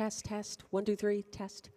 Test, test. 1, 2, 3, test.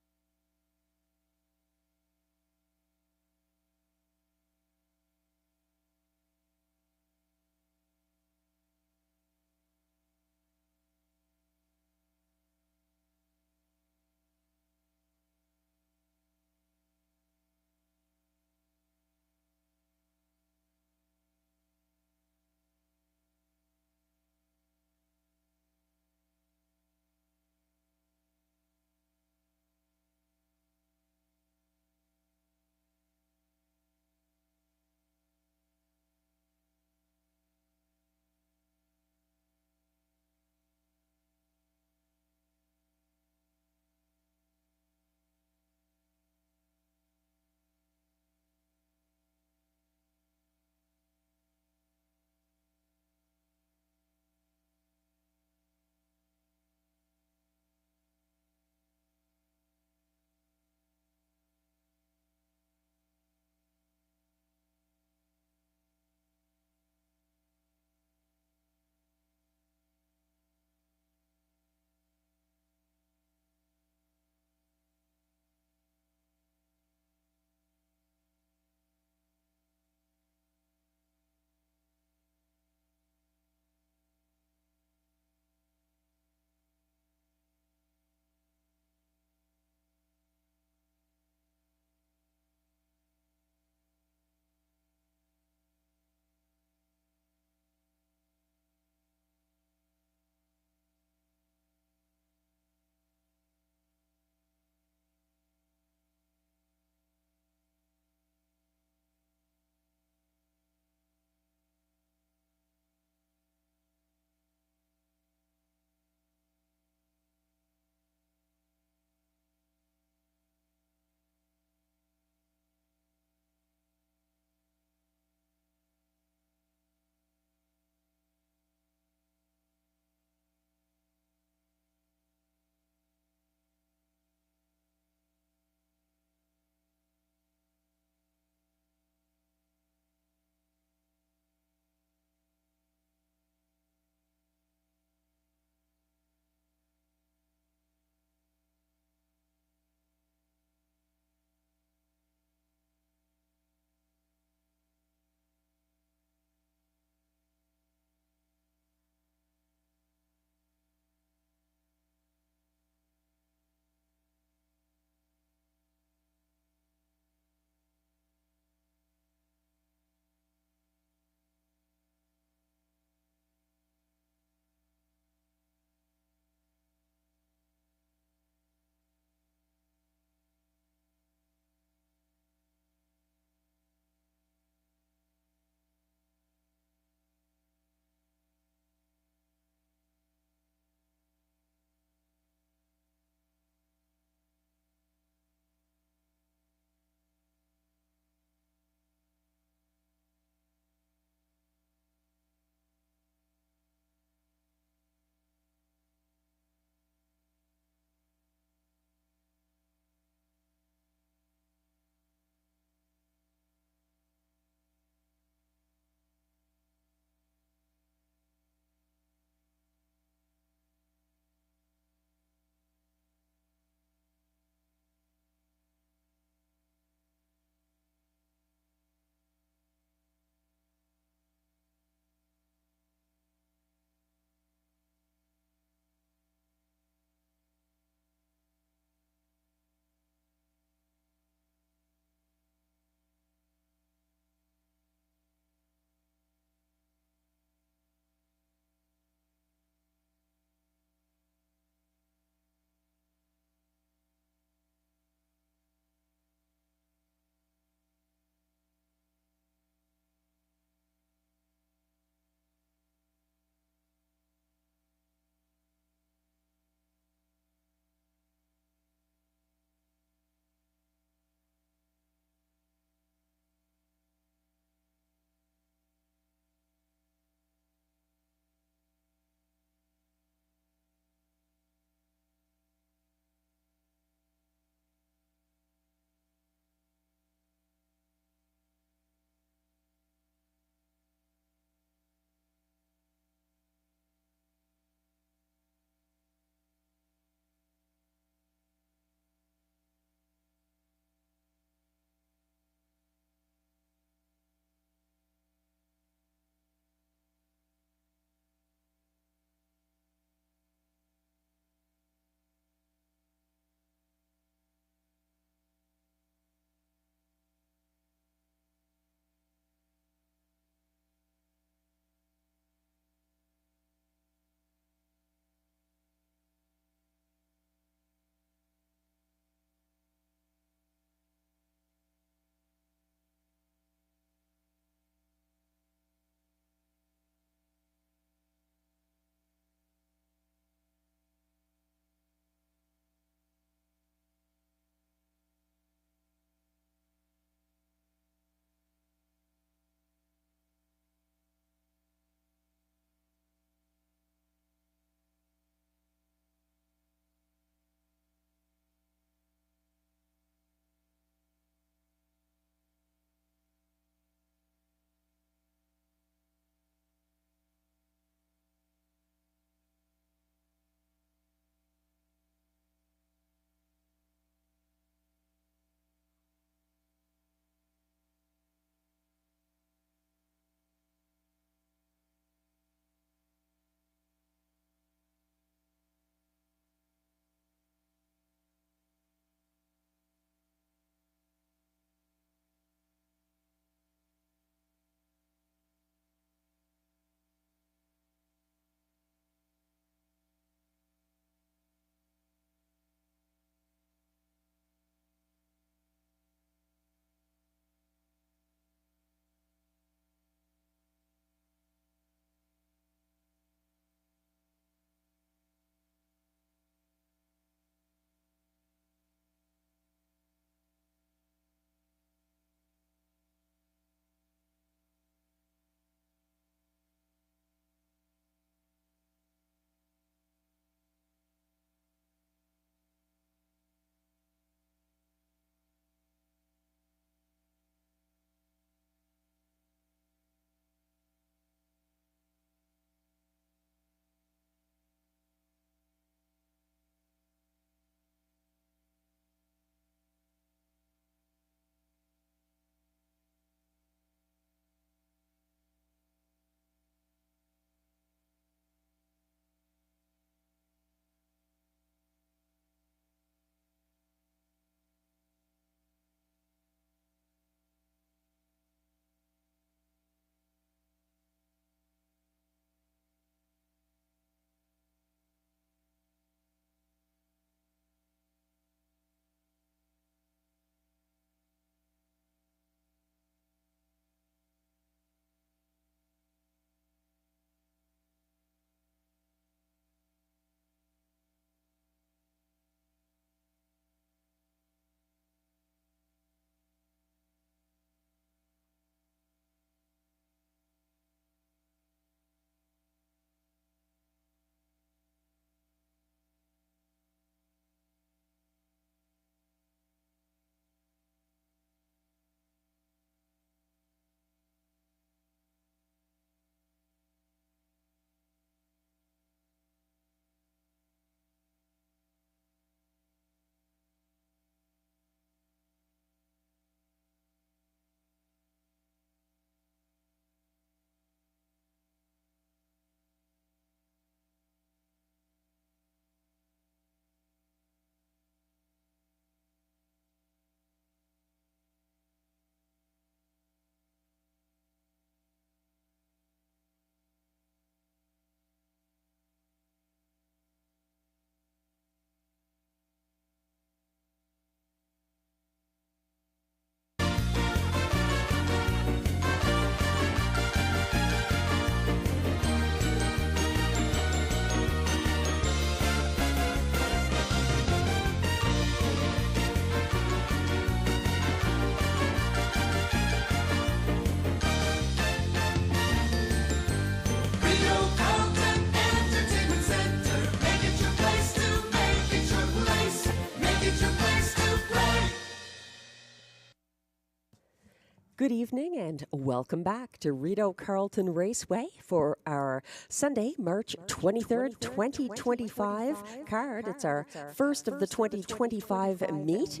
Good evening and welcome back to Rideau Carleton Raceway for our Sunday, March 23rd, 2025 card. It's our first of the 2025 meet.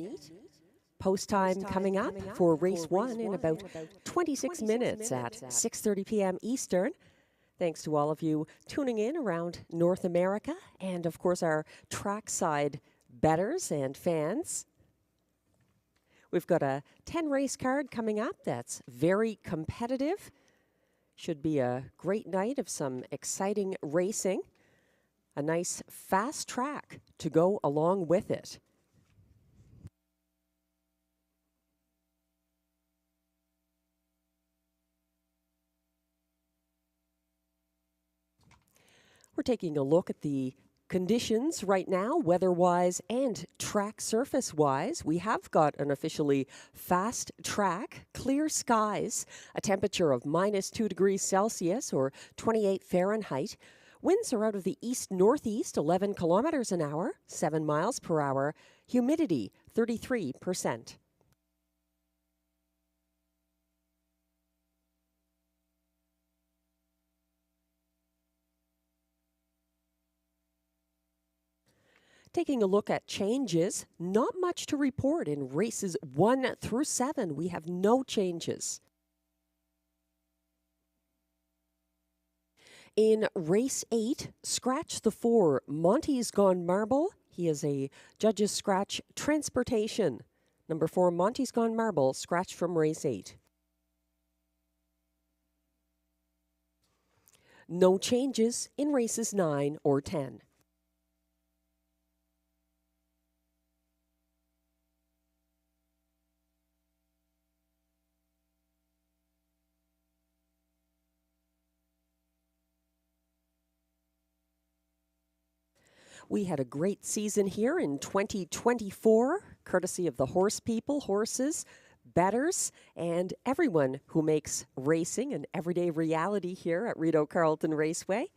Post time coming up for race 1 in about 26 minutes at 6:30 p.m. Eastern. Thanks to all of you tuning in around North America and, of course, our trackside bettors and fans. We've got a 10-race card coming up that's very competitive. Should be a great night of some exciting racing. A nice fast track to go along with it. We're taking a look at the conditions right now, weather-wise and track surface-wise. We have got an officially fast track, clear skies, a temperature of -2 degrees Celsius or 28 Fahrenheit. Winds are out of the east-northeast, 11 kilometers an hour, 7 miles per hour. Humidity, 33%. Taking a look at changes, not much to report in races 1 through 7. We have no changes. In race 8, scratch the 4, Monty's Gone Marble. He is a judge's scratch transportation. Number 4, Monty's Gone Marble, scratch from race 8. No changes in races 9 or 10. We had a great season here in 2024, courtesy of the horse people, horses, bettors, and everyone who makes racing an everyday reality here at Rideau Carleton Raceway.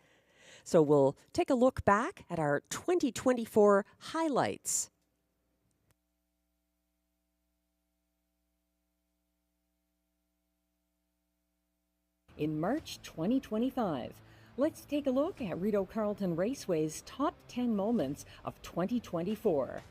So we'll take a look back at our 2024 highlights. In March 2025, let's take a look at Rideau Carleton Raceway's top 10 moments of 2024.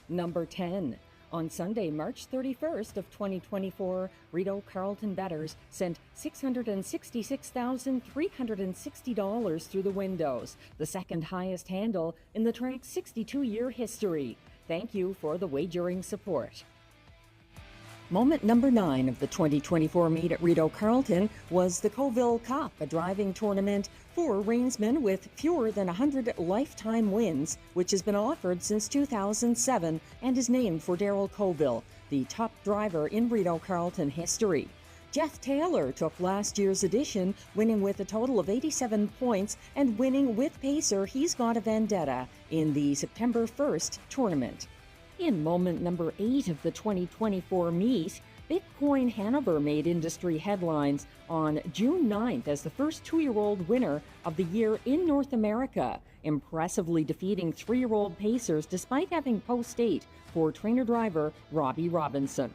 Number 10. On Sunday, March 31st of 2024, Rideau Carleton bettors sent $666,360 through the windows, the second highest handle in the track's 62-year history. Thank you for the wagering support. Moment number 9 of the 2024 meet at Rideau Carleton was the Coville Cup, a driving tournament for reinsmen with fewer than 100 lifetime wins, which has been offered since 2007 and is named for Darrell Coville, the top driver in Rideau Carleton history. Jeff Taylor took last year's edition, winning with a total of 87 points and winning with pacer He's Got a Vendetta in the September 1st tournament. In moment number 8 of the 2024 meet, Bitcoin Hanover made industry headlines on June 9th as the first 2-year-old winner of the year in North America, impressively defeating 3-year-old pacers despite having post-8 for trainer-driver Robbie Robinson.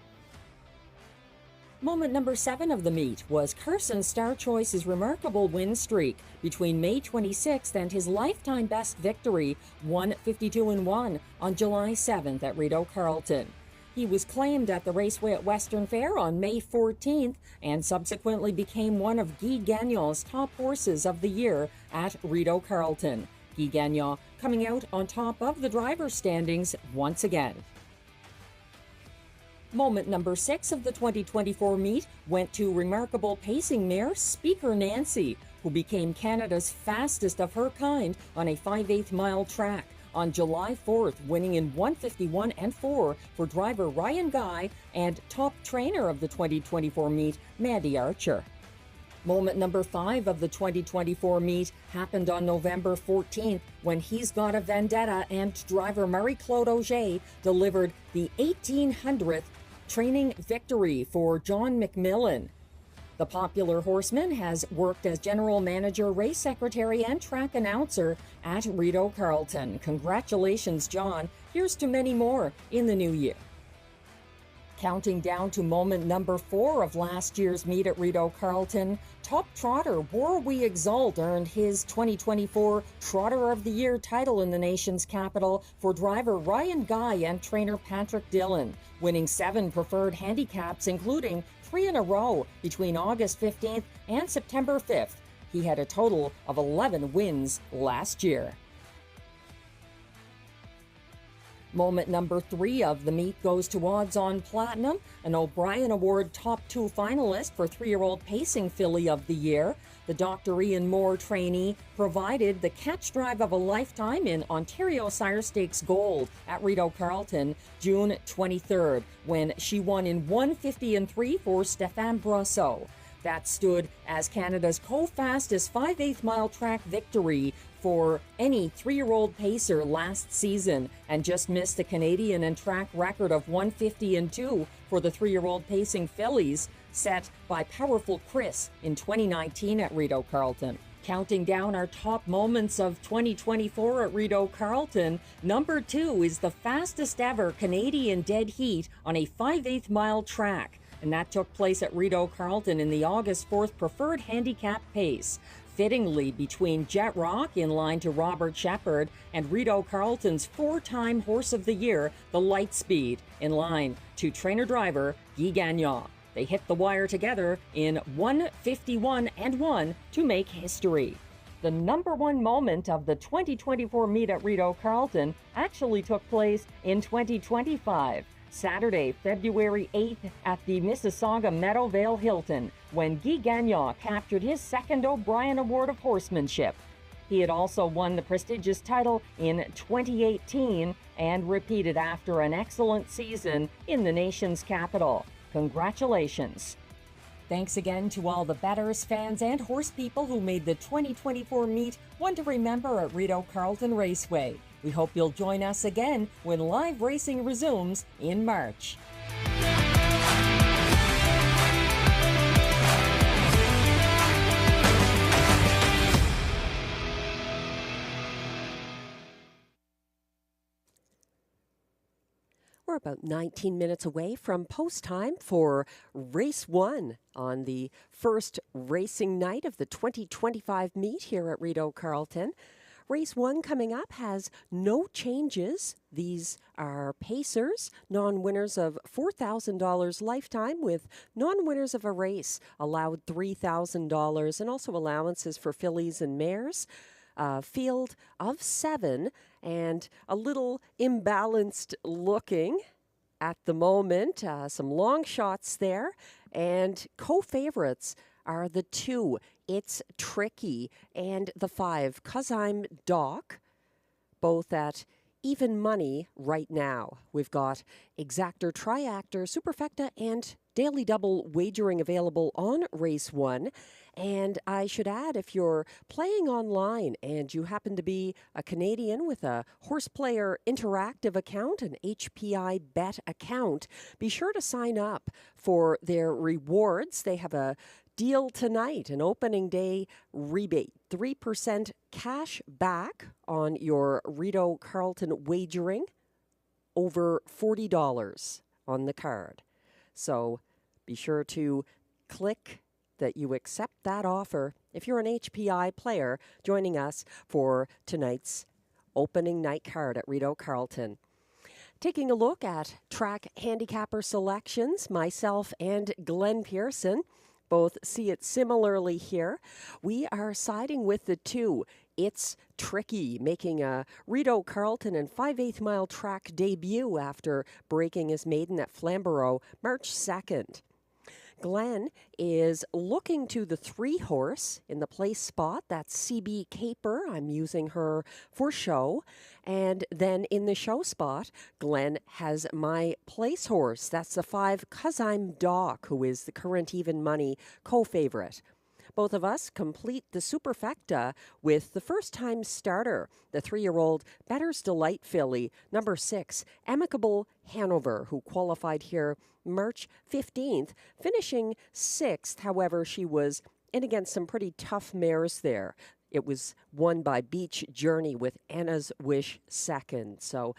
Moment number 7 of the meet was Carson Star Choice's remarkable win streak between May 26th and his lifetime best victory, 152-1, on July 7th at Rideau Carleton. He was claimed at the Raceway at Western Fair on May 14th and subsequently became one of Guy Gagnon's top horses of the year at Rideau Carleton. Guy Gagnon coming out on top of the driver's standings once again. Moment number 6 of the 2024 meet went to remarkable pacing mare Speaker Nancy, who became Canada's fastest of her kind on a 5/8 mile track on July 4th, winning in 151-4 for driver Ryan Guy and top trainer of the 2024 meet, Mandy Archer. Moment number 5 of the 2024 meet happened on November 14th when He's Got a Vendetta and driver Marie-Claude Auger delivered the 1800th training victory for John McMillan. The popular horseman has worked as general manager, race secretary, and track announcer at Rideau Carleton. Congratulations, John. Here's to many more in the new year. Counting down to moment number 4 of last year's meet at Rideau Carleton, top trotter War We Exalt earned his 2024 Trotter of the Year title in the nation's capital for driver Ryan Guy and trainer Patrick Dillon, winning 7 preferred handicaps, including 3 in a row between August 15th and September 5th. He had a total of 11 wins last year. Moment number 3 of the meet goes to Odds on Platinum, an O'Brien Award Top 2 finalist for 3-year-old Pacing Filly of the Year. The Dr. Ian Moore trainee provided the catch drive of a lifetime in Ontario Sire Stakes Gold at Rideau Carleton, June 23rd, when she won in 1:50 for Stéphane Brosseau. That stood as Canada's co-fastest 5/8 mile track victory for any 3-year-old pacer last season, and just missed the Canadian and track record of 1:50 for the 3-year-old pacing fillies set by Powerful Chris in 2019 at Rideau Carleton. Counting down our top moments of 2024 at Rideau Carleton, number 2 is the fastest ever Canadian dead heat on a 5/8 mile track, and that took place at Rideau Carleton in the August 4th preferred handicap pace. Fittingly, between Jet Rock in line to Robert Shepard and Rideau Carleton's 4-time Horse of the Year, the Lightspeed, in line to trainer-driver Guy Gagnon. They hit the wire together in 1:51 to make history. The number 1 moment of the 2024 meet at Rideau Carleton actually took place in 2025. Saturday, February 8th at the Mississauga Meadowvale Hilton, when Guy Gagnon captured his 2nd O'Brien Award of Horsemanship. He had also won the prestigious title in 2018 and repeated after an excellent season in the nation's capital. Congratulations. Thanks again to all the bettors, fans, and horse people who made the 2024 meet one to remember at Rideau Carleton Raceway. We hope you'll join us again when live racing resumes in March. We're about 19 minutes away from post time for Race 1 on the first racing night of the 2025 meet here at Rideau Carleton. Race 1 coming up has no changes. These are pacers, non-winners of $4,000 lifetime, with non-winners of a race allowed $3,000, and also allowances for fillies and mares. Field of 7, and a little imbalanced looking at the moment. Some long shots there, and co-favorites are the 2, It's Tricky, and the 5, 'Cause I'm Doc, both at even money right now. We've got Exactor, Triactor, Superfecta, and Daily Double wagering available on Race 1. And I should add, if you're playing online and you happen to be a Canadian with a Horse Player Interactive account, an HPI Bet account, be sure to sign up for their rewards. They have a deal tonight, an opening day rebate, 3% cash back on your Rideau Carleton wagering, over $40 on the card. So be sure to click that you accept that offer if you're an HPI player joining us for tonight's opening night card at Rideau Carleton. Taking a look at track handicapper selections, myself and Glenn Pearson both see it similarly here. We are siding with the 2, It's Tricky, making a Rideau Carleton and 5/8 mile track debut after breaking his maiden at Flamborough March 2nd. Glenn is looking to the 3 horse in the place spot. That's CB Caper. I'm using her for show. And then in the show spot, Glenn has my place horse. That's the 5, 'Cause I'm Doc, who is the current even money co-favorite. Both of us complete the superfecta with the first-time starter, the 3-year-old Bettor's Delight filly, number 6, Amicable Hanover, who qualified here March 15th, finishing 6th. However, she was in against some pretty tough mares there. It was won by Beach Journey with Anna's Wish second. So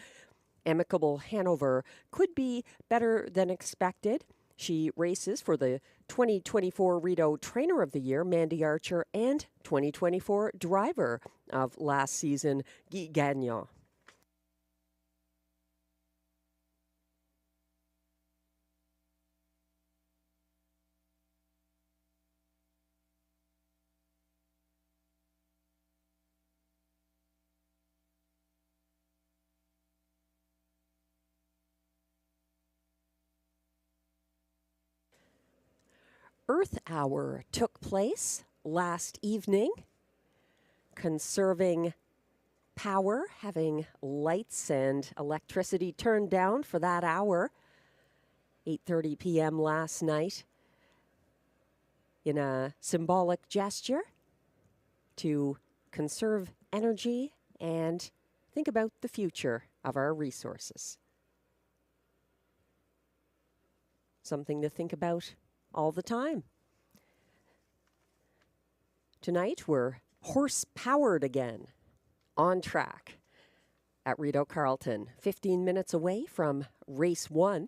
Amicable Hanover could be better than expected. She races for the 2024 Rideau Trainer of the Year, Mandy Archer, and 2024 Driver of last season, Guy Gagnon. Earth Hour took place last evening, conserving power, having lights and electricity turned down for that hour, 8:30 p.m. last night, in a symbolic gesture to conserve energy and think about the future of our resources. Something to think about all the time. Tonight, we're horse-powered again, on track at Rideau Carleton, 15 minutes away from race 1.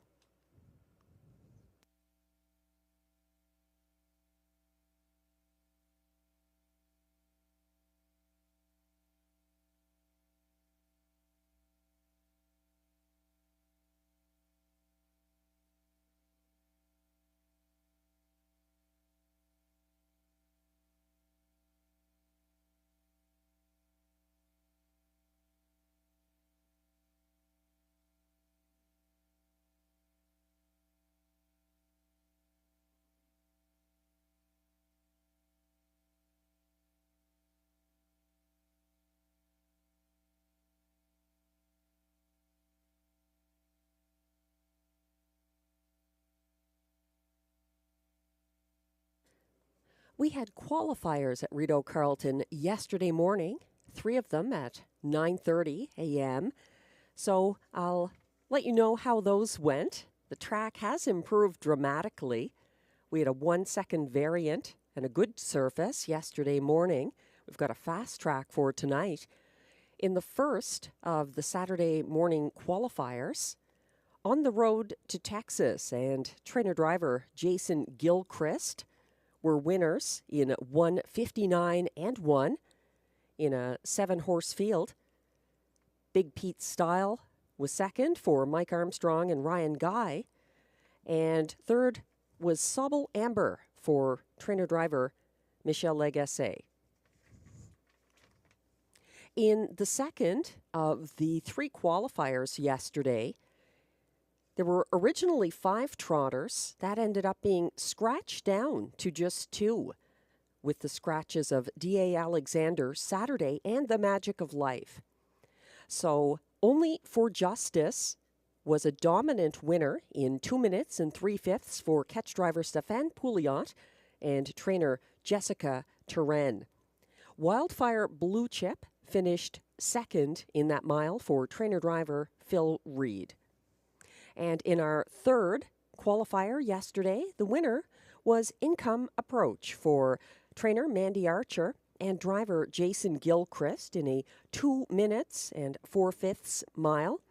We had qualifiers at Rideau Carleton yesterday morning, 3 of them at 9:30 a.m. So I'll let you know how those went. The track has improved dramatically. We had a 1-second variant and a good surface yesterday morning. We've got a fast track for tonight. In the first of the Saturday morning qualifiers, On the Road to Texas and trainer-driver Jason Gilchrist were winners in 1:59 and 1 in a 7-horse field. Big Pete Style was second for Mike Armstrong and Ryan Guy. And third was Sobel Amber for trainer-driver Michel Legasse. In the second of the 3 qualifiers yesterday, there were originally 5 trotters. That ended up being scratched down to just 2, with the scratches of D.A. Alexander Saturday and the Magic of Life. So Only for Justice was a dominant winner in 2 minutes and 3/5 for catch driver Stéphane Pouliot and trainer Jessica Turenne. Wildfire Blue Chip finished second in that mile for trainer-driver Phil Reed. And in our third qualifier yesterday, the winner was Income Approach for trainer Mandy Archer and driver Jason Gilchrist in a 2 minutes and 4/5 mile.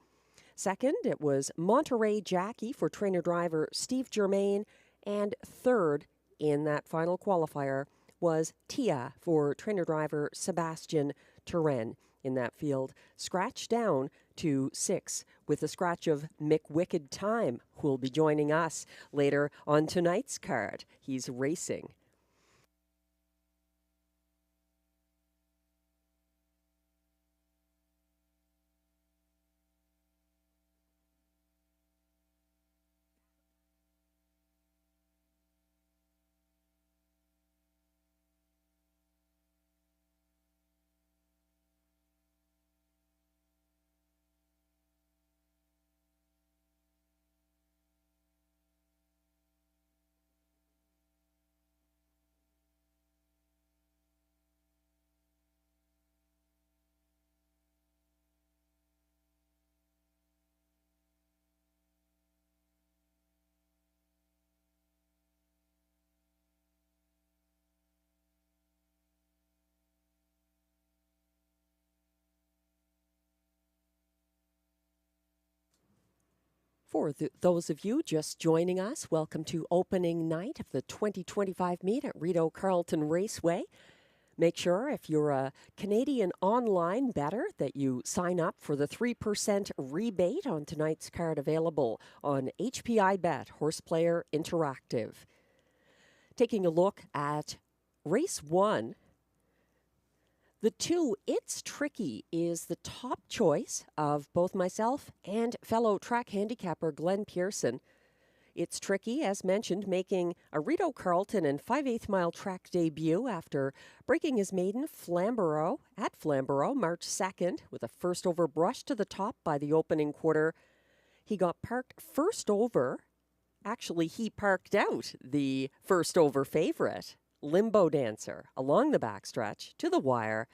Second, it was Monterey Jackie for trainer-driver Steve Germain. And third in that final qualifier was Tia for trainer-driver Sebastian Turenne in that field, scratched down to 6 with a scratch of Mick Wicked Time, who will be joining us later on tonight's card. He's racing. For those of you just joining us, welcome to opening night of the 2025 meet at Rideau Carleton Raceway. Make sure if you're a Canadian online bettor that you sign up for the 3% rebate on tonight's card available on HPI Bet, Horse Player Interactive. Taking a look at race 1. The 2, It's Tricky, is the top choice of both myself and fellow track handicapper Glenn Pearson. It's Tricky, as mentioned, making a Rideau Carleton and 5/8 mile track debut after breaking his maiden Flamborough at Flamborough March 2nd with a first over brush to the top by the opening quarter. He got parked first over. Actually, he parked out the first over favorite, Limbo Dancer, along the backstretch to the wire.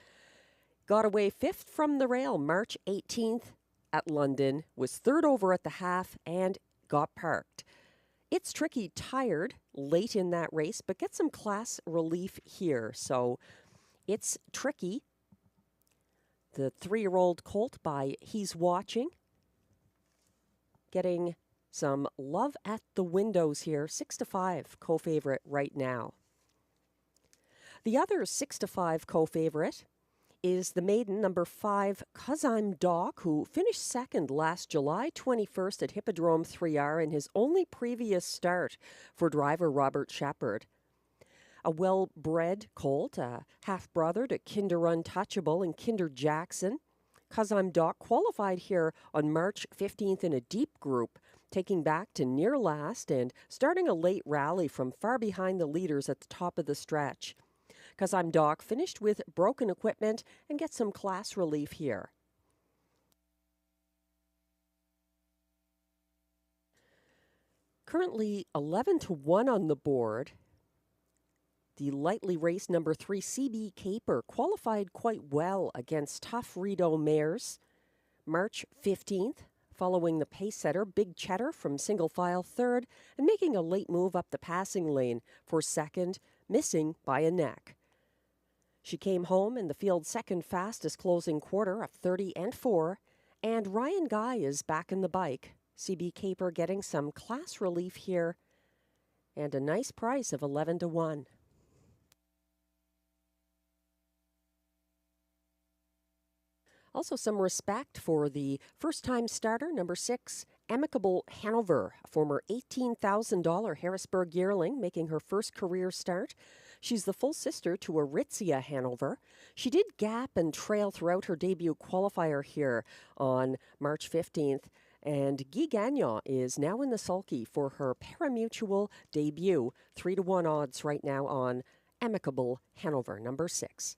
Got away 5th from the rail March 18th at London, was third over at the half, and got parked. It's Tricky tired late in that race, but get some class relief here. So It's Tricky, the 3-year-old colt by He's Watching, getting some love at the windows here. 6-5 co-favorite right now. The other 6-5 co-favorite is the maiden, number 5, 'Cause I'm Doc, who finished second last July 21st at Hippodrome 3R in his only previous start for driver Robert Shepard. A well-bred colt, a half-brother to Kinder Untouchable and Kinder Jackson. 'Cause I'm Doc qualified here on March 15th in a deep group, taking back to near last and starting a late rally from far behind the leaders at the top of the stretch. 'Cause I'm Doc finished with broken equipment and gets some class relief here. Currently 11-1 on the board. The lightly raced number 3 CB Caper qualified quite well against tough Rideau Meyers. March 15th, following the pace setter Big Cheddar from single file third and making a late move up the passing lane for second, missing by a neck. She came home in the field's second fastest closing quarter of 30-4, and Ryan Guy is back in the bike. CB Caper getting some class relief here, and a nice price of 11-1. Also some respect for the first-time starter, number 6, Amicable Hanover, a former $18,000 Harrisburg yearling, making her first career start. She's the full sister to Aritzia Hanover. She did gap and trail throughout her debut qualifier here on March 15th. And Guy Gagnon is now in the sulky for her parimutuel debut. 3-1 odds right now on Amicable Hanover, number 6.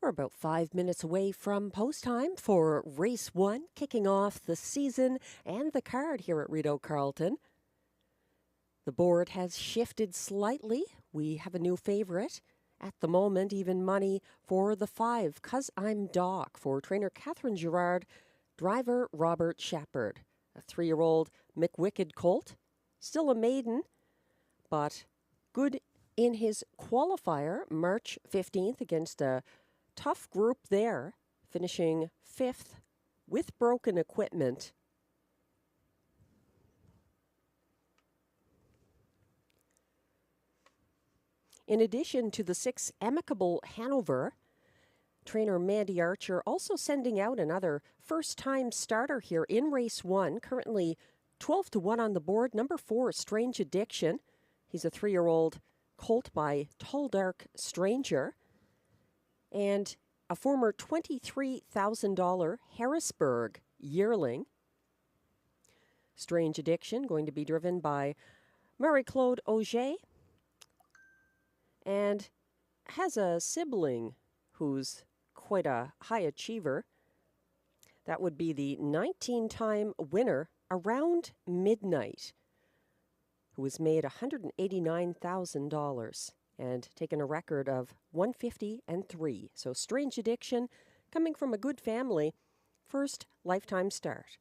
We're about 5 minutes away from post time for race 1, kicking off the season and the card here at Rideau Carleton. The board has shifted slightly. We have a new favorite. At the moment, even money for the 5, 'Cause I'm Doc, for trainer Catherine Girard, driver Robert Shepard. A 3-year-old McWicked colt, still a maiden, but good in his qualifier, March 15th, against a tough group there, finishing 5th with broken equipment. In addition to the 6 Amicable Hanover, trainer Mandy Archer also sending out another first-time starter here in race 1, currently 12-1 on the board, number 4, Strange Addiction. He's a 3-year-old colt by Tall Dark Stranger, and a former $23,000 Harrisburg yearling. Strange Addiction going to be driven by Marie-Claude Auger, and has a sibling who's quite a high achiever. That would be the 19-time winner Around Midnight, who has made $189,000 and taken a record of 150-3. So Strange Addiction, coming from a good family, first lifetime start.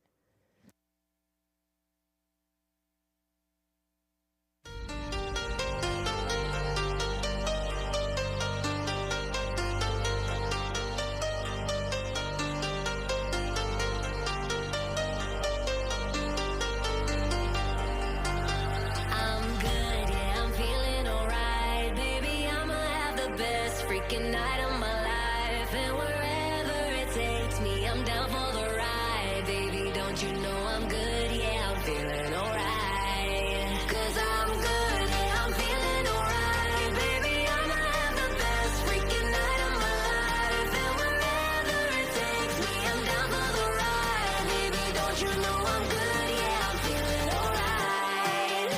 Night of my life, and wherever it takes me, I'm down for the ride, baby. Don't you know I'm good? Yeah, I'm feeling alright. 'Cause I'm good, yeah, I'm feeling alright, baby. I'ma have the best freaking night of my life, and wherever it takes me, I'm down for the ride, baby. Don't you know I'm good? Yeah, I'm feeling alright.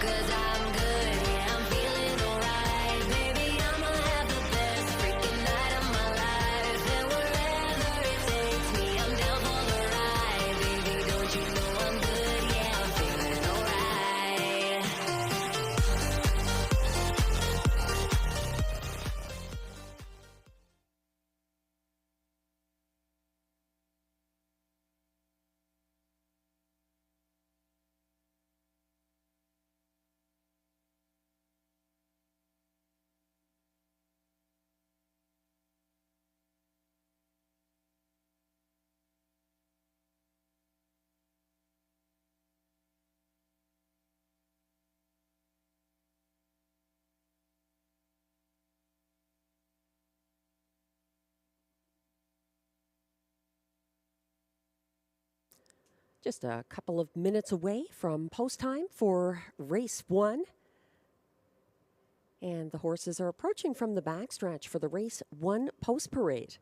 'Cause I'm good, yeah, I'm feeling alright, baby. Just a couple of minutes away from post time for race 1. And the horses are approaching from the backstretch for the race 1 post parade.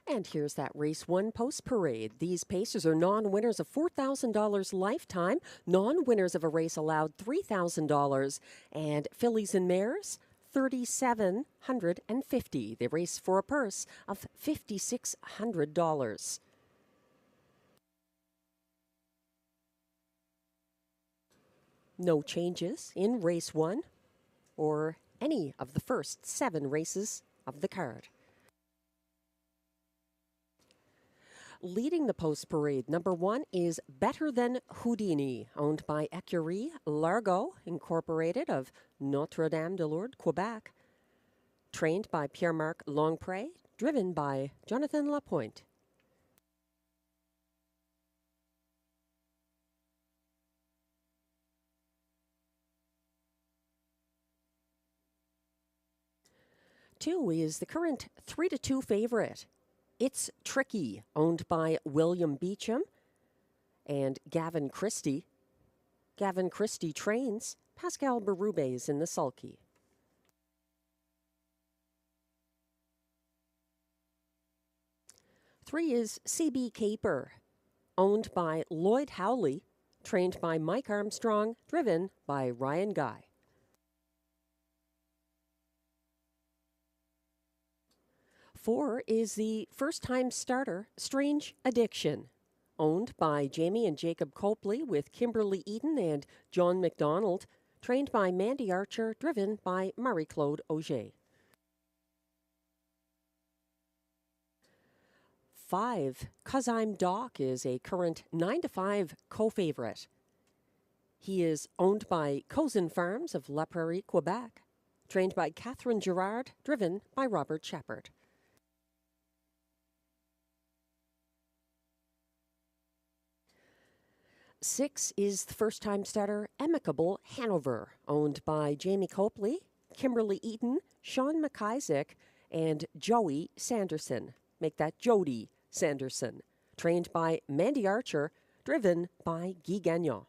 And here's that race 1 post parade. These pacers are non-winners of $4,000 lifetime, non-winners of a race allowed $3,000, and fillies and mares $3,750. They race for a purse of $5,600. No changes in race 1 or any of the first 7 races of the card. Leading the post parade, number 1 is Better Than Houdini, owned by Écurie Largo Incorporated of Notre-Dame-de-Lourdes, Quebec. Trained by Pierre-Marc Longpré, driven by Jonathan Lapointe. 2 is the current 3-2 favorite. It's Tricky, owned by William Beecham and Gavin Christie. Gavin Christie trains Pascal Berubes in the sulky. Three is CB Caper, owned by Lloyd Howley, trained by Mike Armstrong, driven by Ryan Guy. 4 is the first-time starter, Strange Addiction, owned by Jamie and Jacob Copley with Kimberly Eden and John McDonald, trained by Mandy Archer, driven by Marie-Claude Auger. 5, 'Cause I'm Doc, is a current 9-5 co-favorite. He is owned by Cozen Farms of La Prairie, Quebec, trained by Catherine Girard, driven by Robert Shepard. 6 is the first-time starter, Amicable Hanover, owned by Jamie Copley, Kimberly Eaton, Sean McIsaac, and Joey Sanderson. Make that Jody Sanderson. Trained by Mandy Archer, driven by Guy Gagnon.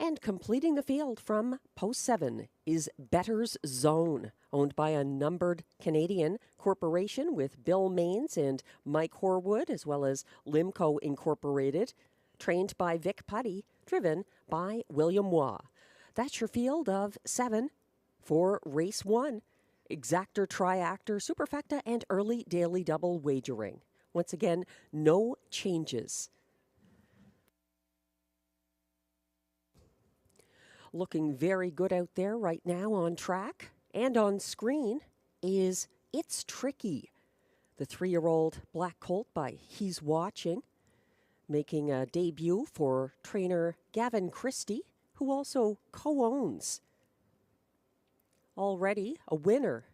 And completing the field from post 7 is Better's Zone, owned by a numbered Canadian corporation with Bill Maines and Mike Horwood, as well as Limco Incorporated, trained by Vic Putty, driven by William Waugh. That's your field of 7 for race 1. Exactor, Triactor, Superfecta, and early daily double wagering. Once again, no changes. Looking very good out there right now on track and on screen is It's Tricky, the 3-year-old black colt by He's Watching, making a debut for trainer Gavin Christie, who also co-owns. Already a winner,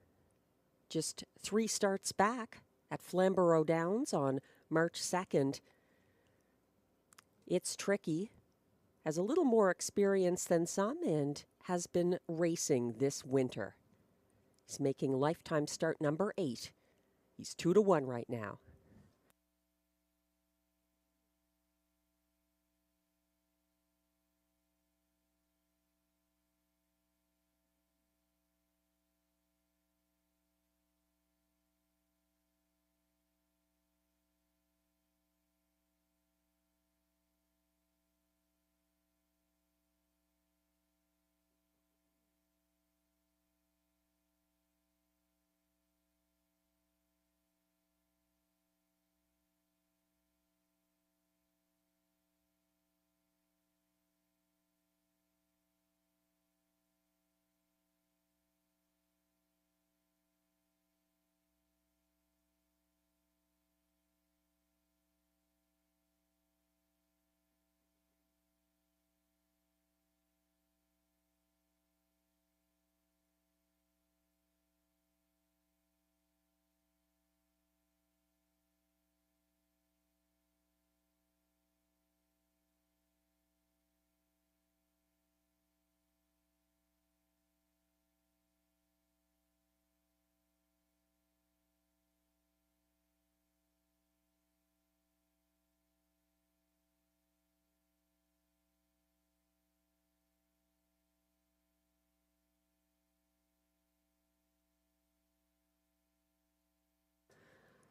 just 3 starts back at Flamborough Downs on March 2nd. It's Tricky, has a little more experience than some and has been racing this winter. He's making lifetime start number 8. He's 2-1 right now.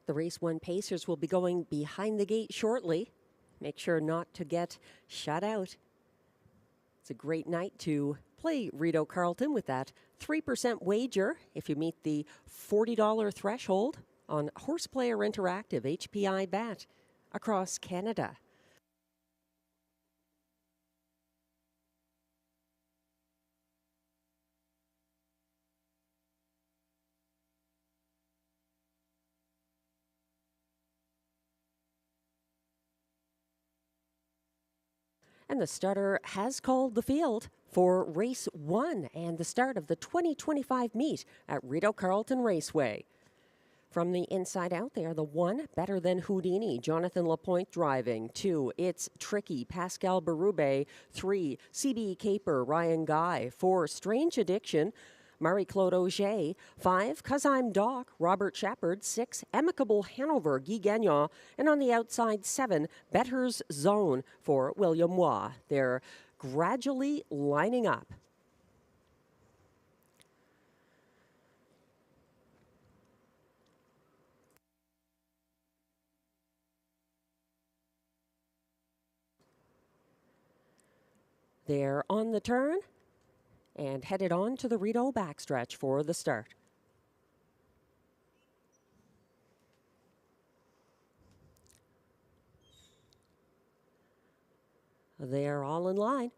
The Race 1 Pacers will be going behind the gate shortly. Make sure not to get shut out. It's a great night to play Rideau Carleton with that 3% wager if you meet the $40 threshold on Horseplayer Interactive HPI Bet across Canada. And the starter has called the field for race 1 and the start of the 2025 meet at Rideau Carleton Raceway. From the inside out, they are the 1, Better Than Houdini, Jonathan Lapointe driving. 2, It's Tricky, Pascal Berube. 3, CB Caper, Ryan Guy. 4, Strange Addiction, Marie-Claude Auger. 5, 'Cause I'm Doc, Robert Shepard. 6, Amicable Hanover, Guy Gagnon. And on the outside, 7, Better's Zone for William Waugh. They're gradually lining up. They're on the turn and headed on to the Rideau backstretch for the start. They're all in line.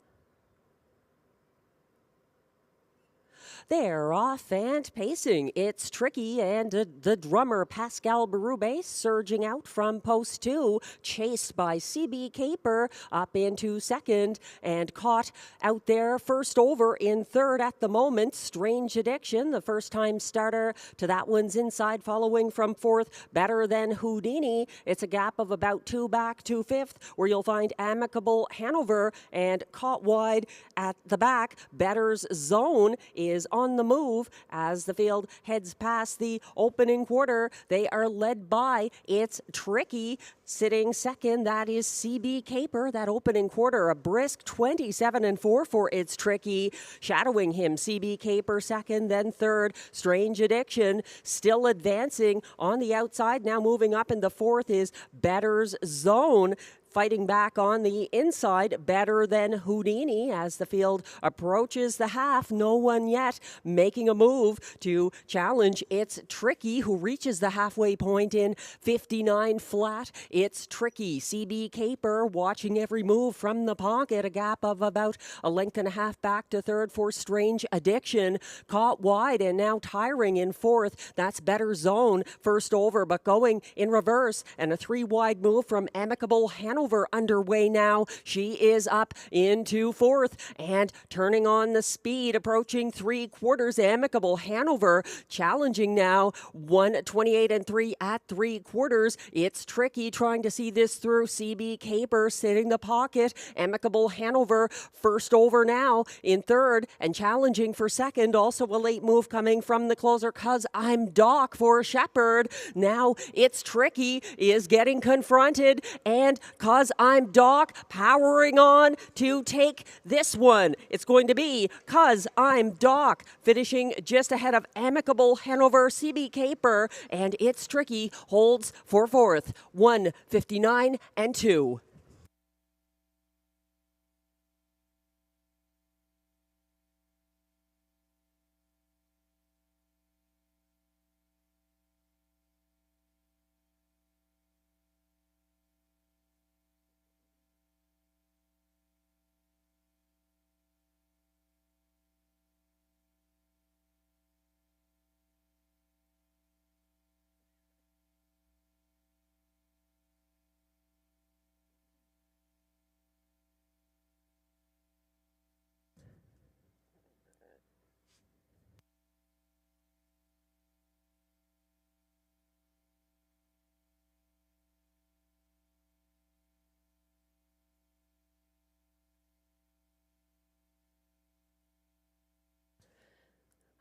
They're off and pacing. It's Tricky, and the drummer Pascal Berube surging out from post 2, chased by CB Caper up into second and caught out there first over in third at the moment. Strange Addiction, the first-time starter to that one's inside, following from fourth, Better Than Houdini. It's a gap of about 2 back to fifth, where you'll find Amicable Hanover, and caught wide at the back, Better's Zone is on the move as the field heads past the opening quarter. They are led by It's Tricky. Sitting second, that is CB Caper. That opening quarter, a brisk 27-4 for It's Tricky. Shadowing him, CB Caper second, then third, Strange Addiction. Still advancing on the outside. Now moving up in the fourth is Better's Zone. Fighting back on the inside, Better Than Houdini as the field approaches the half. No one yet making a move to challenge It's Tricky, who reaches the halfway point in 59 flat. It's Tricky. CB Caper watching every move from the pocket. A gap of about a length and a half back to third for Strange Addiction. Caught wide and now tiring in fourth. That's Better Zone. First over, but going in reverse. And a 3-wide move from Amicable Hanover underway now. She is up into fourth and turning on the speed, approaching 3/4. Amicable Hanover challenging now, 1:28-3 at 3/4. It's Tricky trying to see this through. CB Caper sitting the pocket. Amicable Hanover first over now in third and challenging for second. Also a late move coming from the closer, 'Cause I'm Doc for Shepard. Now It's Tricky is getting confronted, and 'Cause I'm Doc powering on to take this one. It's going to be 'Cause I'm Doc finishing just ahead of Amicable Hanover, CB Caper, and It's Tricky holds for fourth, 1:59-2.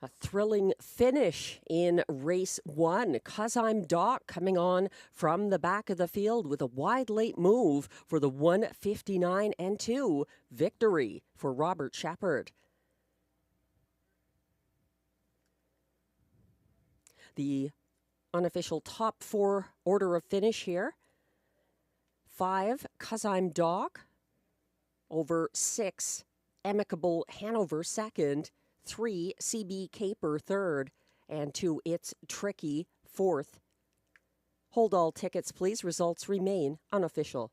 A thrilling finish in race 1. 'Cause I'm Doc coming on from the back of the field with a wide late move for the 1:59-2 victory for Robert Shepard. The unofficial top 4 order of finish here. 5, 'Cause I'm Doc. Over 6, Amicable Hanover second. 3, CB Caper third, and 2, It's Tricky fourth. Hold all tickets, please. Results remain unofficial.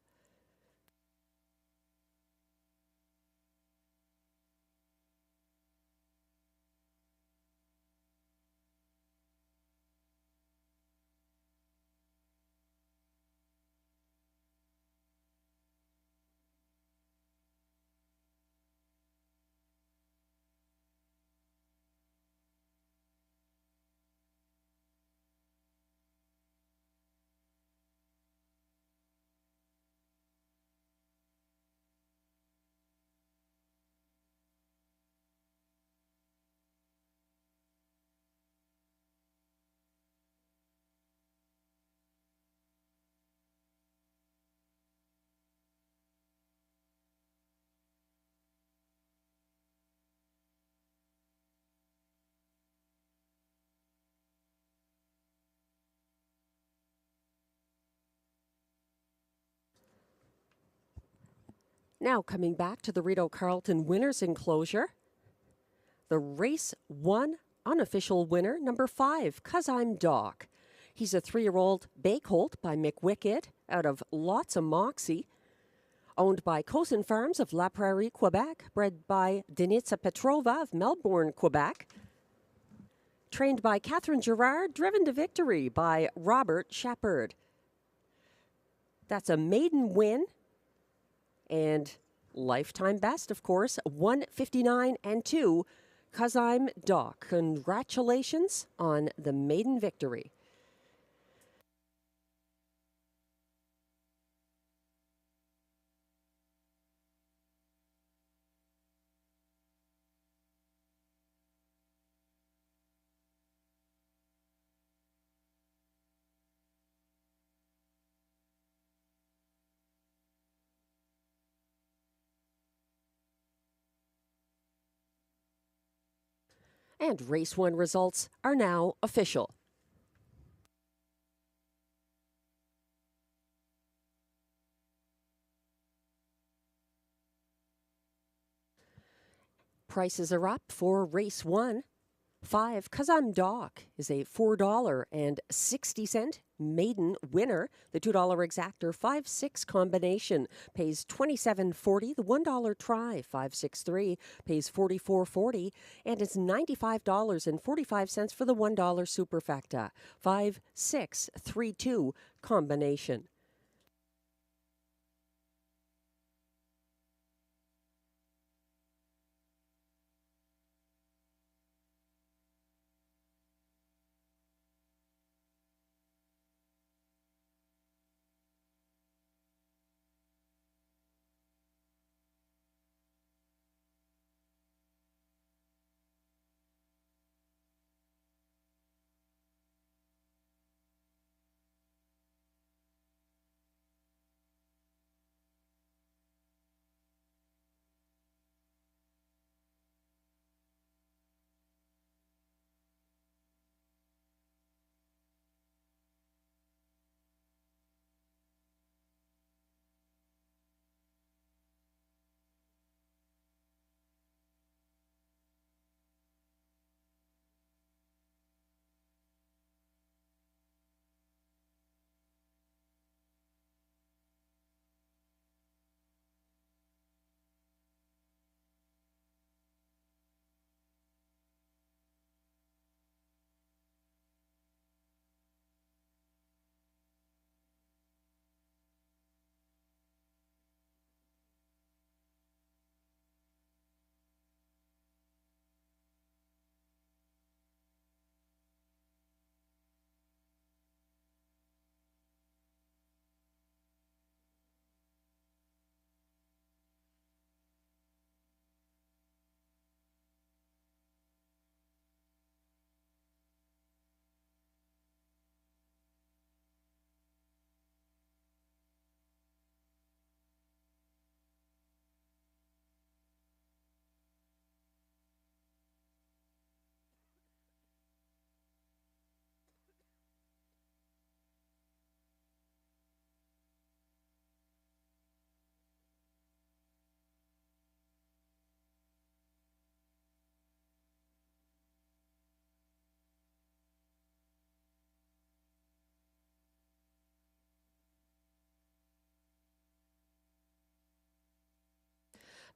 Now coming back to the Rideau Carleton winners enclosure. The race 1 unofficial winner, number 5, 'Cause I'm Doc. He's a 3-year-old bay colt by Mick Wicked out of Lots of Moxie. Owned by Cosin Farms of La Prairie, Quebec. Bred by Denitsa Petrova of Melbourne, Quebec. Trained by Catherine Girard, driven to victory by Robert Shepard. That's a maiden win and lifetime best, of course, 1:59.2. 'Cause I'm Doc. Congratulations on the maiden victory. And race 1 results are now official. Prices are up for race 1. 5, 'Cause I'm Doc is a $4.60 maiden winner. The $2 exactor 5-6 combination pays $27.40. The $1 try 563 pays $44.40, and it's $95.45 for the $1 superfecta 5-6-3-2 combination.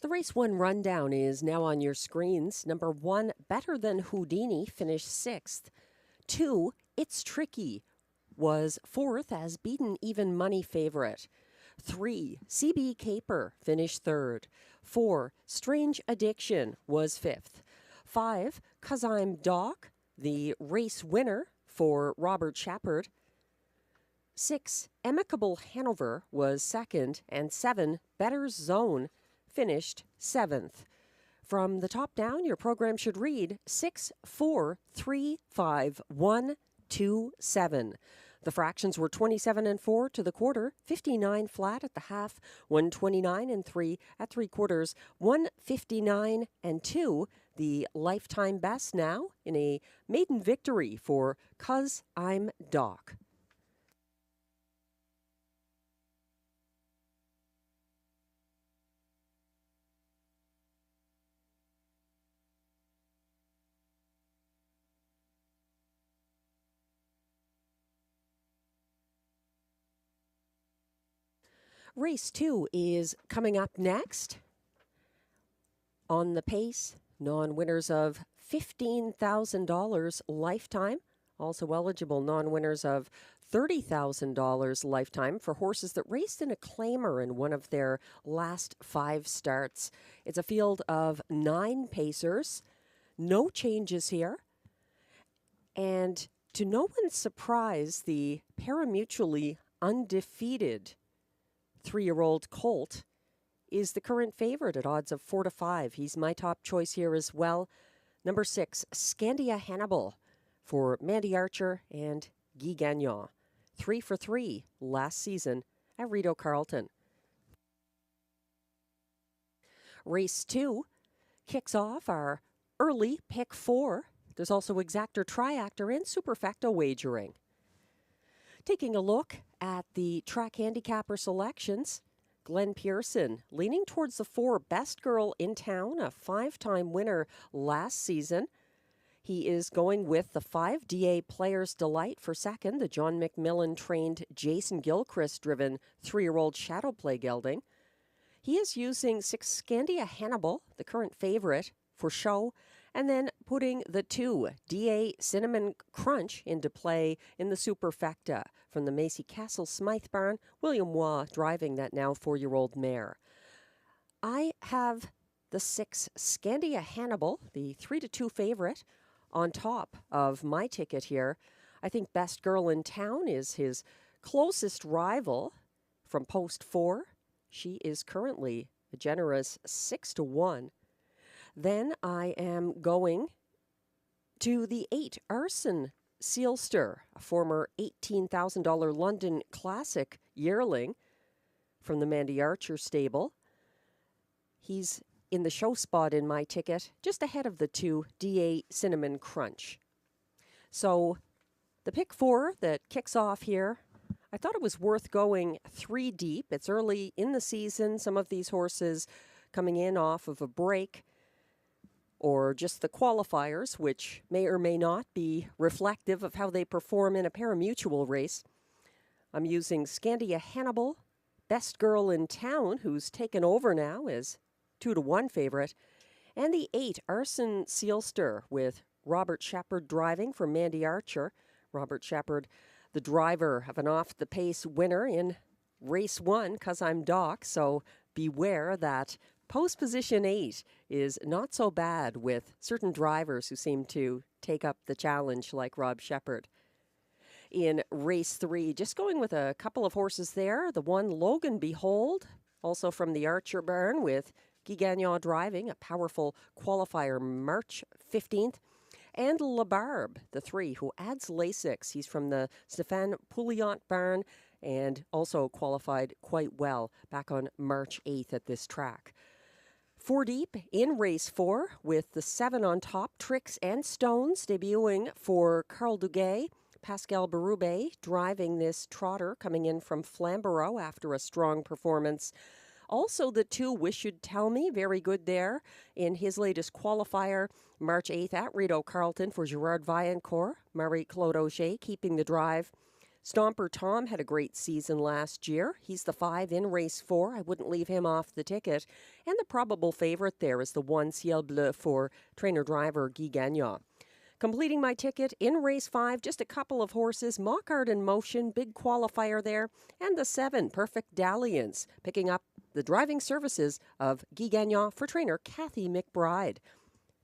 The race 1 rundown is now on your screens. Number 1, Better Than Houdini, finished 6th. 2, It's Tricky, was 4th as beaten even money favorite. 3, CB Caper, finished 3rd. 4, Strange Addiction, was 5th. 5, 'Cause I'm Doc, the race winner for Robert Shepard. 6, Amicable Hanover, was 2nd. And 7, Better Zone, finished 7th. From the top down, your program should read 6, 4, 3, 5, 1, 2, 7. The fractions were 27 and 4 to the quarter, 59 flat at the half, 129 and 3 at 3/4, 159 and 2. The lifetime best now in a maiden victory for 'Cause I'm Doc. Race 2 is coming up next. On the pace, non-winners of $15,000 lifetime. Also eligible non-winners of $30,000 lifetime for horses that raced in a claimer in one of their last 5 starts. It's a field of 9 pacers. No changes here. And to no one's surprise, the pari-mutually undefeated 3-year-old colt is the current favorite at odds of 4-5. He's my top choice here as well. Number 6, Scandia Hannibal for Mandy Archer and Guy Gagnon. 3 for 3 last season at Rideau Carleton. Race 2 kicks off our early pick 4. There's also exactor, triactor, and superfecta wagering. Taking a look at the track handicapper selections, Glenn Pearson leaning towards the 4, Best Girl in Town, a 5-time winner last season. He is going with the 5, DA Player's Delight for second, the John McMillan-trained Jason Gilchrist-driven 3-year-old Shadow Play gelding. He is using 6, Scandia Hannibal, the current favorite, for show, and then putting the 2, DA Cinnamon Crunch, into play in the Superfecta from the Macy Castle Smythe barn, William Waugh driving that now 4-year-old mare. I have the 6, Scandia Hannibal, the 3-2 favorite, on top of my ticket here. I think Best Girl in Town is his closest rival from post 4. She is currently a generous 6-1. Then I am going to the 8, Arson Sealster, a former $18,000 London Classic yearling from the Mandy Archer stable. He's in the show spot in my ticket, just ahead of the 2, DA Cinnamon Crunch. So the pick 4 that kicks off here, I thought it was worth going 3 deep. It's early in the season. Some of these horses coming in off of a break or just the qualifiers, which may or may not be reflective of how they perform in a pari-mutuel race. I'm using Scandia Hannibal, Best Girl in Town, who's taken over now as 2-1 favorite, and the 8, Arson Sealster, with Robert Shepard driving for Mandy Archer. Robert Shepard, the driver of an off-the-pace winner in race 1, 'Cause I'm Doc, so beware that post position 8 is not so bad with certain drivers who seem to take up the challenge like Rob Shepard. In race 3, just going with a couple of horses there. The 1, Logan Behold, also from the Archer barn with Guy Gagnon driving, a powerful qualifier March 15th. And La Barbe, the 3, who adds Lasix. He's from the Stéphane Pouliot barn and also qualified quite well back on March 8th at this track. 4 deep in race 4 with the 7 on top, Tricks and Stones, debuting for Carl Duguay. Pascal Berube driving this trotter, coming in from Flamborough after a strong performance. Also the 2, Wish You'd Tell Me, very good there in his latest qualifier, March 8th at Rideau Carleton for Gerard Vaillancourt. Marie-Claude Auger keeping the drive. Stomper Tom had a great season last year. He's the 5 in race 4. I wouldn't leave him off the ticket. And the probable favorite there is the 1, Ciel Bleu, for trainer-driver Guy Gagnon. Completing my ticket in race 5, just a couple of horses, Mockart in Motion, big qualifier there, and the 7, Perfect Dalliance, picking up the driving services of Guy Gagnon for trainer Kathy McBride.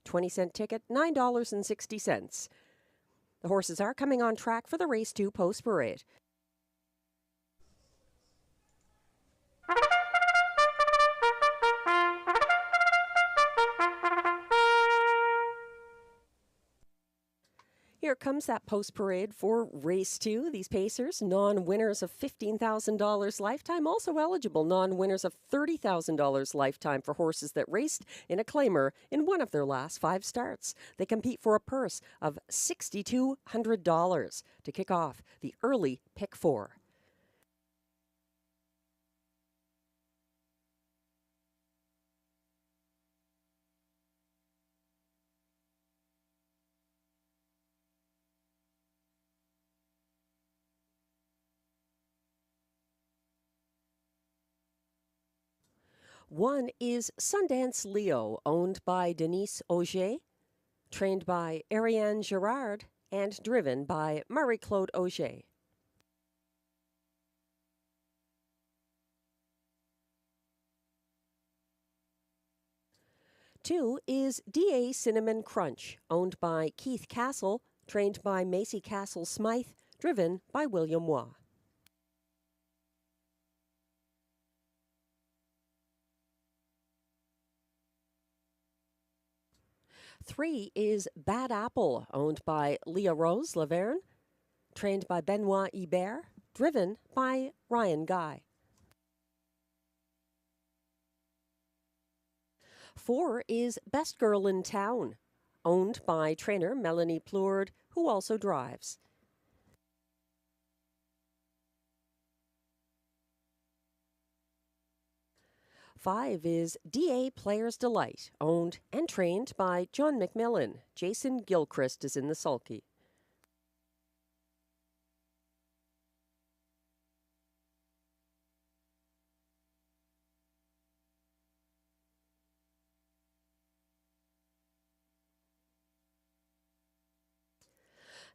20-cent ticket, $9.60. The horses are coming on track for the race 2 post parade. Here comes that post parade for race 2. These pacers, non-winners of $15,000 lifetime, also eligible non-winners of $30,000 lifetime for horses that raced in a claimer in one of their last 5 starts. They compete for a purse of $6,200 to kick off the early pick 4. 1 is Sundance Leo, owned by Denise Auger, trained by Ariane Girard, and driven by Marie-Claude Auger. Two is DA Cinnamon Crunch, owned by Keith Castle, trained by Macy Castle Smythe, driven by William Waugh. Three is Bad Apple, owned by Leah Rose Laverne, trained by Benoit Hebert, driven by Ryan Guy. 4 is Best Girl in Town, owned by trainer Melanie Plourde, who also drives. Five is DA Players Delight, owned and trained by John McMillan. Jason Gilchrist is in the sulky.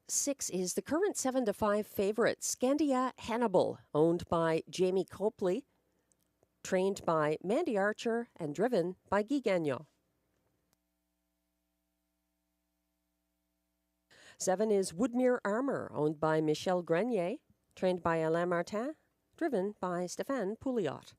Six is the current 7-5 favorite, Scandia Hannibal, owned by Jamie Copley, trained by Mandy Archer, and driven by Guy Gagnon. 7 is Woodmere Armour, owned by Michel Grenier, trained by Alain Martin, driven by Stéphane Pouliot.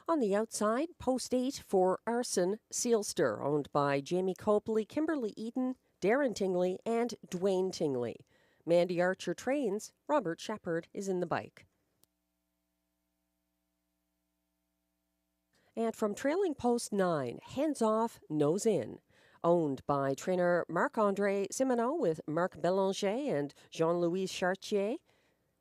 On the outside, post 8 for Arson Sealster, owned by Jamie Copley, Kimberly Eden, Darren Tingley, and Dwayne Tingley. Mandy Archer trains, Robert Shepard is in the bike. And from trailing post 9, Hands Off, Nose In, owned by trainer Marc-André Simoneau with Marc Bélanger and Jean-Louis Chartier,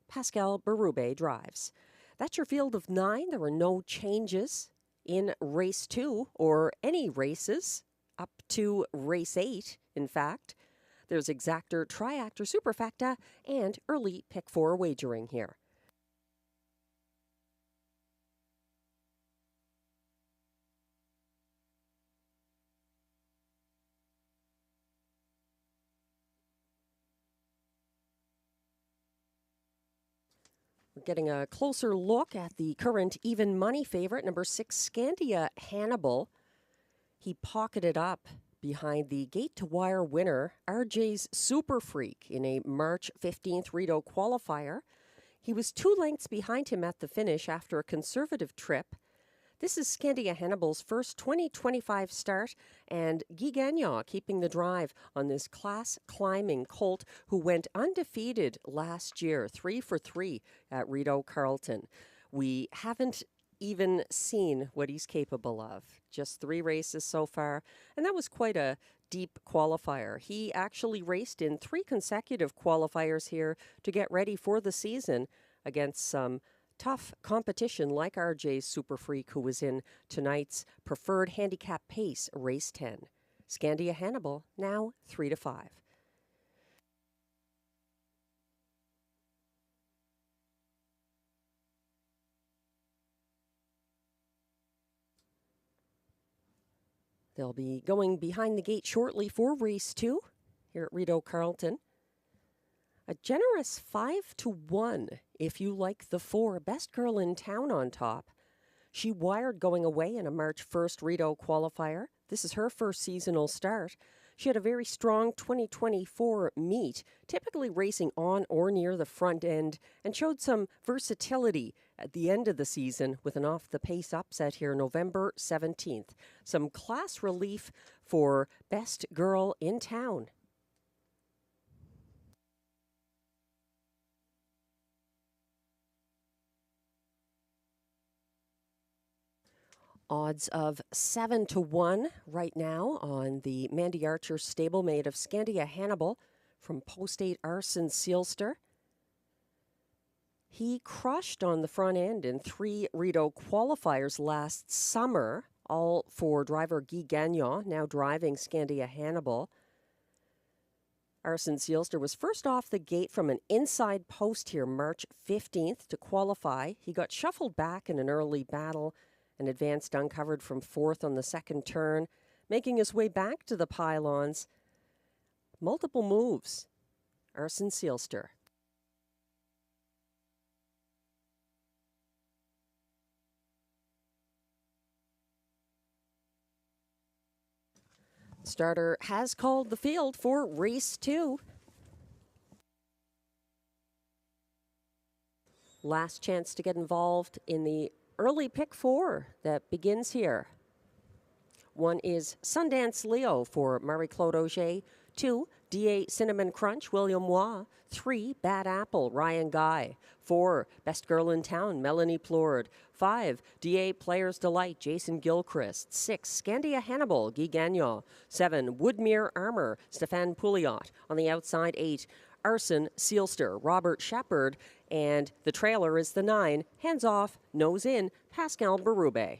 Pascal Berube drives. That's your field of 9. There were no changes in race 2 or any races up to race 8, in fact. There's exactor, triactor, superfecta, and early pick 4 wagering here. We're getting a closer look at the current even money favorite, number 6, Scandia Hannibal. He pocketed up behind the gate-to-wire winner, RJ's Super Freak, in a March 15th Rideau Qualifier. He was 2 lengths behind him at the finish after a conservative trip. This is Scandia Hannibal's first 2025 start, and Guy Gagnon keeping the drive on this class-climbing colt who went undefeated last year, 3 for 3 at Rideau Carleton. We haven't even seen what he's capable of. Just 3 races so far, and that was quite a deep qualifier. He actually raced in 3 consecutive qualifiers here to get ready for the season against some tough competition like RJ's Super Freak, who was in tonight's preferred handicap pace, race 10. Scandia Hannibal, now 3-5. They'll be going behind the gate shortly for race 2 here at Rideau Carleton. A generous 5-1 if you like the 4, Best Girl in Town on top. She wired going away in a March 1st Rideau qualifier. This is her first seasonal start. She had a very strong 2024 meet, typically racing on or near the front end, and showed some versatility at the end of the season with an off-the-pace upset here November 17th. Some class relief for Best Girl in Town. Odds of 7-1 right now on the Mandy Archer stablemate of Scandia Hannibal from Post 8 Arson Sealster. He crushed on the front end in 3 Rideau qualifiers last summer, all for driver Guy Gagnon, now driving Scandia Hannibal. Arsen Seelster was first off the gate from an inside post here March 15th to qualify. He got shuffled back in an early battle and advanced uncovered from fourth on the second turn, making his way back to the pylons. Multiple moves. Arsen Seelster. Starter has called the field for race 2. Last chance to get involved in the early pick 4 that begins here. 1 is Sundance Leo for Marie-Claude Auger. 2, DA Cinnamon Crunch, William Waugh. 3, Bad Apple, Ryan Guy. 4, Best Girl in Town, Melanie Plourde. 5, DA Players Delight, Jason Gilchrist. 6, Scandia Hannibal, Guy Gagnon. 7, Woodmere Armour, Stéphane Pouliot. On the outside, 8, Arsen Seelster, Robert Shepard. And the trailer is the 9, Hands Off, Nose In, Pascal Berube.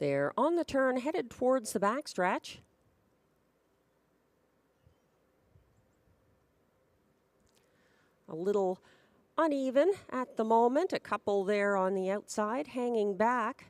They're on the turn, headed towards the backstretch. A little uneven at the moment. A couple there on the outside, hanging back.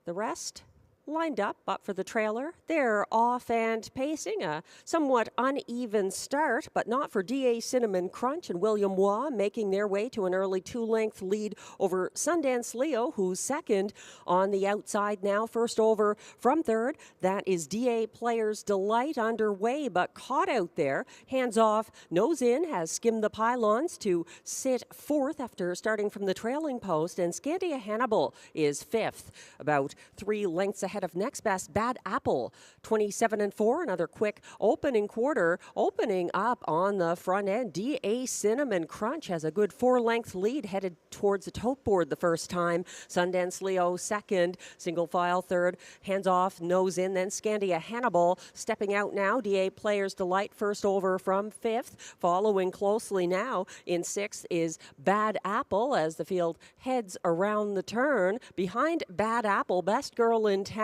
The rest lined up, but for the trailer, they're off and pacing. A somewhat uneven start, but not for DA Cinnamon Crunch and William Waugh, making their way to an early 2-length lead over Sundance Leo, who's second on the outside now. First over from third, that is DA Players Delight, underway, but caught out there. Hands Off, Nose In has skimmed the pylons to sit fourth after starting from the trailing post, and Scandia Hannibal is fifth, about 3 lengths ahead of next best Bad Apple, 27-4. Another quick opening quarter, opening up on the front end. DA Cinnamon Crunch has a good 4-length lead, headed towards the tote board the first time. Sundance Leo second, single file third. Hands Off, Nose In, then Scandia Hannibal stepping out now. DA Players Delight first over from fifth. Following closely now in sixth is Bad Apple as the field heads around the turn. Behind Bad Apple, Best Girl in Town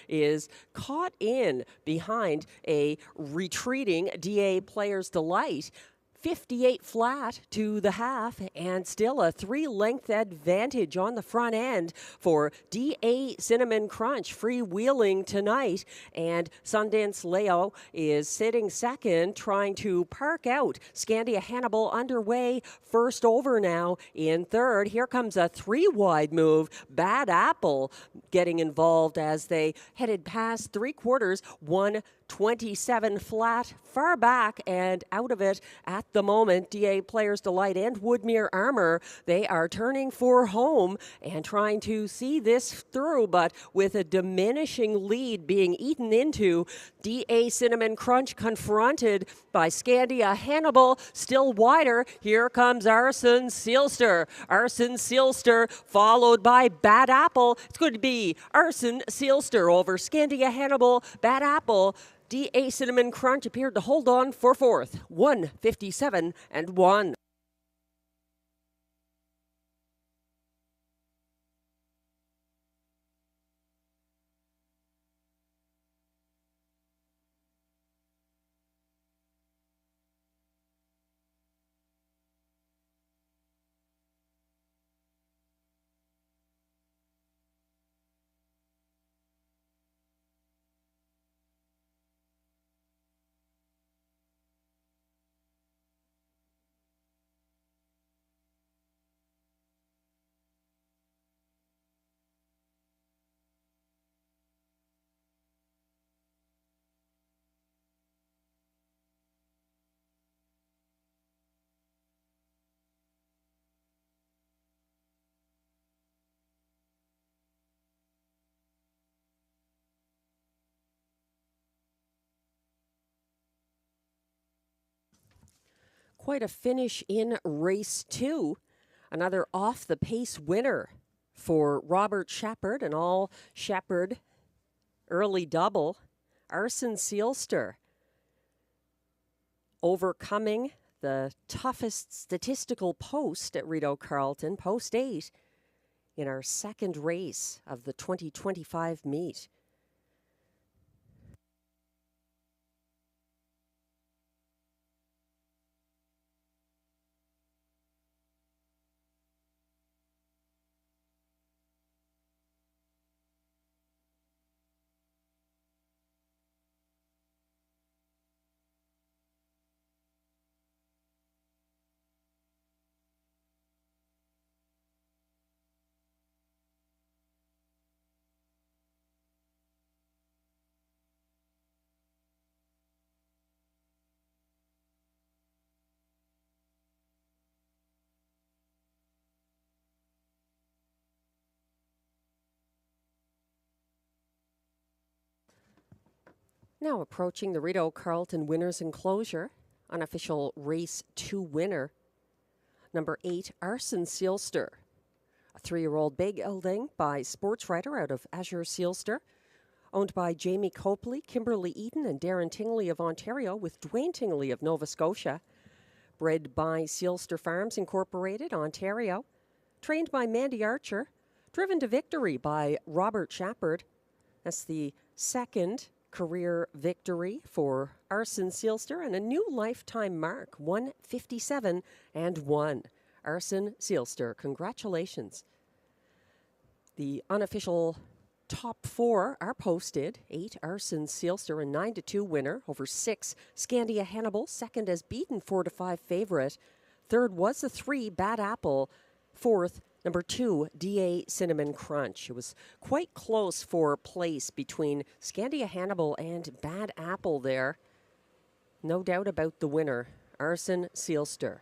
is caught in behind a retreating DA Players Delight. 58 flat to the half, and still a 3-length advantage on the front end for DA Cinnamon Crunch, freewheeling tonight. And Sundance Leo is sitting second, trying to park out. Scandia Hannibal underway, first over now in third. Here comes a 3-wide move. Bad Apple getting involved as they headed past 3/4, 127 flat, far back and out of it at the moment. DA Players Delight and Woodmere Armour, they are turning for home and trying to see this through, but with a diminishing lead being eaten into. DA Cinnamon Crunch confronted by Scandia Hannibal, still wider. Here comes Arsen Seelster. Arsen Seelster followed by Bad Apple. It's going to be Arsen Seelster over Scandia Hannibal. Bad Apple. DA Cinnamon Crunch appeared to hold on for fourth, 157-1. Quite a finish in race 2. Another off-the-pace winner for Robert Shepard, an all-Shepard early double. Arsen Seelster overcoming the toughest statistical post at Rideau Carleton, post 8, in our second race of the 2025 meet. Now approaching the Rideau Carleton winners enclosure, unofficial race 2 winner, number 8, Arson Sealster, a 3-year-old bay gelding by Sports Rider out of Azure Sealster, owned by Jamie Copley, Kimberly Eaton, and Darren Tingley of Ontario, with Dwayne Tingley of Nova Scotia. Bred by Sealster Farms Incorporated, Ontario. Trained by Mandy Archer. Driven to victory by Robert Shepard. That's the second career victory for Arson Sealster and a new lifetime mark, 157 and 1. Arson Sealster, congratulations. The unofficial top 4 are posted. 8, Arson Sealster, a 9-2 winner over 6, Scandia Hannibal, second as beaten 4-5 favorite. Third was a 3, Bad Apple. Fourth, number 2, DA Cinnamon Crunch. It was quite close for place between Scandia Hannibal and Bad Apple there. No doubt about the winner, Arson Sealster.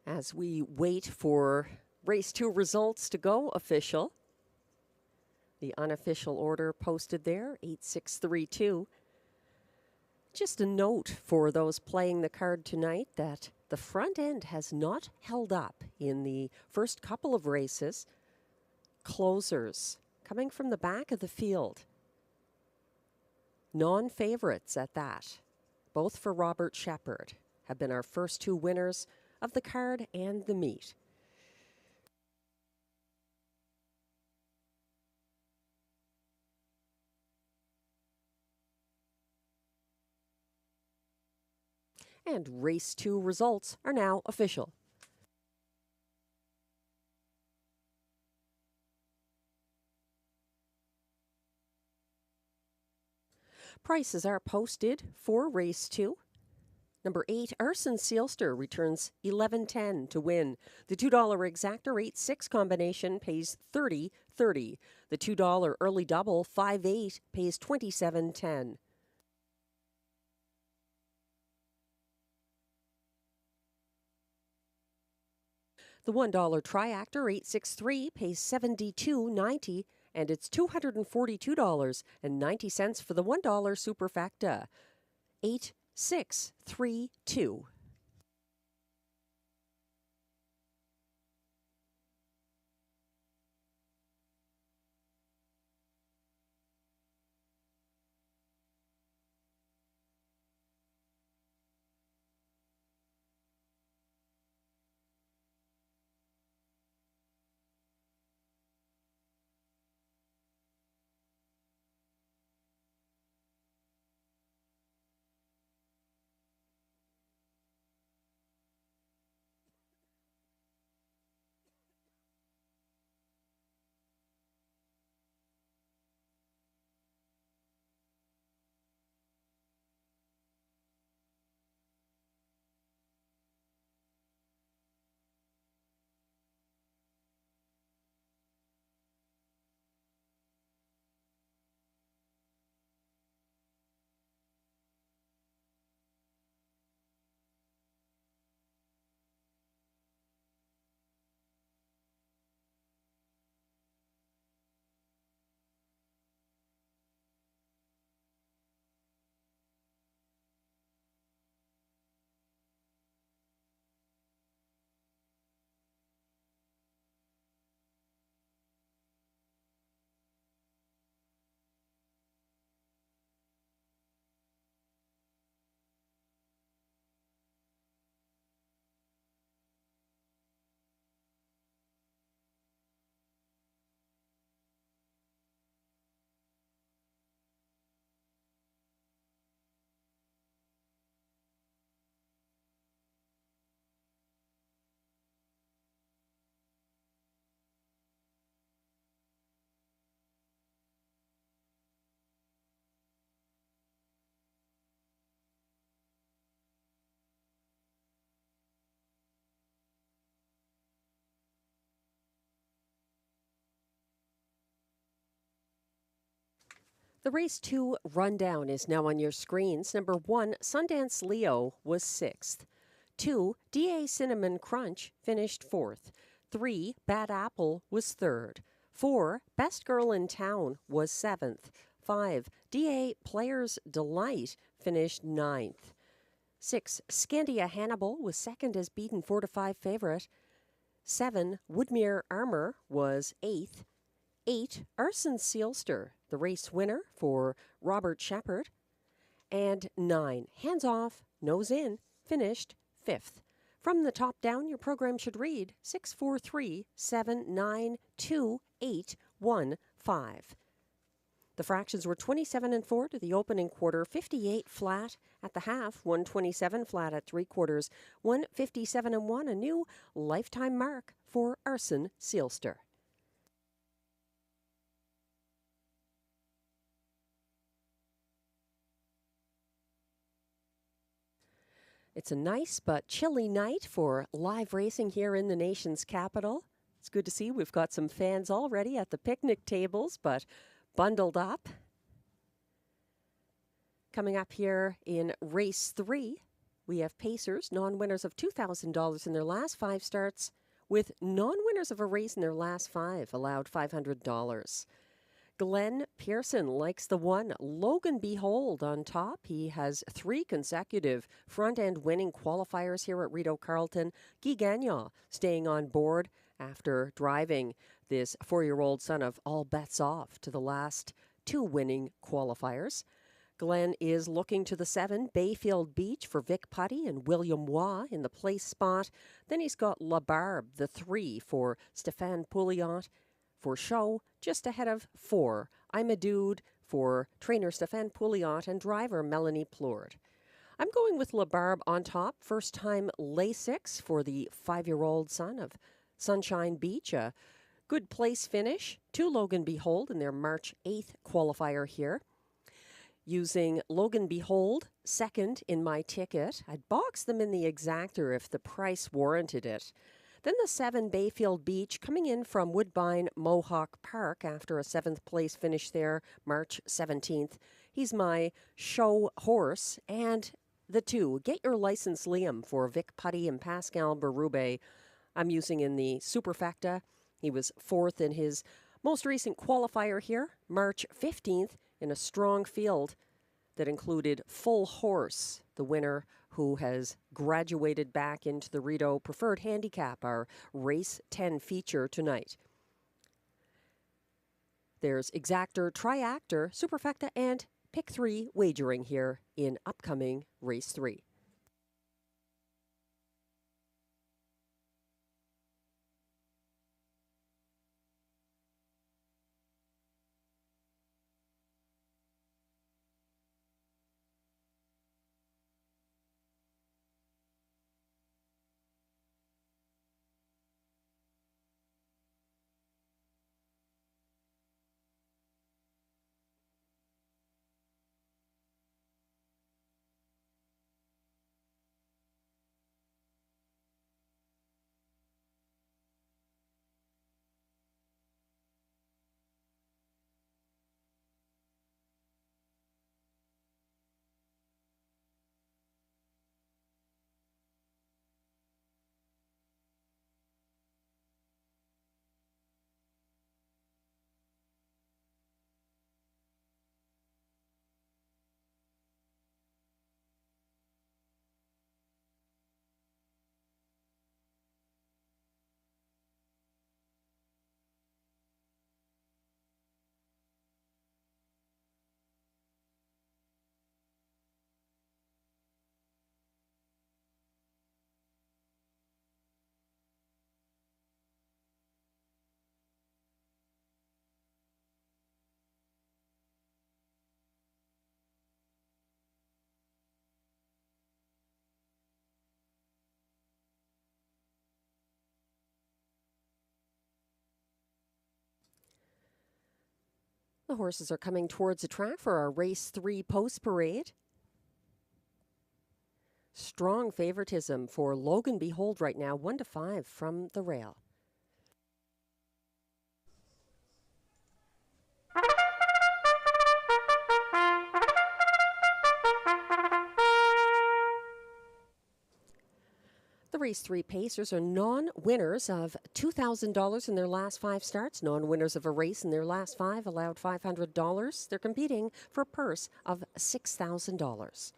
As we wait for race 2 results to go official, the unofficial order posted there, 8632. Just a note for those playing the card tonight that the front end has not held up in the first couple of races. Closers coming from the back of the field. Non-favorites at that, both for Robert Shepard, have been our first 2 winners of the card and the meet. And race 2 results are now official. Prices are posted for race 2. Number 8, Arson Sealster returns $11.10 to win. The $2 exactor 8-6 combination pays $30.30. The $2 early double 5-8 pays $27.10. The $1 triactor 863 pays $72.90, and it's $242.90 for the $1 superfecta. 8632. The race 2 rundown is now on your screens. Number 1, Sundance Leo was 6th. 2, DA Cinnamon Crunch finished 4th. 3, Bad Apple was 3rd. 4, Best Girl in Town was 7th. 5, DA Players Delight finished 9th. 6, Scandia Hannibal was 2nd as beaten 4-5 favorite. 7, Woodmere Armour was 8th. 8, Arson Sealster, the race winner for Robert Shepard. And 9, Hands Off, Nose In, finished 5th. From the top down, your program should read 643-792-815. The fractions were 27 and 4 to the opening quarter, 58 flat at the half, 127 flat at 3/4, 157 and 1, a new lifetime mark for Arson Sealster. It's a nice but chilly night for live racing here in the nation's capital. It's good to see we've got some fans already at the picnic tables, but bundled up. Coming up here in race 3, we have Pacers, non-winners of $2,000 in their last 5 starts, with non-winners of a race in their last 5 allowed $500. Glenn Pearson likes the 1, Logan Behold on top. He has 3 consecutive front-end winning qualifiers here at Rideau Carleton. Guy Gagnon staying on board after driving this 4-year-old son of All Bets Off to the last 2 winning qualifiers. Glenn is looking to the 7, Bayfield Beach for Vic Putty and William Waugh in the place spot. Then he's got La Barbe, the 3 for Stéphane Pouliot for show, just ahead of 4, I'm a Dude for trainer Stéphane Pouliot and driver Melanie Plourde. I'm going with La Barbe on top, first time Lasix for the 5-year-old son of Sunshine Beach. A good place finish to Logan Behold in their March 8th qualifier here. Using Logan Behold second in my ticket, I'd box them in the exactor if the price warranted it. Then the 7, Bayfield Beach, coming in from Woodbine Mohawk Park after a 7th place finish there March 17th. He's my show horse. And the 2, Get Your License Liam for Vic Putty and Pascal Berube. I'm using in the Superfecta. He was 4th in his most recent qualifier here, March 15th, in a strong field that included Full Horse, the winner who has graduated back into the Rideau Preferred Handicap, our Race 10 feature tonight. There's Exactor, Triactor, Superfecta, and Pick 3 wagering here in upcoming Race 3. The horses are coming towards the track for our Race 3 post parade. Strong favoritism for Logan Behold right now, 1-5 from the rail. race 3 pacers are non-winners of $2,000 in their last 5 starts. Non-winners of a race in their last 5 allowed $500. They're competing for a purse of $6,000.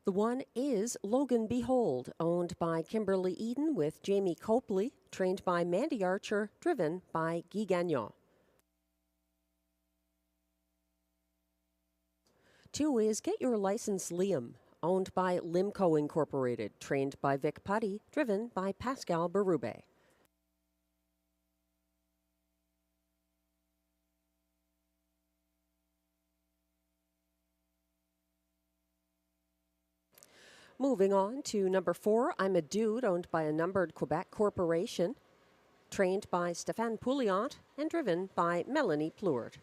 The one is Logan Behold, owned by Kimberly Eden with Jamie Copley, trained by Mandy Archer, driven by Guy Gagnon. 2 is Get Your License Liam, owned by Limco Incorporated, trained by Vic Putty, driven by Pascal Berube. Moving on to number 4, I'm a Dude, owned by a numbered Quebec corporation, trained by Stéphane Pouliot and driven by Melanie Plourde.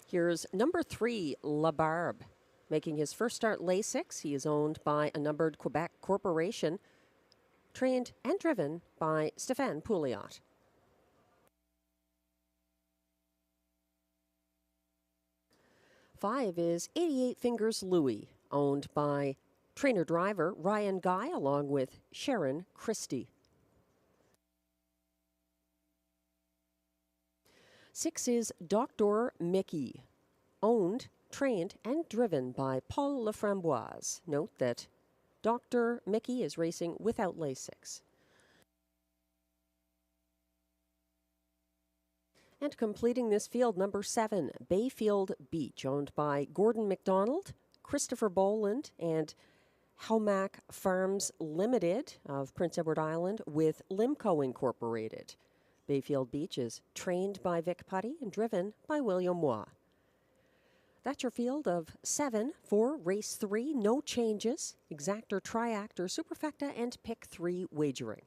Here's number 3, La Barbe. Making his first start Lasix, he is owned by a numbered Quebec corporation, trained and driven by Stéphane Pouliot. 5 is 88 Fingers Louie, owned by trainer-driver Ryan Guy along with Sharon Christie. 6 is Dr. Mickey, owned, trained, and driven by Paul Laframboise. Note that Dr. Mickey is racing without Lasix. And completing this field, number 7, Bayfield Beach, owned by Gordon McDonald, Christopher Boland, and Haumac Farms Limited of Prince Edward Island with Limco Incorporated. Bayfield Beach is trained by Vic Putty and driven by William Waugh. That's your field of 7 for race 3. No changes. Exactor, Triactor, Superfecta, and Pick 3 wagering.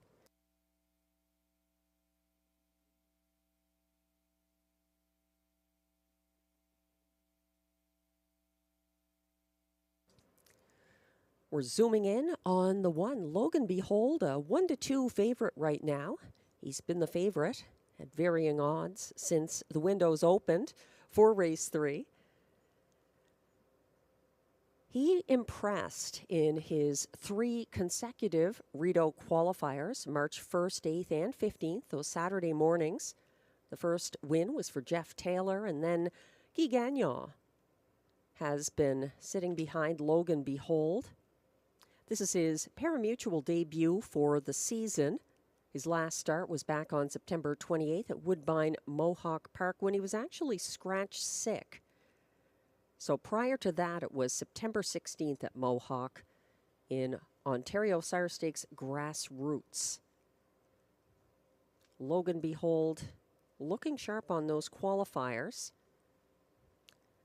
We're zooming in on the 1, Logan Behold, a 1-2 favorite right now. He's been the favorite at varying odds since the windows opened for race 3. He impressed in his 3 consecutive Rideau qualifiers, March 1st, 8th, and 15th, those Saturday mornings. The first win was for Jeff Taylor, and then Guy Gagnon has been sitting behind Logan Behold. This is his parimutuel debut for the season. His last start was back on September 28th at Woodbine Mohawk Park when he was actually scratch sick. So prior to that, it was September 16th at Mohawk in Ontario Sire Stakes Grassroots. Logan Behold looking sharp on those qualifiers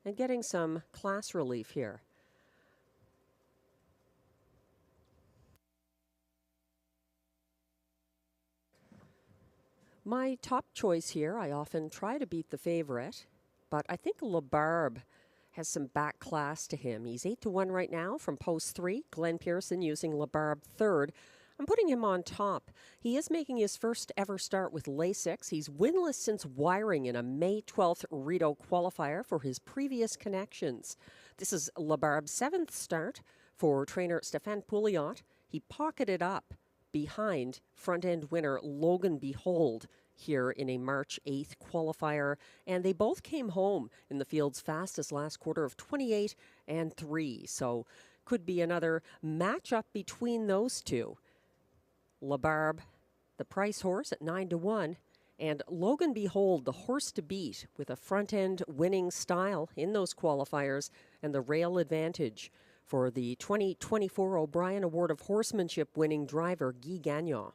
and getting some class relief here. My top choice here, I often try to beat the favorite, but I think La Barbe has some back class to him. He's 8-1 right now from post 3. Glenn Pearson using La Barbe third. I'm putting him on top. He is making his first ever start with Lasix. He's winless since wiring in a May 12th Rideau qualifier for his previous connections. This is La Barbe's 7th start for trainer Stéphane Pouliot. He pocketed up behind front-end winner Logan Behold here in a March 8th qualifier, and they both came home in the field's fastest last quarter of 28 and 3. So could be another matchup between those two. La Barbe, the price horse at 9-1, and Logan Behold, the horse to beat with a front-end winning style in those qualifiers and the rail advantage for the 2024 O'Brien Award of Horsemanship winning driver Guy Gagnon.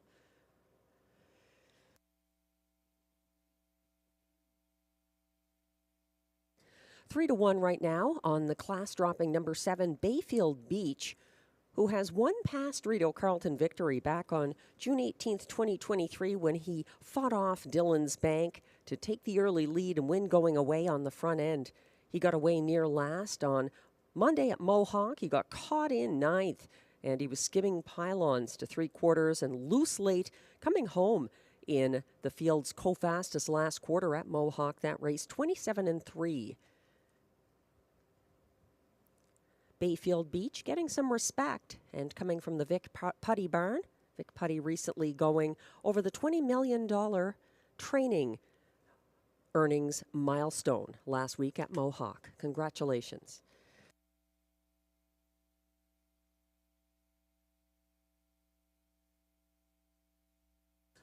$3-1 right now on the class dropping number 7 Bayfield Beach, who has one past Rideau Carleton victory back on June 18th, 2023, when he fought off Dillon's Bank to take the early lead and win going away on the front end. He got away near last on Monday at Mohawk. He got caught in ninth, and he was skimming pylons to 3/4 and loose late, coming home in the field's co-fastest last quarter at Mohawk. That race 27-3. Bayfield Beach getting some respect and coming from the Vic Putty barn. Vic Putty recently going over the $20 million training earnings milestone last week at Mohawk. Congratulations.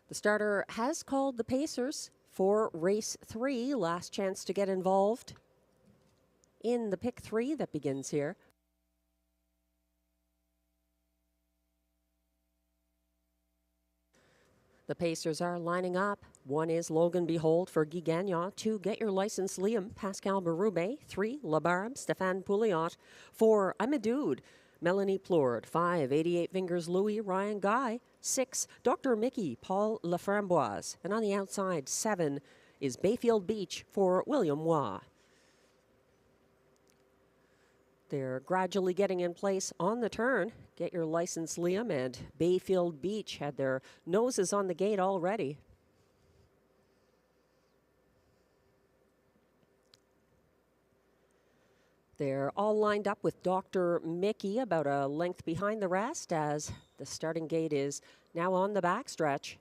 The starter has called the Pacers for race 3. Last chance to get involved in the pick 3 that begins here. The Pacers are lining up. 1 is Logan Behold for Guy Gagnon. 2, Get Your License Liam, Pascal Berube. 3, Labarbe, Stéphane Pouliot. 4, I'm a Dude, Melanie Plourde. 5, 88 Fingers Louis, Ryan Guy. 6, Dr. Mickey, Paul Laframboise. And on the outside, 7 is Bayfield Beach for William Waugh. They're gradually getting in place on the turn. Get Your License Liam and Bayfield Beach had their noses on the gate already. They're all lined up with Dr. Mickey about a length behind the rest as the starting gate is now on the backstretch.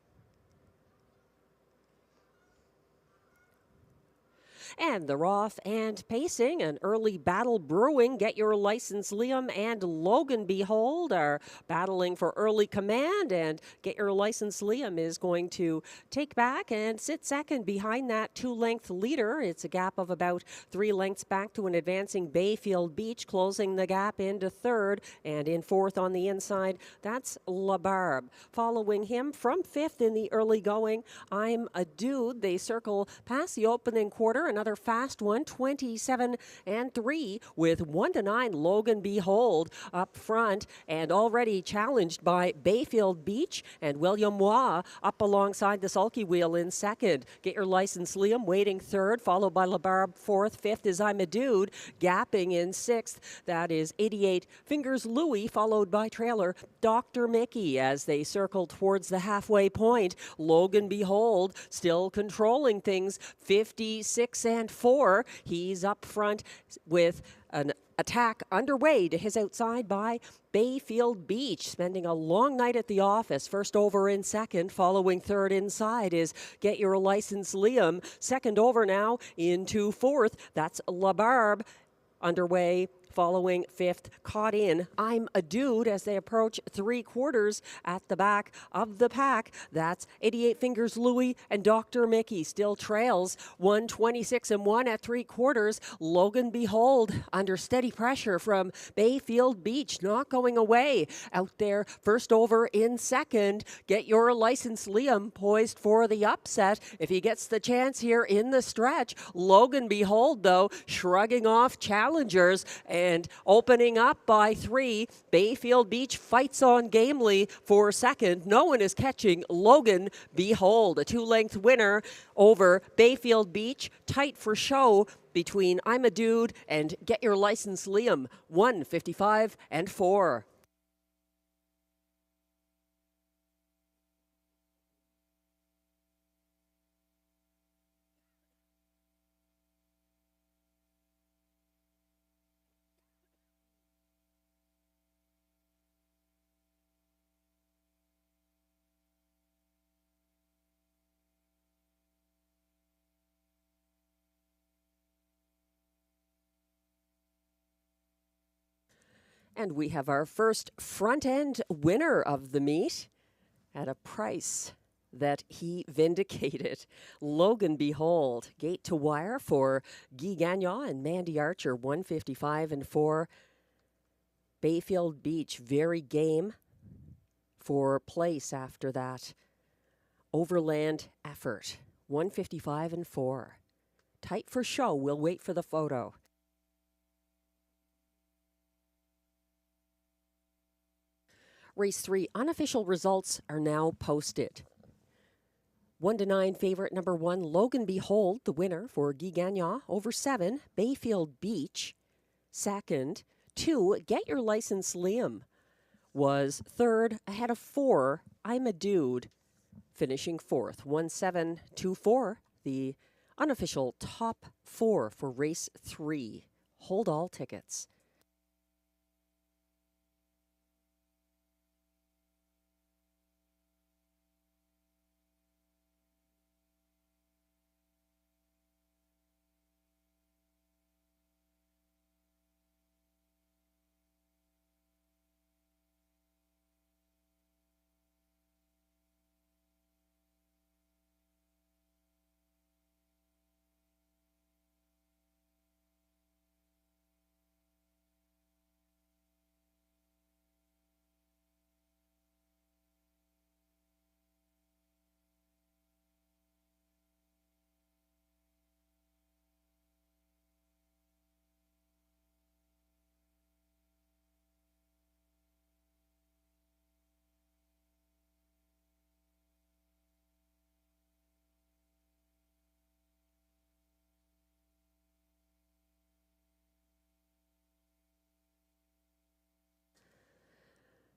And they're off and pacing, an early battle brewing. Get Your License Liam and Logan Behold are battling for early command, and Get Your License Liam is going to take back and sit second behind that 2-length leader. It's a gap of about 3 lengths back to an advancing Bayfield Beach, closing the gap into third, and in fourth on the inside, that's Labarbe. Following him from fifth in the early going, I'm a Dude. They circle past the opening quarter, another fast one, 27-3, with 1-9 Logan Behold up front, and already challenged by Bayfield Beach and William Waugh up alongside the sulky wheel in second. Get Your License Liam waiting third, followed by Labarbe fourth. Fifth is I'm a Dude, gapping in sixth. That is 88 Fingers Louis, followed by trailer Dr. Mickey as they circle towards the halfway point. Logan Behold still controlling things, 56-4. He's up front with an attack underway to his outside by Bayfield Beach, spending a long night at the office. First over in second, following third inside is Get Your License Liam. Second over now into fourth. That's Labarbe. Underway, following fifth, caught in I'm a Dude as they approach 3/4 at the back of the pack. That's 88 Fingers Louis and Dr. Mickey still trails 126-1 at 3/4. Logan Behold under steady pressure from Bayfield Beach, not going away out there. First over in second, Get Your License Liam poised for the upset if he gets the chance here in the stretch. Logan Behold, though, shrugging off challengers and opening up by 3. Bayfield Beach fights on gamely for second. No one is catching Logan Behold. A 2-length winner over Bayfield Beach. Tight for show between I'm a Dude and Get Your License Liam. 155-4. And we have our first front-end winner of the meet at a price that he vindicated. Logan Behold, gate to wire for Guy Gagnon and Mandy Archer, 155-4. Bayfield Beach, very game for place after that overland effort, 155-4. Tight for show. We'll wait for the photo. Race 3 unofficial results are now posted. 1-9 favorite number 1, Logan Behold, the winner for Guy Gagnon over 7, Bayfield Beach. Second, 2, Get Your License Liam was third ahead of 4, I'm a Dude, finishing fourth. 1-7-2-4, the unofficial top 4 for race 3. Hold all tickets.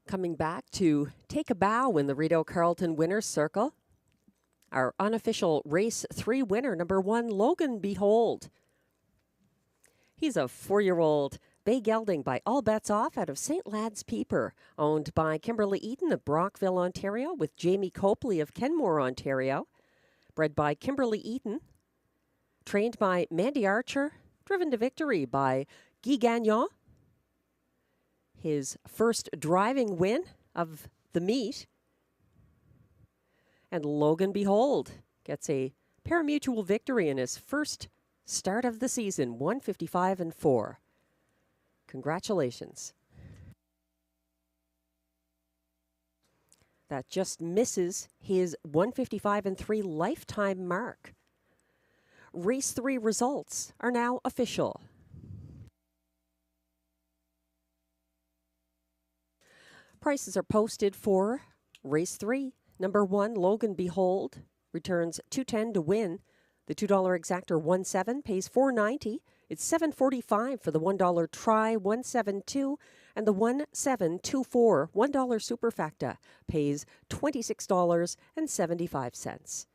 Coming back to take a bow in the Rideau Carleton Winners Circle. Our unofficial race 3 winner, number 1, Logan Behold. He's a 4-year-old bay gelding by All Bets Off out of St. Lad's Peeper, owned by Kimberly Eaton of Brockville, Ontario, with Jamie Copley of Kenmore, Ontario. Bred by Kimberly Eaton, trained by Mandy Archer, driven to victory by Guy Gagnon. His first driving win of the meet. And Logan Behold gets a pari-mutuel victory in his first start of the season, 155-4. Congratulations. That just misses his 155-3 lifetime mark. Race 3 results are now official. Prices are posted for race 3. Number 1, Logan Behold, returns $2.10 to win. The $2 exactor 1-7 pays $4.90. It's $7.45 for the $1 try 172, and the 1-7-2-4 $1 superfecta pays $26.75.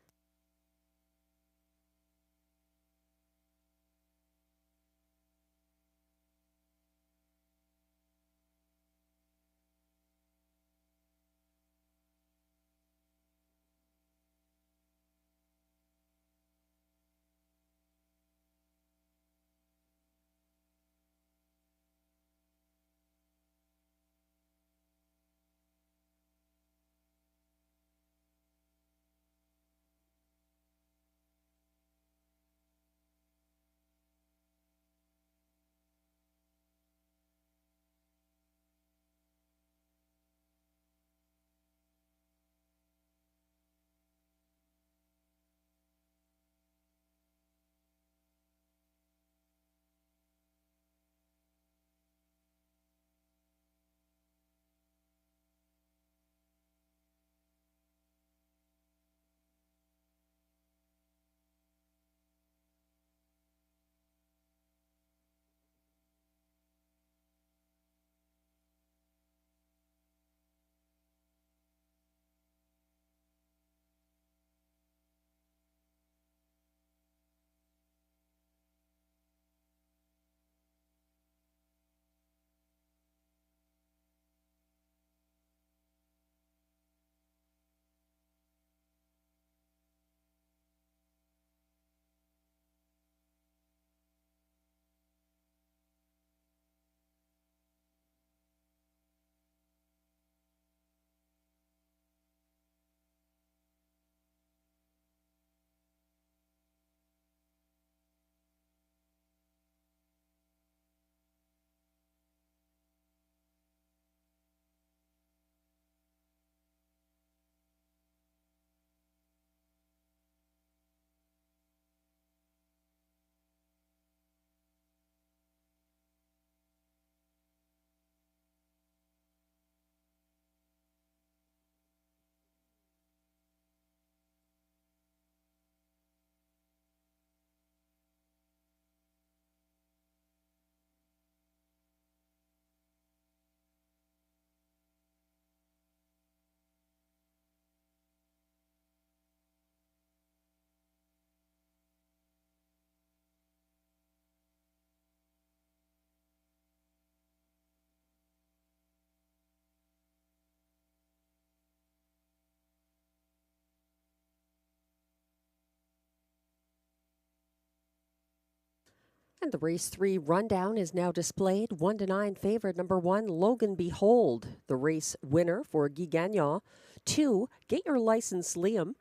And the race 3 rundown is now displayed. 1-9 favorite number 1, Logan Behold, the race winner for Guy Gagnon. 2, Get Your License Liam,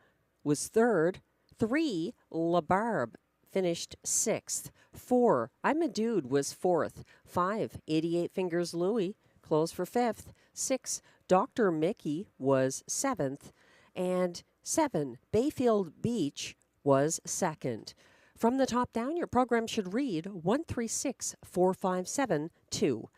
was third. 3, La Barbe finished 6th. 4, I'm a Dude was 4th. 5, 88 Fingers Louie, closed for 5th. 6, Dr. Mickey was 7th. And 7, Bayfield Beach was 2nd. From the top down, your program should read 136,457.2.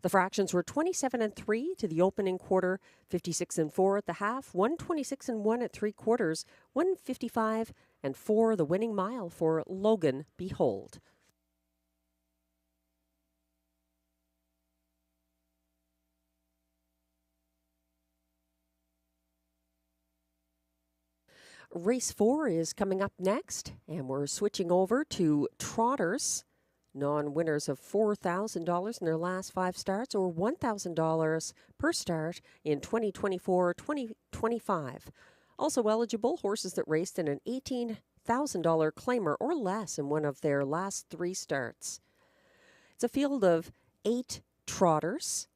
The fractions were 27 and 3 to the opening quarter, 56 and 4 at the half, 126 and 1 at 3/4, 155 and 4 the winning mile for Logan Behold. Race 4 is coming up next, and we're switching over to trotters, non-winners of $4,000 in their last 5 starts or $1,000 per start in 2024-2025. Also eligible, horses that raced in an $18,000 claimer or less in one of their last 3 starts. It's a field of 8 trotters,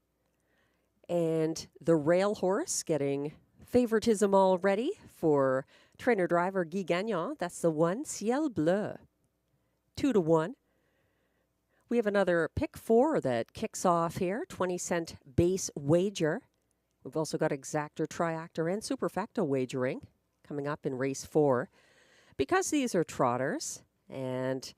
and the rail horse getting favoritism already for trainer-driver Guy Gagnon. That's the 1, Ciel Bleu, 2-1. We have another pick 4 that kicks off here, 20-cent base wager. We've also got exactor, triactor, and superfecta wagering coming up in race 4. Because these are trotters and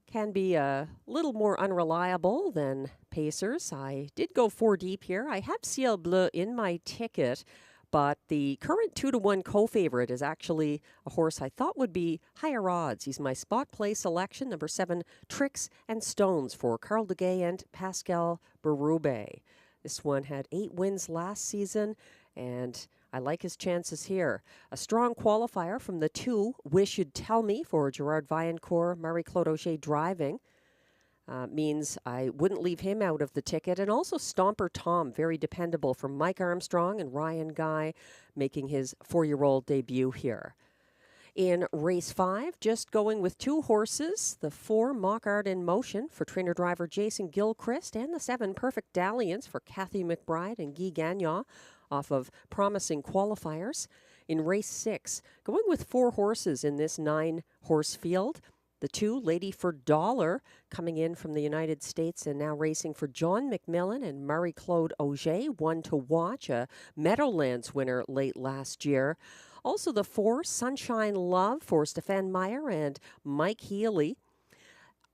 can be a little more unreliable than pacers, I did go 4 deep here. I have Ciel Bleu in my ticket, but the current 2-1 co-favorite is actually a horse I thought would be higher odds. He's my spot play selection, number 7, Tricks and Stones for Carl Duguay and Pascal Berube. This one had 8 wins last season, and I like his chances here. A strong qualifier from the 2, Wish You'd Tell Me for Gerard Vaillancourt, Marie-Claude Auger driving. Means I wouldn't leave him out of the ticket. And also Stomper Tom, very dependable, from Mike Armstrong and Ryan Guy, making his 4-year-old debut here. In race 5, just going with 2 horses, the 4, Mock Art in Motion for trainer-driver Jason Gilchrist, and the 7, Perfect Dalliance for Kathy McBride and Guy Gagnon, off of promising qualifiers. In race 6, going with 4 horses in this 9-horse field. The 2, Lady for Dollar, coming in from the United States and now racing for John McMillan and Marie-Claude Auger, one to watch, a Meadowlands winner late last year. Also the 4, Sunshine Love for Stefan Meyer and Mike Healy.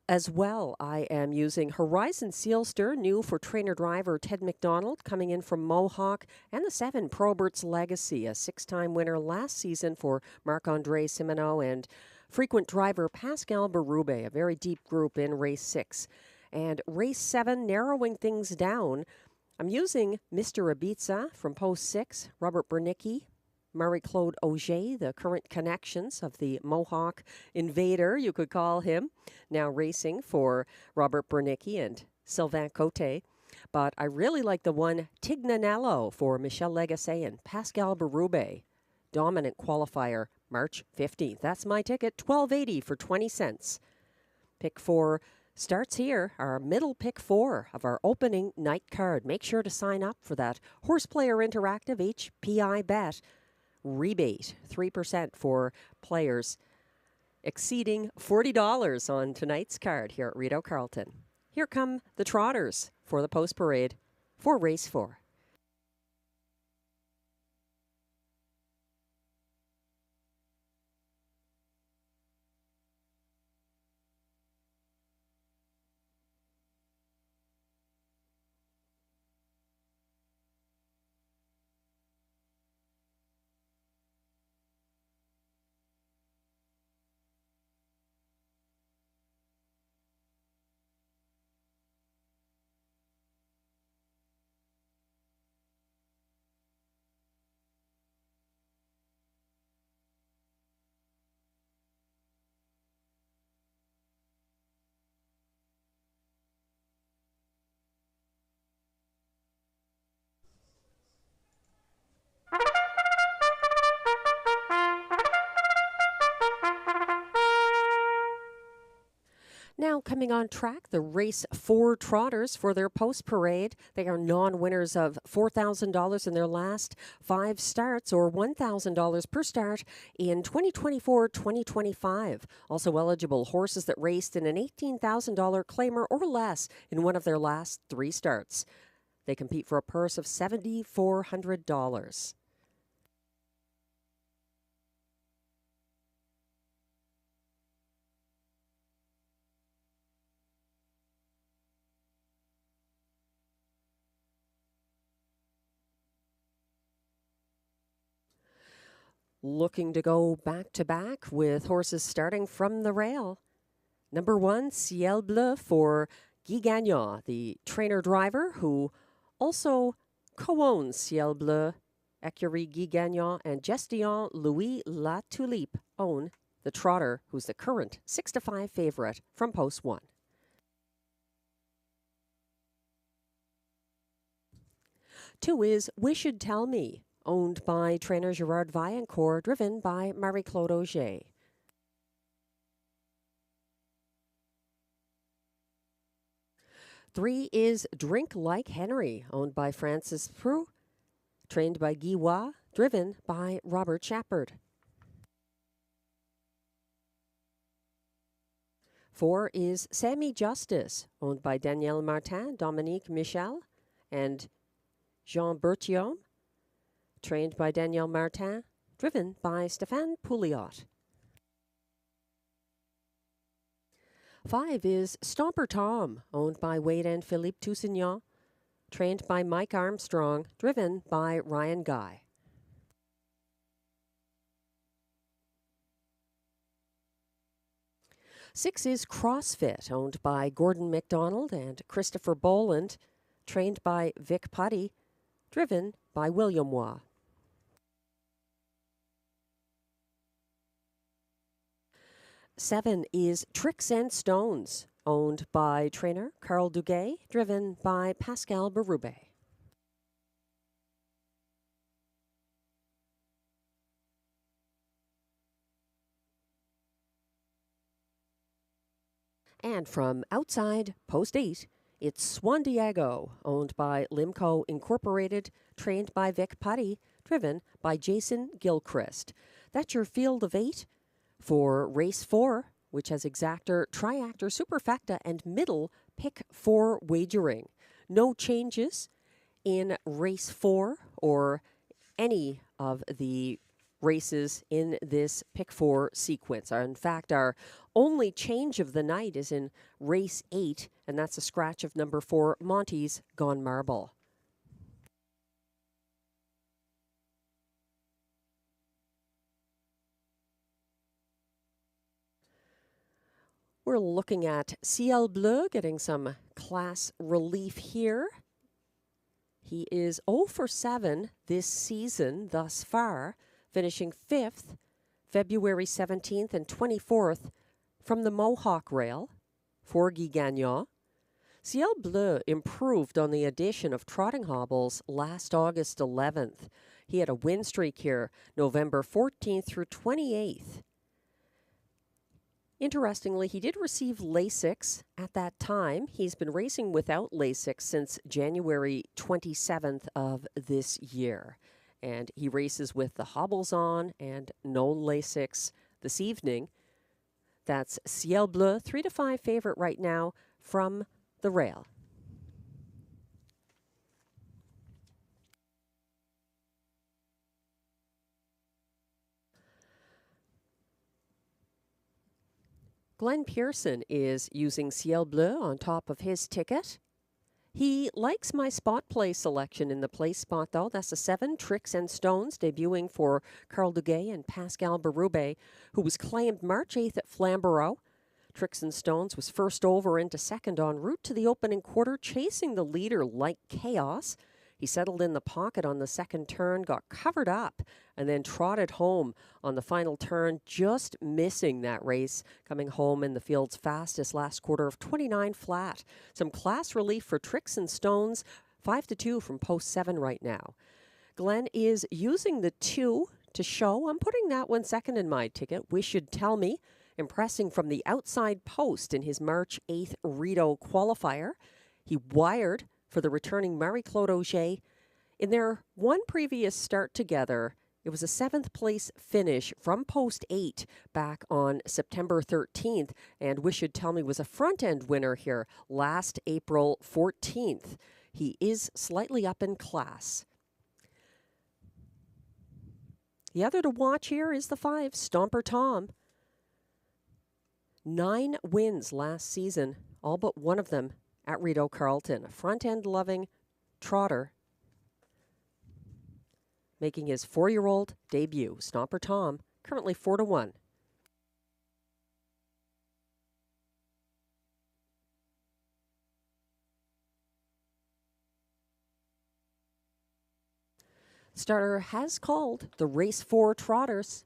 As well, I am using Horizon Sealster, new for trainer-driver Ted McDonald, coming in from Mohawk, and the 7, Probert's Legacy, a 6-time winner last season for Marc-Andre Simoneau and frequent driver Pascal Berube, a very deep group in race 6. And race 7, narrowing things down, I'm using Mr. Ibiza from post 6, Robert Bernicki, Marie-Claude Auger, the current connections of the Mohawk Invader, you could call him, now racing for Robert Bernicki and Sylvain Cote. But I really like the 1, Tignanello for Michel Legacy and Pascal Berube, dominant qualifier, March 15th. That's my ticket, $12.80 for 20 cents. Pick 4 starts here, our middle pick 4 of our opening night card. Make sure to sign up for that Horse Player Interactive HPI bet rebate, 3% for players exceeding $40 on tonight's card here at Rideau Carleton. Here come the trotters for the post parade for race 4. coming on track, the Race 4 Trotters for their post-parade. They are non-winners of $4,000 in their last 5 starts, or $1,000 per start in 2024-2025. Also eligible horses that raced in an $18,000 claimer or less in one of their last 3 starts. They compete for a purse of $7,400. Looking to go back-to-back with horses starting from the rail. Number 1, Ciel Bleu for Guy Gagnon, the trainer-driver who also co-owns Ciel Bleu. Écurie Guy Gagnon and Gestion Louis La Tulipe own the trotter, who's the current 6-5 favorite from Post 1. 2 is We Should Tell Me, owned by trainer Gerard Vaillancourt, driven by Marie-Claude Auger. 3 is Drink Like Henry, owned by Francis Prou, trained by Guy Waugh, driven by Robert Shepard. 4 is Sammy Justice, owned by Danielle Martin, Dominique Michel, and Jean Berthiaume, trained by Danielle Martin, driven by Stéphane Pouliot. 5 is Stomper Tom, owned by Wade and Philippe Toussignan, trained by Mike Armstrong, driven by Ryan Guy. 6 is CrossFit, owned by Gordon McDonald and Christopher Boland, trained by Vic Putty, driven by William Waugh. 7 is Tricks and Stones, owned by trainer Carl Duguay, driven by Pascal Berube. And from outside Post 8, it's Swan Diego, owned by Limco Incorporated, trained by Vic Putty, driven by Jason Gilchrist. That's your field of 8 for Race 4, which has exactor, triactor, superfecta, and middle pick 4 wagering. No changes in Race 4 or any of the races in this pick 4 sequence. In fact, our only change of the night is in Race 8, and that's a scratch of number 4, Monty's Gone Marble. We're looking at Ciel Bleu getting some class relief here. He is 0 for 7 this season thus far, finishing 5th, February 17th and 24th from the Mohawk Rail for Guy Gagnon. Ciel Bleu improved on the addition of trotting hobbles last August 11th. He had a win streak here November 14th through 28th. Interestingly, he did receive Lasix at that time. He's been racing without Lasix since January 27th of this year. And he races with the hobbles on and no Lasix this evening. That's Ciel Bleu, 3-5 favorite right now from the rail. Glenn Pearson is using Ciel Bleu on top of his ticket. He likes my spot play selection in the place spot, though. That's a 7, Tricks and Stones, debuting for Carl Duguay and Pascal Berube, who was claimed March 8th at Flamborough. Tricks and Stones was first over into second en route to the opening quarter, chasing the leader like chaos. He settled in the pocket on the second turn, got covered up, and then trotted home on the final turn, just missing that race, coming home in the field's fastest last quarter of 29 flat. Some class relief for Tricks and Stones, 5-2 from Post 7 right now. Glenn is using the 2 to show. I'm putting that one second in my ticket. We Should Tell Me. impressing from the outside post in his March 8th Rideau Qualifier. He wired for the returning Marie-Claude Auger. In their one previous start together, it was a 7th place finish from post 8 back on September 13th, and Wish You'd Tell Me was a front-end winner here last April 14th. He is slightly up in class. The other to watch here is the 5, Stomper Tom. 9 wins last season, all but one of them at Rideau Carleton. A front-end loving trotter making his 4-year-old debut. Stomper Tom, currently 4-1. Starter has called the race 4 trotters.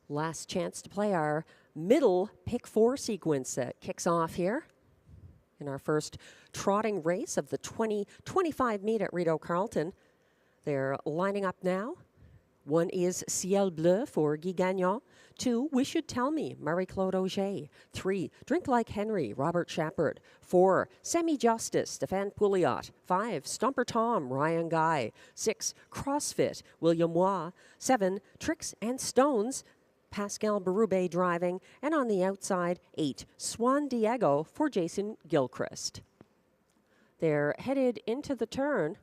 Last chance to play our middle pick 4 sequence that kicks off here in our first trotting race of the 2025 meet at Rideau Carleton. They're lining up now. 1 is Ciel Bleu for Guy Gagnon. 2, Wish You'd Tell Me, Marie-Claude Auger. 3, Drink Like Henry, Robert Shepard. 4, Semi Justice, Stéphane Pouliot. 5, Stomper Tom, Ryan Guy. 6, CrossFit, William Waugh. 7, Tricks and Stones, Pascal Berube driving. And on the outside, 8, Swan Diego for Jason Gilchrist. They're headed into the turn.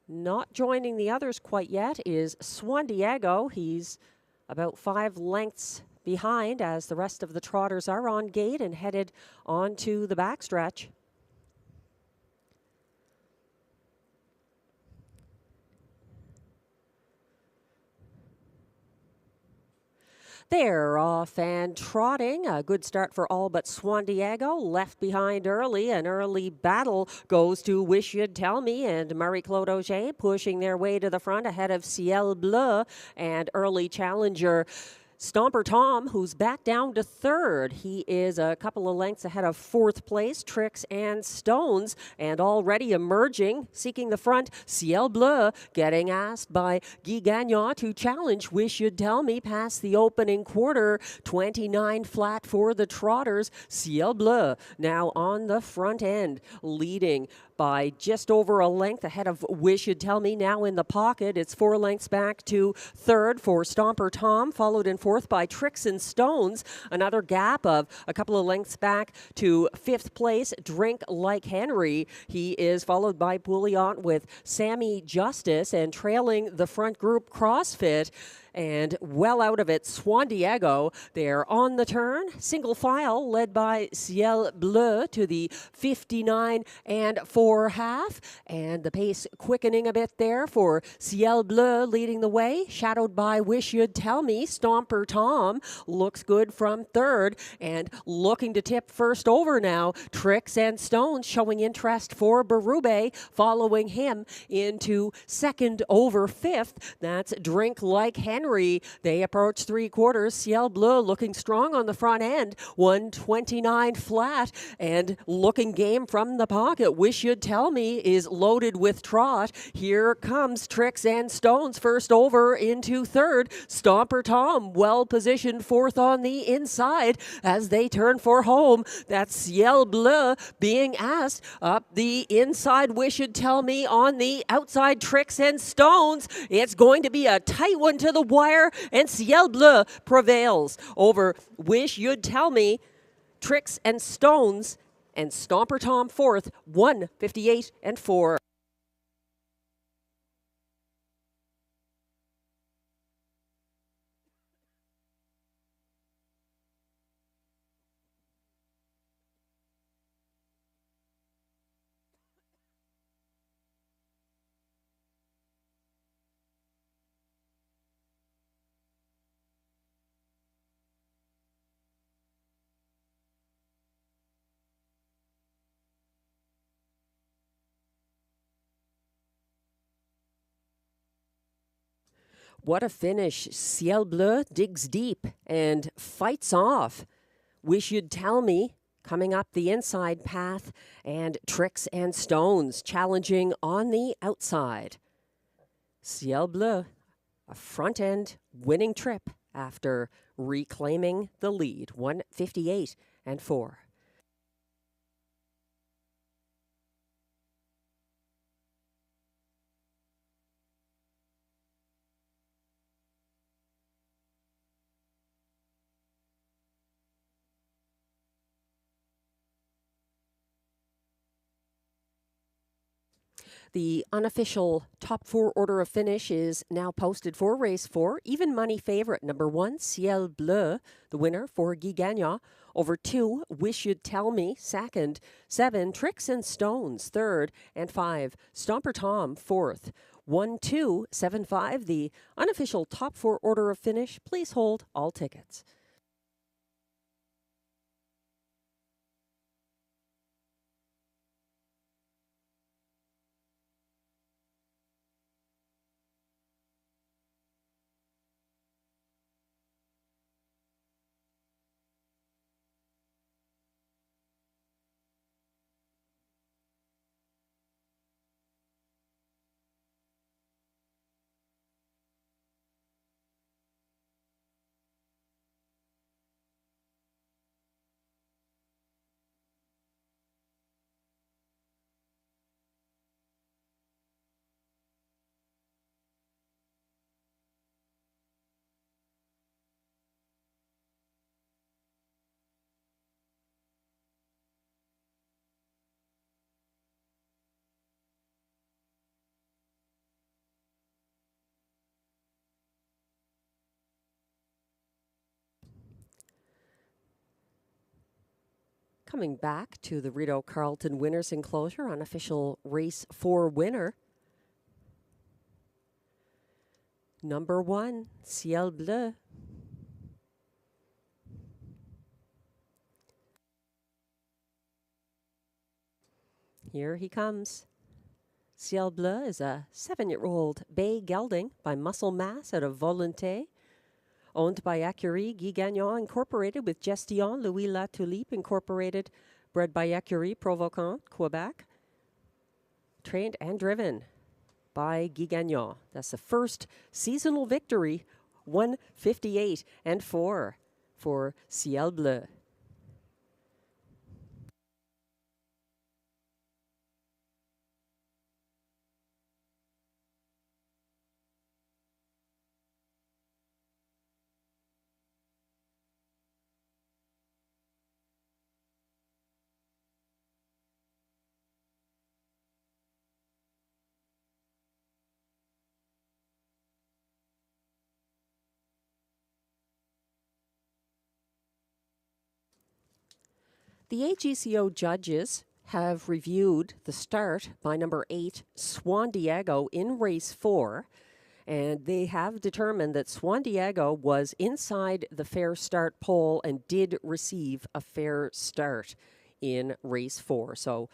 Not joining the others quite yet is Swan Diego. He's about 5 lengths behind as the rest of the trotters are on gate and headed onto the backstretch. They're off and trotting. A good start for all but Swan Diego. Left behind early. An early battle goes to Wish You'd Tell Me and Marie-Claude Auger pushing their way to the front ahead of Ciel Bleu and early challenger Stomper Tom, who's back down to 3rd. He is a couple of lengths ahead of 4th place, Tricks and Stones, and already emerging, seeking the front, Ciel Bleu, getting asked by Guy Gagnon to challenge Wish You'd Tell Me past the opening quarter. 29 flat for the trotters. Ciel Bleu now on the front end, leading by just over a length ahead of Wish You'd Tell Me. Now in the pocket, it's 4 lengths back to 3rd for Stomper Tom, followed in 4th by Tricks and Stones. Another gap of a couple of lengths back to 5th place, Drink Like Henry. He is followed by Pouliot with Sammy Justice, and trailing the front group CrossFit. And well out of it, Swan Diego. They're on the turn, single file, led by Ciel Bleu to the 59 and 4/2. And the pace quickening a bit there for Ciel Bleu leading the way, shadowed by Wish You'd Tell Me. Stomper Tom looks good from 3rd and looking to tip first over now. Tricks and Stones showing interest for Berube, following him into 2nd over 5th. That's Drink Like Henry. They approach 3/4. Ciel Bleu looking strong on the front end. 129 flat and looking game from the pocket. Wish You'd Tell Me is loaded with trot. Here comes Tricks and Stones first over into 3rd. Stomper Tom well positioned 4th on the inside as they turn for home. That's Ciel Bleu being asked up the inside. Wish You'd Tell Me on the outside. Tricks and Stones. It's going to be a tight one to the wire, and Ciel Bleu prevails over Wish You'd Tell Me. Tricks and Stones, and Stomper Tom 4th, 1:58 and 4. What a finish. Ciel Bleu digs deep and fights off Wish You'd Tell Me. coming up the inside path, and Tricks and Stones challenging on the outside. Ciel Bleu, a front-end winning trip after reclaiming the lead, 1:58.4. The unofficial top 4 order of finish is now posted for race 4. Even money favorite number 1, Ciel Bleu, the winner for Guy Gagnon. Over 2, Wish You'd Tell Me, second. 7, Tricks and Stones, third. And 5, Stomper Tom, fourth. 1, 2, 7, 5, the unofficial top 4 order of finish. Please hold all tickets. Coming back to the Rideau Carleton Winners Enclosure, unofficial race 4 winner. Number 1, Ciel Bleu. Here he comes. Ciel Bleu is a 7-year-old bay gelding by Muscle Mass out of Volonté. Owned by Écurie Guy Gagnon Incorporated with Gestion Louis La Tulipe Incorporated. Bred by Écurie Provocant, Quebec. Trained and driven by Guy Gagnon. That's the first seasonal victory, 1:58.4 for Ciel Bleu. The AGCO judges have reviewed the start by number 8, Swan Diego, in race 4, and they have determined that Swan Diego was inside the fair start pole and did receive a fair start in race 4. So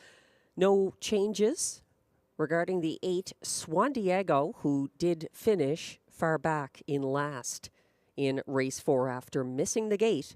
no changes regarding the 8, Swan Diego, who did finish far back in last in race 4 after missing the gate.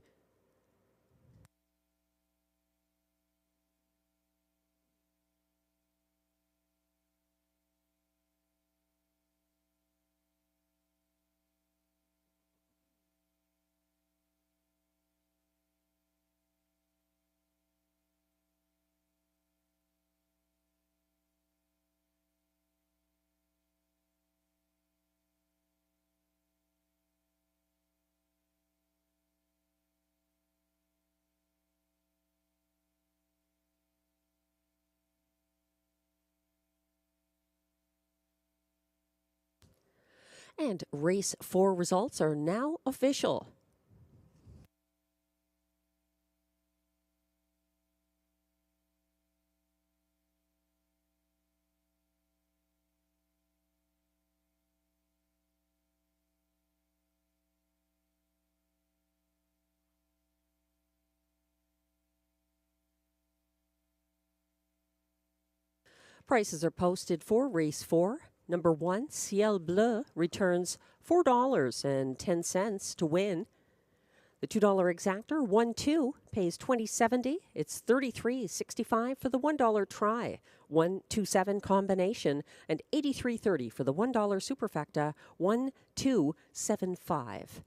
And race 4 results are now official. Prices are posted for race 4. Number 1, Ciel Bleu, returns $4.10 to win. The $2 exactor, 1-2, pays $20.70. It's $33.65 for the $1 try. 1-2-7 combination, and $83.30 for the $1 superfecta, 1-2-7-5.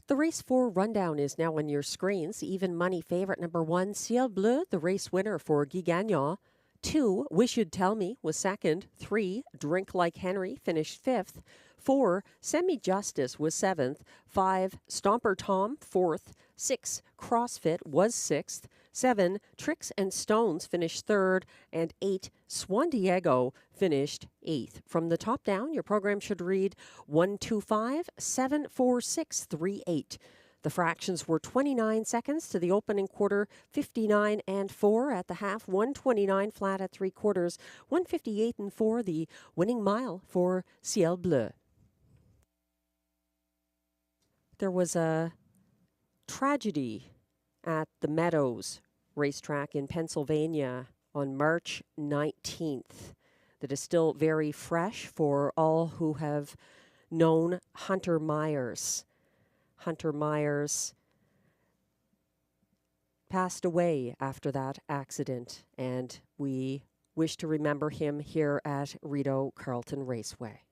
The race 4 rundown is now on your screens. Even money favorite number 1, Ciel Bleu, the race winner for Guy Gagnon. 2, Wish You'd Tell Me, was second. 3, Drink Like Henry, finished fifth. 4, Semi Justice was seventh. 5, Stomper Tom, fourth. 6, CrossFit was sixth. 7, Tricks and Stones finished third. And 8, Swan Diego finished eighth. From the top down, your program should read 125-74638. The fractions were 29 seconds to the opening quarter, 59 and 4 at the half, 129 flat at three quarters, 158 and 4 the winning mile for Ciel Bleu. There was a tragedy at the Meadows racetrack in Pennsylvania on March 19th that is still very fresh for all who have known Hunter Meyers. Hunter Meyers passed away after that accident, and we wish to remember him here at Rideau Carleton Raceway.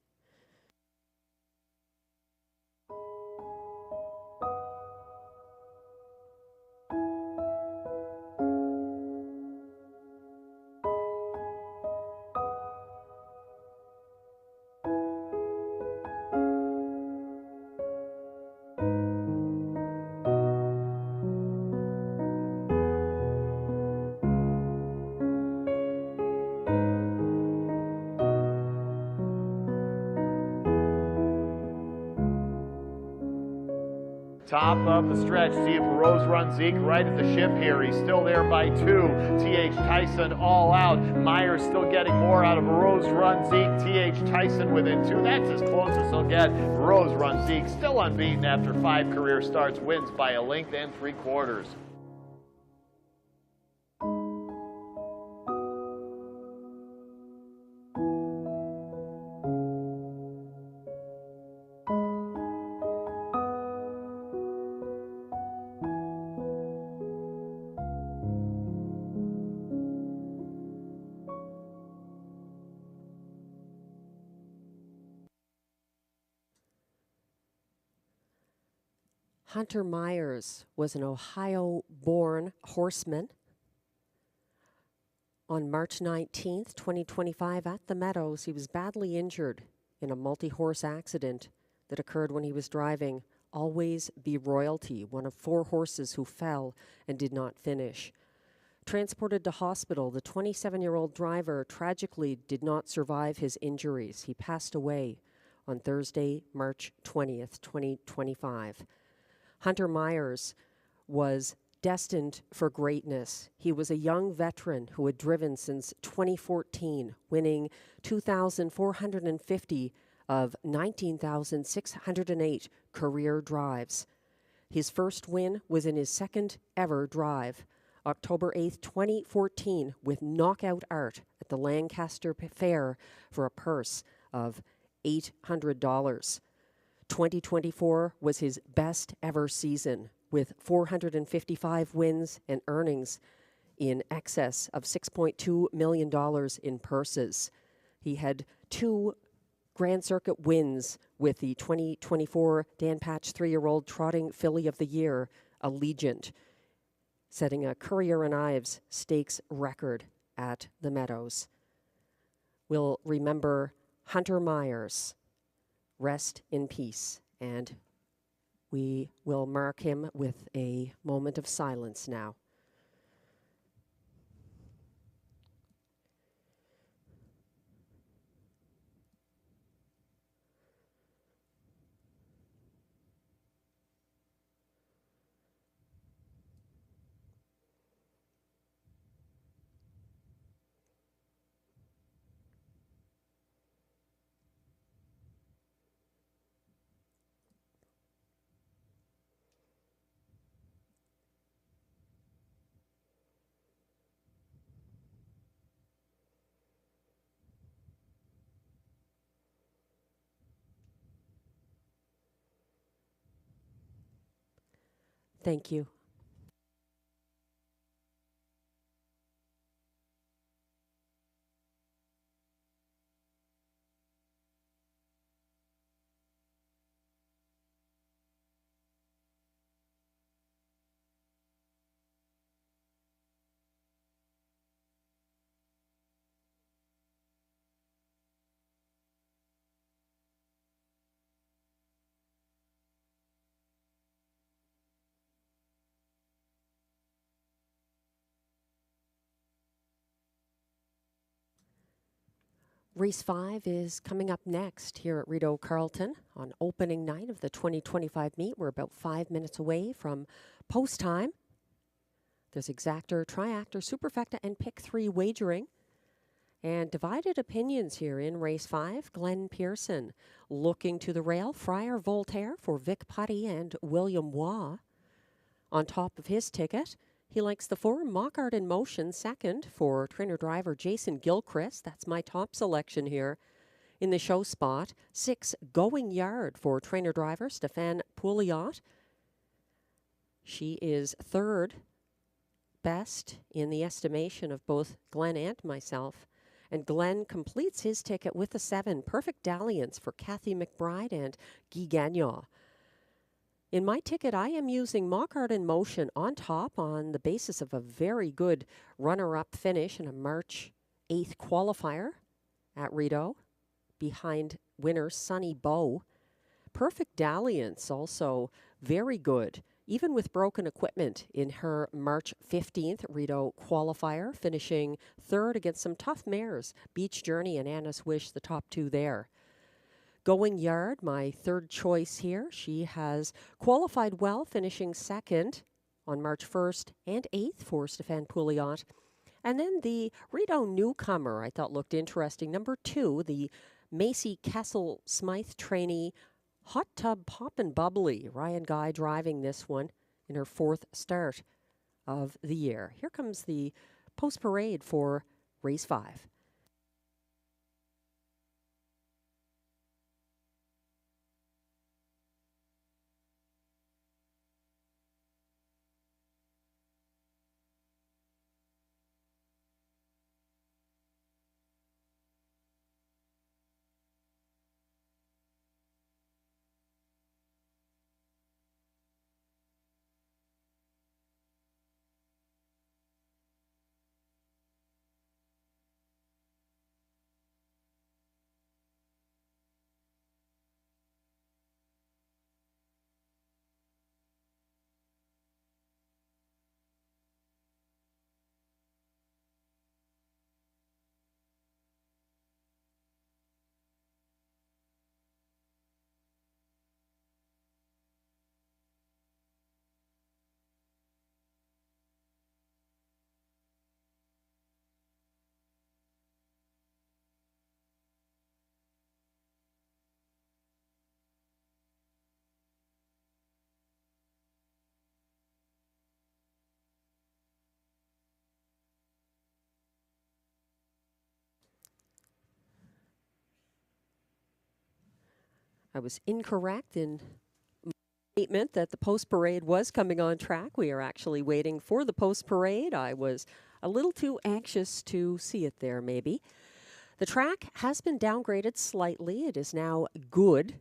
Top of the stretch, see if Rose runs Zeke right at the ship here. He's still there by 2. T.H. Tyson all out. Meyers still getting more out of Rose run Zeke. T.H. Tyson within 2. That's as close as he'll get. Rose run Zeke still unbeaten after 5 career starts, wins by a length and 3/4. Hunter Meyers was an Ohio-born horseman. On March 19th, 2025, at the Meadows, he was badly injured in a multi-horse accident that occurred when he was driving Always Be Royalty, one of 4 horses who fell and did not finish. Transported to hospital, the 27-year-old driver tragically did not survive his injuries. He passed away on Thursday, March 20th, 2025. Hunter Meyers was destined for greatness. He was a young veteran who had driven since 2014, winning 2,450 of 19,608 career drives. His first win was in his second ever drive, October 8th, 2014, with knockout art at the Lancaster Fair for a purse of $800. 2024 was his best ever season, with 455 wins and earnings in excess of $6.2 million in purses. He had 2 Grand Circuit wins with the 2024 Dan Patch 3-year-old Trotting Filly of the Year, Allegiant, setting a Courier and Ives Stakes record at the Meadows. We'll remember Hunter Meyers. Rest in peace, and we will mark him with a moment of silence now. Thank you. Race 5 is coming up next here at Rideau Carleton on opening night of the 2025 meet. We're about 5 minutes away from post time. There's exactor, triactor, superfecta, and pick 3 wagering. And divided opinions here in race 5. Glenn Pearson looking to the rail. Friar Voltaire for Vic Putty and William Waugh. On top of his ticket, he likes the 4 Mockart in Motion, second for trainer-driver Jason Gilchrist. That's my top selection here in the show spot. 6 Going Yard for trainer-driver Stéphane Pouliot. She is third best in the estimation of both Glenn and myself. And Glenn completes his ticket with a 7 Perfect Dalliance for Kathy McBride and Guy Gagnon. In my ticket, I am using Mockart in Motion on top on the basis of a very good runner-up finish in a March 8th qualifier at Rideau, behind winner Sunny Bow. Perfect Dalliance also very good, even with broken equipment in her March 15th Rideau qualifier, finishing third against some tough mares, Beach Journey and Anna's Wish, the top 2 there. Going Yard, my third choice here. She has qualified well, finishing second on March 1st and 8th for Stéphane Pouliot. And then the Rideau newcomer I thought looked interesting. Number 2, the Macy Kessel Smythe trainee, Hot Tub Poppin' Bubbly. Ryan Guy driving this one in her 4th start of the year. Here comes the post parade for race 5. I was incorrect in my statement that the post parade was coming on track. We are actually waiting for the post parade. I was a little too anxious to see it there, maybe. The track has been downgraded slightly. It is now good.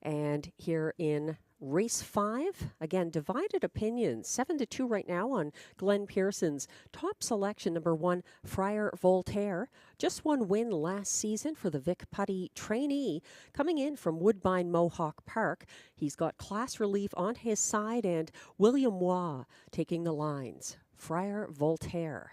And here in race 5, again, divided opinions. 7-2 right now on Glenn Pearson's top selection, number 1, Friar Voltaire. Just one win last season for the Vic Putty trainee, coming in from Woodbine Mohawk Park. He's got Class Relief on his side and William Waugh taking the lines. Friar Voltaire.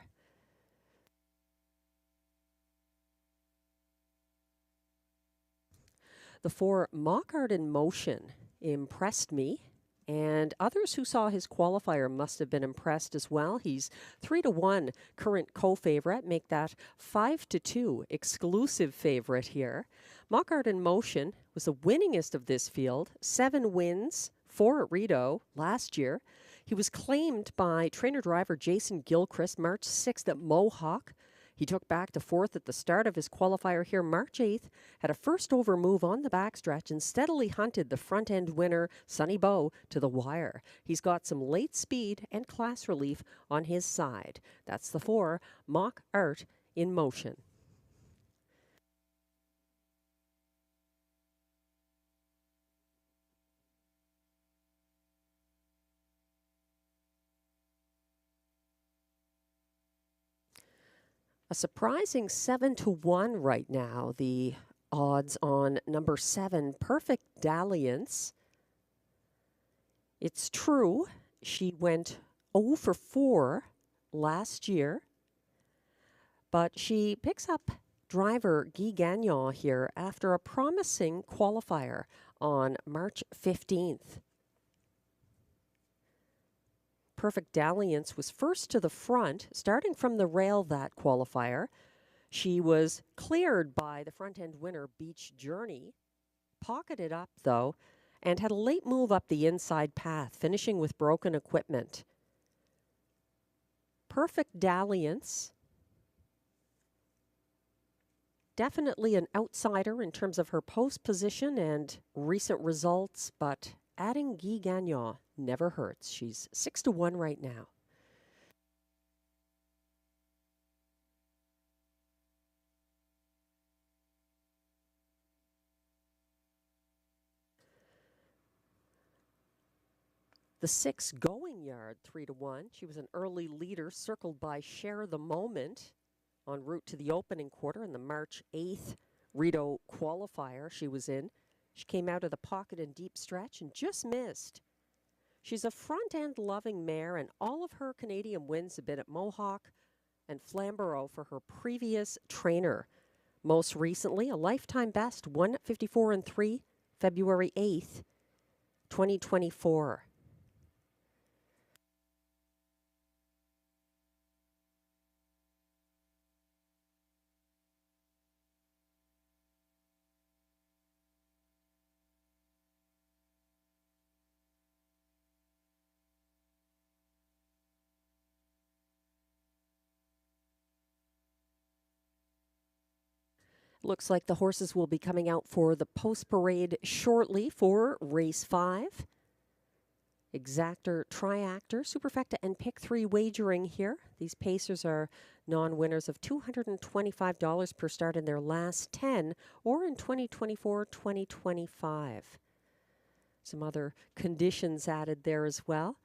The 4 Mockart in Motion impressed me, and others who saw his qualifier must have been impressed as well. He's 3-1 current co-favorite, make that 5-2 exclusive favorite here. Mockart in Motion was the winningest of this field, 7 wins, 4 at Rideau last year. He was claimed by trainer-driver Jason Gilchrist March 6th at Mohawk. He took back to 4th at the start of his qualifier here March 8th, had a first over move on the backstretch and steadily hunted the front-end winner, Sonny Bow, to the wire. He's got some late speed and Class Relief on his side. That's the 4, Mockart in Motion. A surprising 7-1 right now, the odds on number 7, Perfect Dalliance. It's true, she went 0 for 4 last year, but she picks up driver Guy Gagnon here after a promising qualifier on March 15th. Perfect Dalliance was first to the front, starting from the rail that qualifier. She was cleared by the front-end winner, Beach Journey, pocketed up, though, and had a late move up the inside path, finishing with broken equipment. Perfect Dalliance, definitely an outsider in terms of her post position and recent results, but adding Guy Gagnon never hurts. She's 6-1 right now. The 6 Going Yard, 3-1. She was an early leader, circled by Share the Moment en route to the opening quarter in the March 8th Rideau qualifier she was in. She came out of the pocket in deep stretch and just missed. She's a front-end loving mare, and all of her Canadian wins have been at Mohawk and Flamborough for her previous trainer. Most recently, a lifetime best, 154-3, February 8th, 2024. Looks like the horses will be coming out for the post parade shortly for race 5. Exactor, Triactor, Superfecta, and Pick 3 wagering here. These pacers are non-winners of $225 per start in their last 10 or in 2024-2025. Some other conditions added there as well.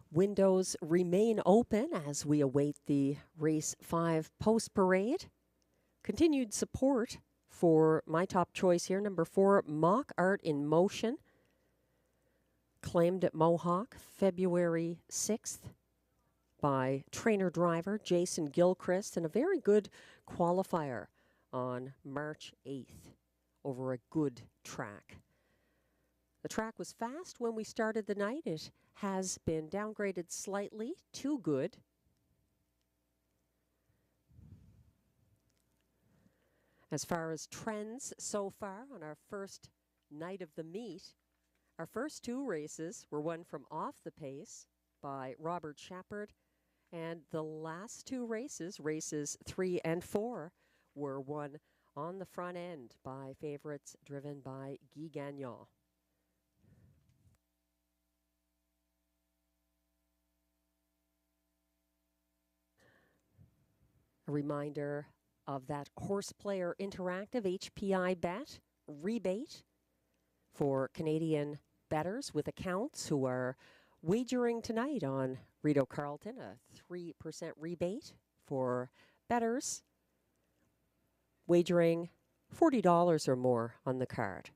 Windows remain open as we await the race 5 post parade. Continued support for my top choice here, number 4, Mockart in Motion. Claimed at Mohawk February 6th by trainer-driver Jason Gilchrist, and a very good qualifier on March 8th over a good track. The track was fast when we started the night. It has been downgraded slightly to good. As far as trends so far on our first night of the meet, our first two races were won from off the pace by Robert Shepard, and the last two races, races 3 and 4, were won on the front end by favorites driven by Guy Gagnon. A reminder of that Horse Player Interactive HPI bet rebate for Canadian bettors with accounts who are wagering tonight on Rideau Carleton, a 3% rebate for bettors wagering $40 or more on the card.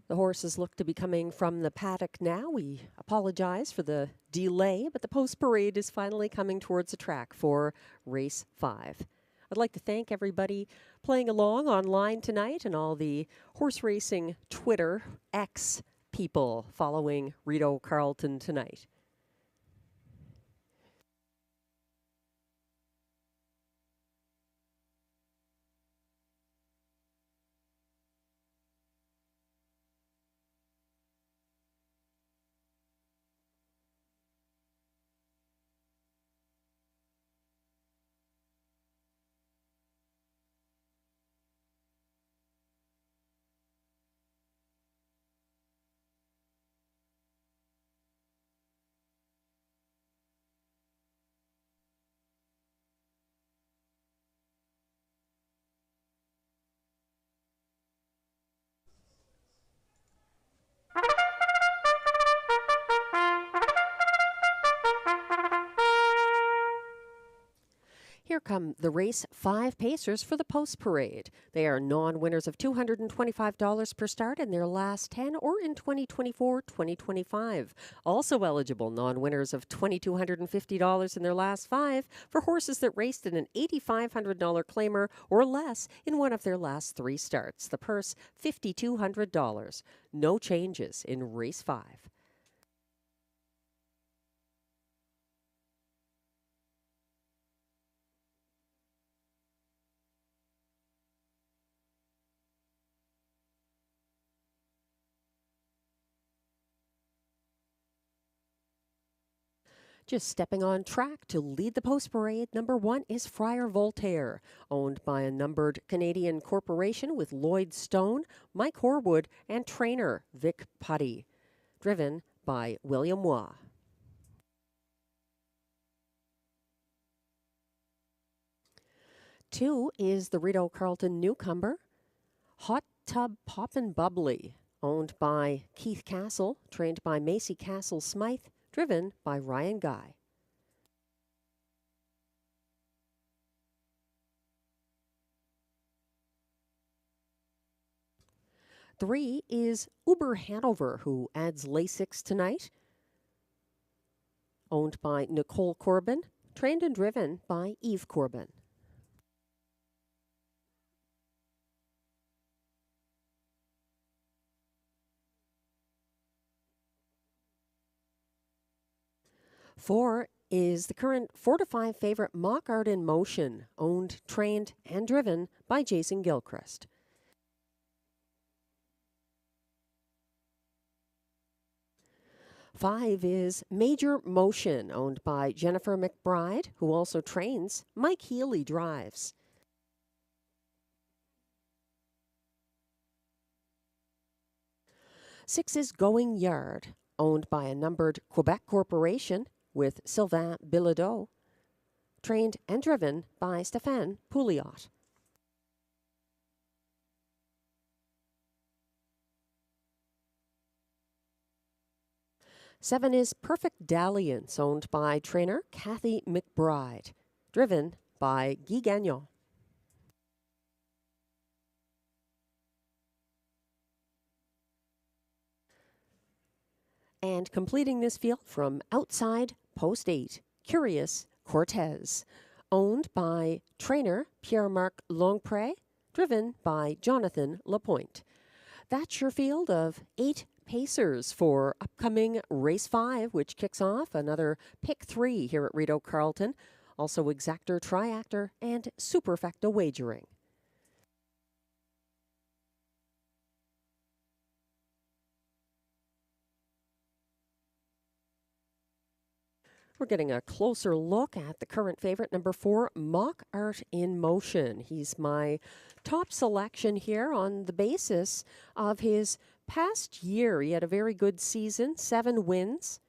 The horses look to be coming from the paddock now. We apologize for the delay, but the post parade is finally coming towards the track for race 5. I'd like to thank everybody playing along online tonight and all the horse racing Twitter X people following Rideau Carleton tonight. Here come the race 5 pacers for the post parade. They are non-winners of $225 per start in their last 10 or in 2024-2025. Also eligible non-winners of $2,250 in their last 5 for horses that raced in an $8,500 claimer or less in one of their last 3 starts. The purse, $5,200. No changes in race 5. Just stepping on track to lead the post parade, number 1 is Friar Voltaire, owned by a numbered Canadian corporation with Lloyd Stone, Mike Horwood, and trainer Vic Putty, driven by William Waugh. Two is the Rideau Carleton newcomer, Hot Tub Poppin' Bubbly, owned by Keith Castle, trained by Macy Castle Smythe, driven by Ryan Guy. Three is Uber Hanover, who adds Lasix tonight, owned by Nicole Corbin, trained and driven by Eve Corbin. Four is the current 4-5 favorite Mock Art in Motion, owned, trained, and driven by Jason Gilchrist. Five is Major Motion, owned by Jennifer McBride, who also trains. Mike Healy drives. Six is Going Yard, owned by a numbered Quebec corporation with Sylvain Bilodeau, trained and driven by Stéphane Pouliot. 7 is Perfect Dalliance, owned by trainer Kathy McBride, driven by Guy Gagnon. And completing this field from outside post 8, Curious Cortez, owned by trainer Pierre-Marc Longpré, driven by Jonathan Lapointe. That's your field of 8 pacers for upcoming race 5, which kicks off another pick 3 here at Rideau Carleton. Also exactor, triactor, and superfecta wagering. We're getting a closer look at the current favorite, number 4, Mock Art in Motion. He's my top selection here on the basis of his past year. He had a very good season, 7 wins,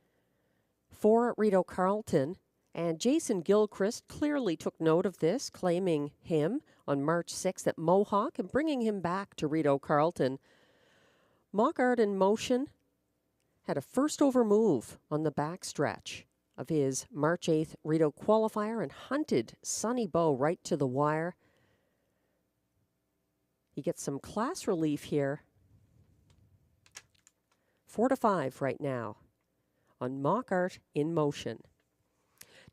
4 at Rideau Carleton. And Jason Gilchrist clearly took note of this, claiming him on March 6th at Mohawk and bringing him back to Rideau Carleton. Mock Art in Motion had a first over move on the backstretch of his March 8th Rideau qualifier and hunted Sonny Bow right to the wire. He gets some class relief here. 4-5 right now on Mock Art in Motion.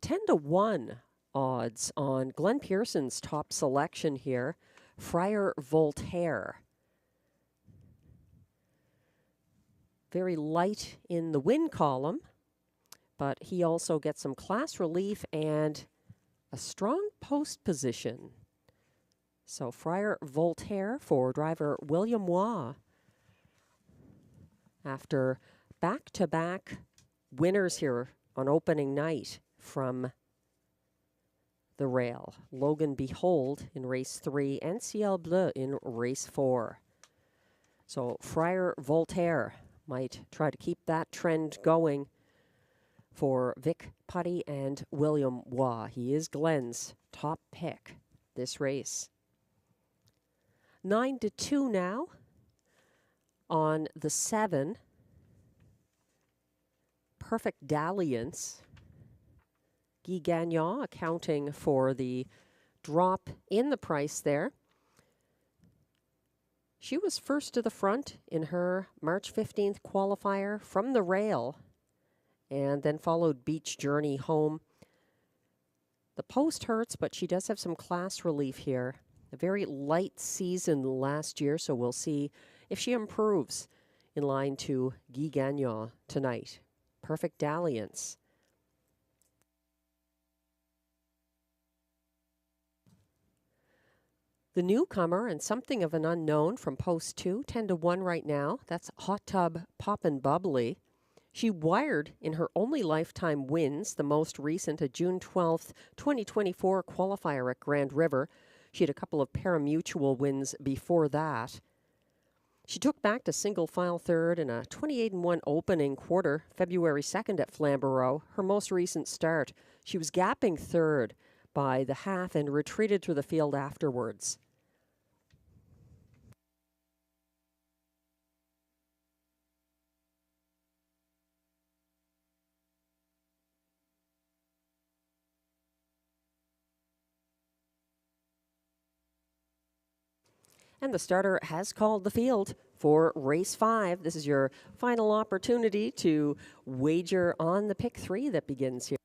10-1 odds on Glenn Pearson's top selection here, Friar Voltaire. Very light in the win column, but he also gets some class relief and a strong post position. So Friar Voltaire for driver William Waugh. After back-to-back winners here on opening night from the rail. Logan Behold in race 3 and Ciel Bleu in race 4. So Friar Voltaire might try to keep that trend going for Vic Putty and William Waugh. He is Glenn's top pick this race. 9-2 now on the 7. Perfect Dalliance. Guy Gagnon accounting for the drop in the price there. She was first to the front in her March 15th qualifier from the rail, and then followed Beach Journey home. The post hurts, but she does have some class relief here. A very light season last year, so we'll see if she improves in line to Guy Gagnon tonight. Perfect Dalliance. The newcomer and something of an unknown from post 2, 10-1 right now. That's Hot Tub Poppin' Bubbly. She wired in her only lifetime wins, the most recent a June 12th, 2024 qualifier at Grand River. She had a couple of pari-mutuel wins before that. She took back to single file third in a 28-1 opening quarter, February 2nd at Flamborough, her most recent start. She was gapping third by the half and retreated through the field afterwards. And the starter has called the field for race 5. This is your final opportunity to wager on the pick 3 that begins here.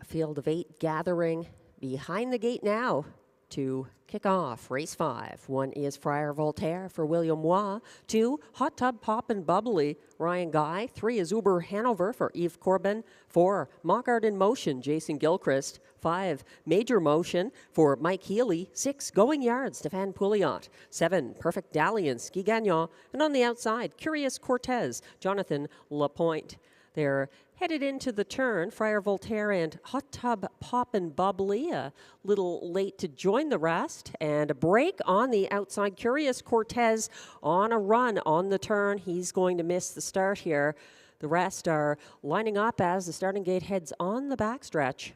A field of 8 gathering behind the gate now to kick off race 5. 1 is Friar Voltaire for William Waugh. 2, Hot Tub Poppin' Bubbly, Ryan Guy. 3 is Uber Hanover for Yves Corbin. 4, Mock Art in Motion, Jason Gilchrist. 5, Major Motion for Mike Healy. 6, Going Yard, Stéphane Pouliot. 7, Perfect Dalliance, Guy Gagnon. And on the outside, Curious Cortez, Jonathan Lapointe. They're headed into the turn. Friar Voltaire and Hot Tub Poppin' Bubbly a little late to join the rest. And a break on the outside. Curious Cortez on a run on the turn. He's going to miss the start here. The rest are lining up as the starting gate heads on the backstretch.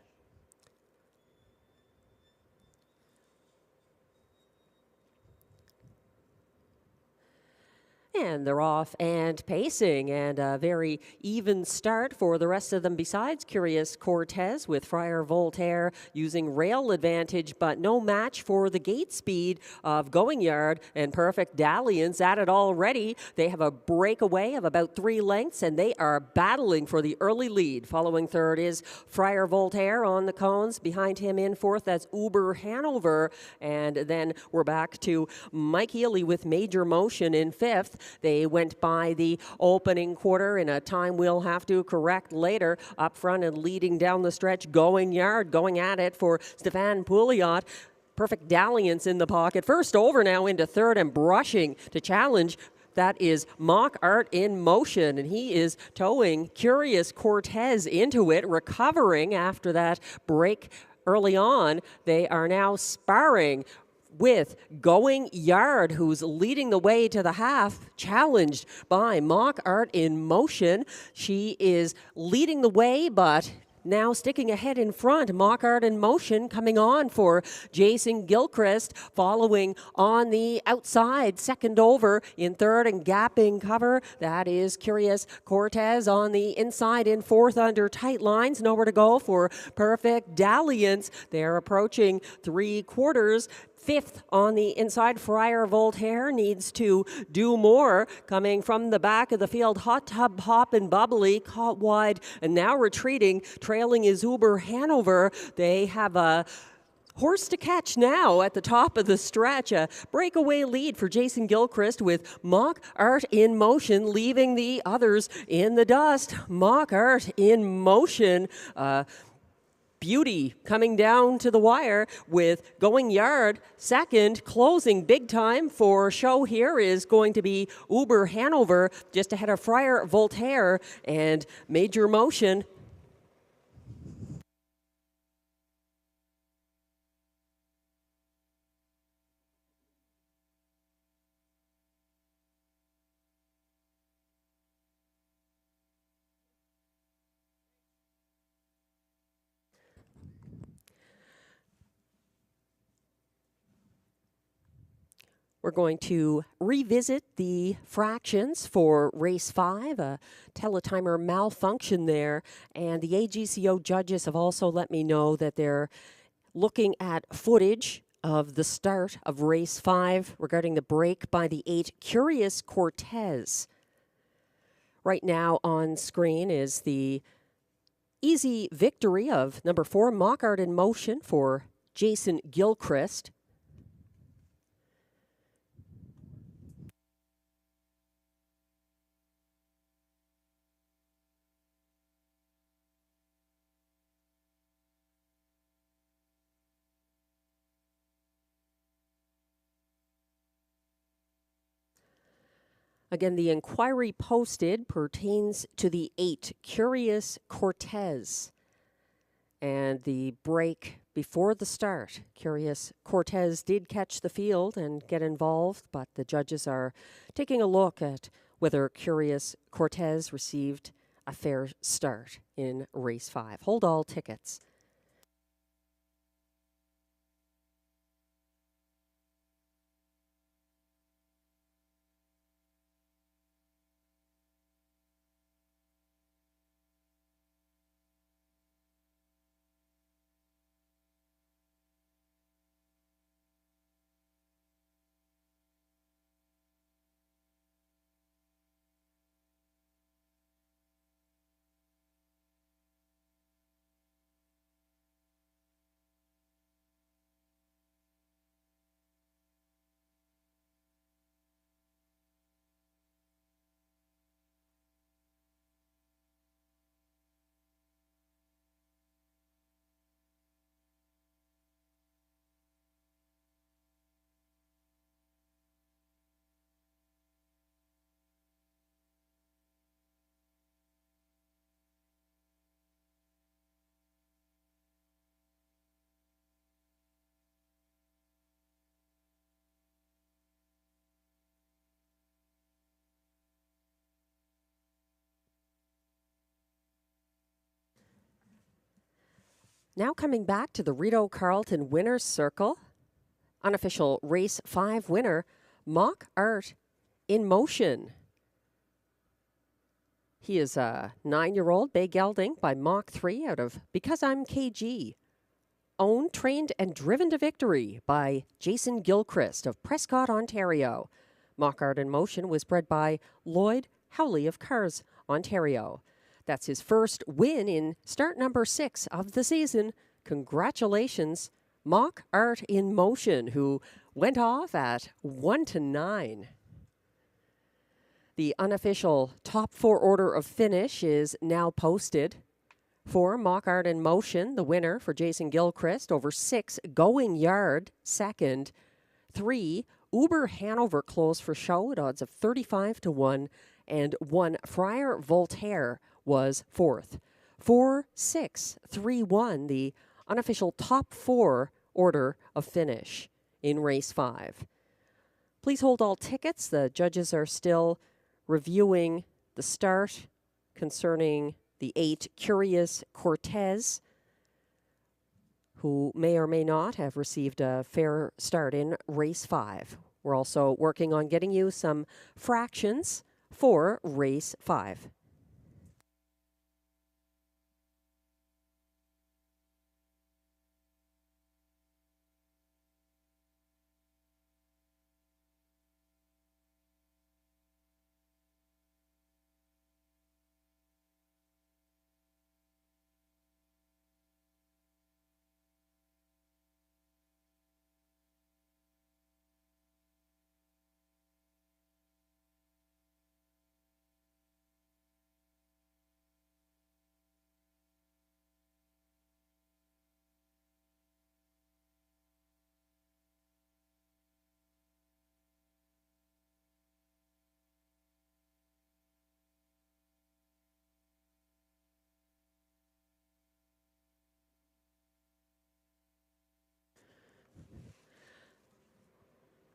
And they're off and pacing, and a very even start for the rest of them besides Curious Cortez, with Friar Voltaire using rail advantage, but no match for the gate speed of Going Yard and Perfect Dalliance at it already. They have a breakaway of about 3 lengths, and they are battling for the early lead. Following third is Friar Voltaire on the cones. Behind him in fourth, that's Uber Hanover. And then we're back to Mike Healy with Major Motion in fifth. They went by the opening quarter in a time we'll have to correct later. Up front and leading down the stretch, Going Yard, going at it for Stefan Pouliot. Perfect Dalliance in the pocket. First over now into third and brushing to challenge. That is Mock Art in Motion, and he is towing Curious Cortez into it, recovering after that break early on. They are now sparring with Going Yard, who's leading the way to the half, challenged by Mock Art in Motion. She is leading the way, but now sticking ahead in front. Mock Art in Motion coming on for Jason Gilchrist, following on the outside, second over in third and gapping cover. That is Curious Cortez on the inside in fourth under tight lines. Nowhere to go for Perfect Dalliance. They're approaching 3/4. Fifth on the inside, Friar Voltaire needs to do more. Coming from the back of the field, Hot Tub Poppin' Bubbly caught wide and now retreating. Trailing is Uber Hanover. They have a horse to catch now at the top of the stretch. A breakaway lead for Jason Gilchrist with Mock Art in Motion, leaving the others in the dust. Mock Art in Motion. Beauty coming down to the wire with Going Yard second. Closing big time for show here is going to be Uber Hanover, just ahead of Friar Voltaire and Major Motion. We're going to revisit the fractions for race 5, a teletimer malfunction there, and the AGCO judges have also let me know that they're looking at footage of the start of race 5 regarding the break by the 8 Curious Cortez. Right now on screen is the easy victory of number 4, Mock Art in Motion for Jason Gilchrist. Again, the inquiry posted pertains to the 8 Curious Cortez. And the break before the start, Curious Cortez did catch the field and get involved, but the judges are taking a look at whether Curious Cortez received a fair start in race 5. Hold all tickets. Now coming back to the Rideau Carleton Winners Circle, unofficial Race 5 winner, Mock Art in Motion. He is a 9-year-old bay gelding by Mach 3 out of Because I'm KG. Owned, trained, and driven to victory by Jason Gilchrist of Prescott, Ontario. Mock Art in Motion was bred by Lloyd Howley of Cars, Ontario. That's his first win in start number 6 of the season. Congratulations, Mock Art in Motion, who went off at 1-9. The unofficial top 4 order of finish is now posted. For Mock Art in Motion, the winner for Jason Gilchrist over 6, Going Yard, second. 3, Uber Hanover closed for show at odds of 35-1, and 1, Friar Voltaire was fourth. 4, 6, 3, 1, the unofficial top 4 order of finish in race 5. Please hold all tickets. The judges are still reviewing the start concerning the 8 Curious Cortez, who may or may not have received a fair start in race 5. We're also working on getting you some fractions for race 5.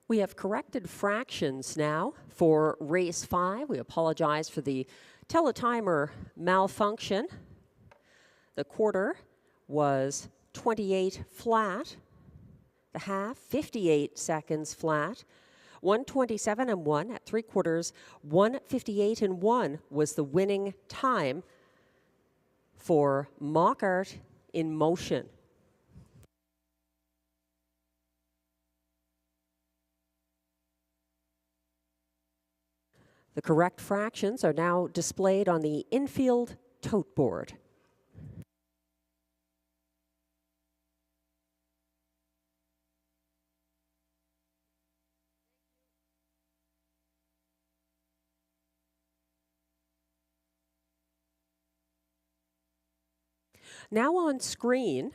We have corrected fractions now for race 5. We apologize for the teletimer malfunction. The quarter was 28 flat. The half, 58 seconds flat. 1:27.1 at 3/4. 1:58.1 was the winning time for Mock Art in Motion. The correct fractions are now displayed on the infield tote board. Now on screen,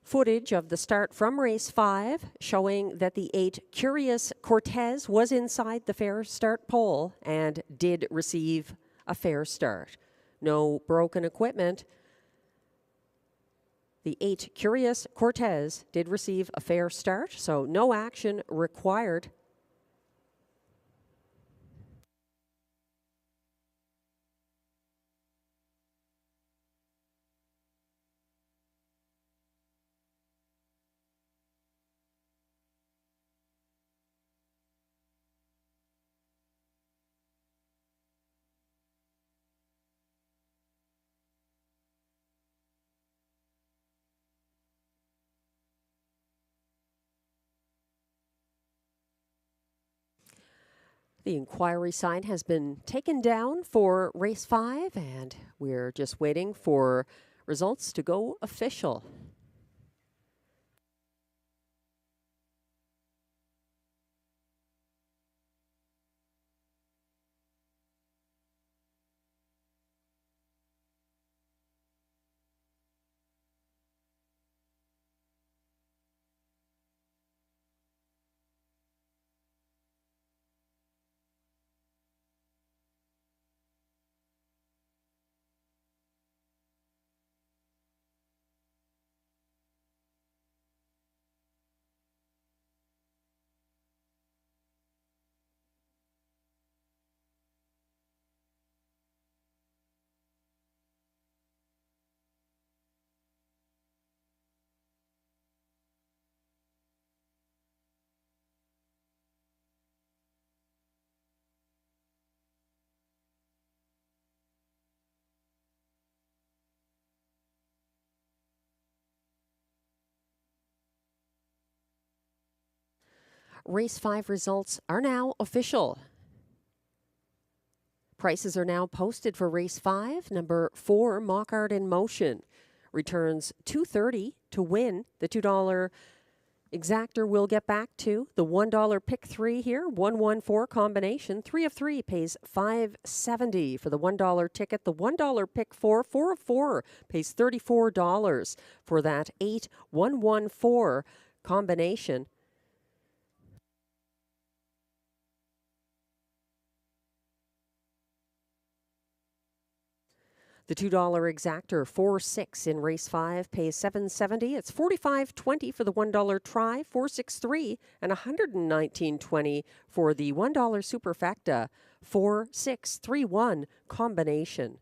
footage of the start from race 5 showing that the 8 Curious Cortez was inside the fair start pole and did receive a fair start. No broken equipment. The 8 Curious Cortez did receive a fair start, so no action required. The inquiry sign has been taken down for race 5, and we're just waiting for results to go official. Race 5 results are now official. Prices are now posted for Race 5. Number 4, Mockart in Motion, returns $2.30 to win. The $2 exactor will get back to the $1 pick 3 here. 114 combination. 3 of 3 pays $5.70 for the $1 ticket. The $1 pick 4, 4 of 4 pays $34 for that 8-114 combination. The $2 exactor 4-6 in race 5 pays $7.70. It's $45.20 for the $1 try, $4.63, and $119.20 for the $1 superfecta 4-6-3-1 combination.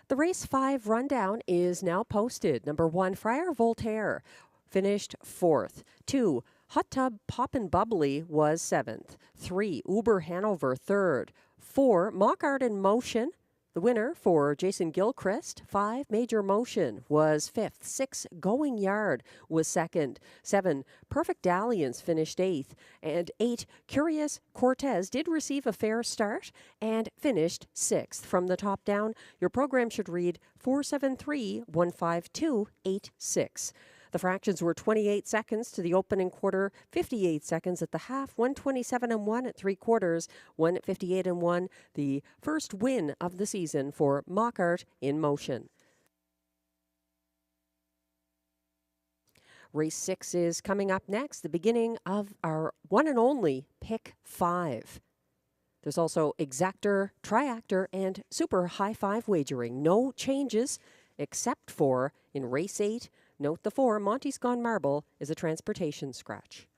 The race 5 rundown is now posted. Number 1, Friar Voltaire finished 4th. 2, Hot Tub Poppin' Bubbly was 7th. 3, Uber Hanover 3rd. 4, Mockart in Motion, the winner for Jason Gilchrist. 5, Major Motion was 5th. 6, Going Yard was 2nd. 7, Perfect Dalliance finished 8th. And 8, Curious Cortez did receive a fair start and finished 6th. From the top down, your program should read 473-152-86. The fractions were 28 seconds to the opening quarter, 58 seconds at the half, 127-1 at 3 quarters, 158-1, the first win of the season for Mockart in Motion. Race 6 is coming up next, the beginning of our one and only Pick 5. There's also exactor, triactor, and super high 5 wagering. No changes except for in race 8. Note the 4, Monty's Gone Marble, is a transportation scratch.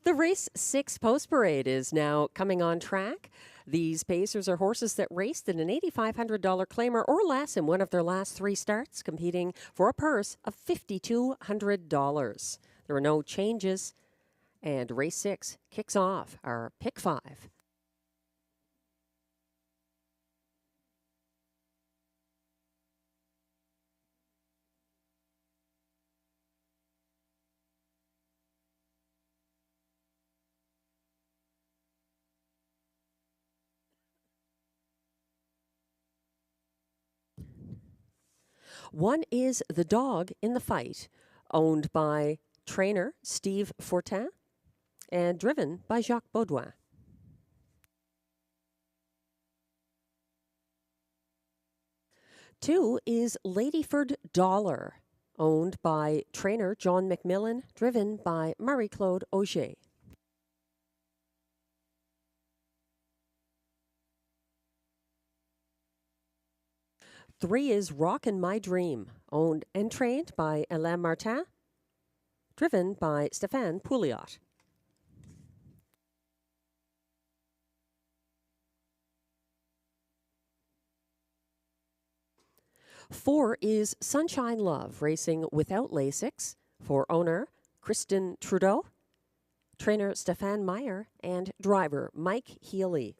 The Race 6 Post Parade is now coming on track. These pacers are horses that raced in an $8,500 claimer or less in one of their last 3 starts, competing for a purse of $5,200. There are no changes, and Race 6 kicks off our Pick 5. One is The Dog in the Fight, owned by trainer Steve Fortin and driven by Jacques Baudouin. Two is Ladyford Dollar, owned by trainer John McMillan, driven by Marie-Claude Auger. Three is Rockin' My Dream, owned and trained by Alain Martin, driven by Stéphane Pouliot. Four is Sunshine Love, racing without Lasix, for owner Kristen Trudeau, trainer Stéphane Meyer, and driver Mike Healy.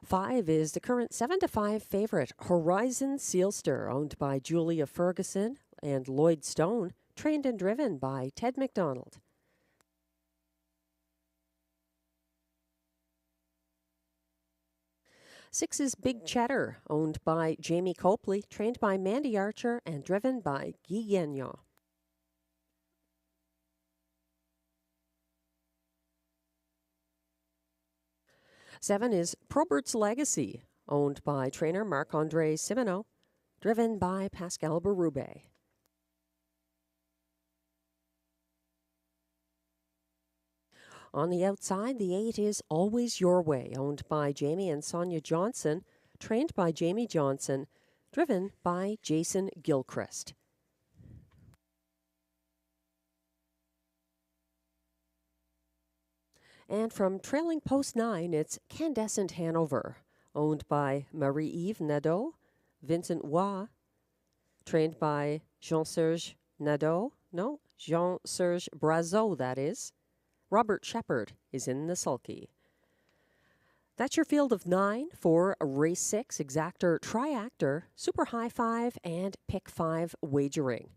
Five is the current 7-5 favorite, Horizon Sealster, owned by Julia Ferguson and Lloyd Stone, trained and driven by Ted McDonald. Six is Big Cheddar, owned by Jamie Copley, trained by Mandy Archer, and driven by Guy Gagnon. Seven is Probert's Legacy, owned by trainer Marc-André Simoneau, driven by Pascal Berube. On the outside, the 8 is Always Your Way, owned by Jamie and Sonia Johnson, trained by Jamie Johnson, driven by Jason Gilchrist. And from trailing post 9, it's Candescent Hanover, owned by Marie-Eve Nadeau, Vincent Waugh, trained by Jean-Serge Brazeau, that is. Robert Shepard is in the sulky. That's your field of 9 for Race 6, Exactor, Triactor, Super High 5, and Pick 5 wagering.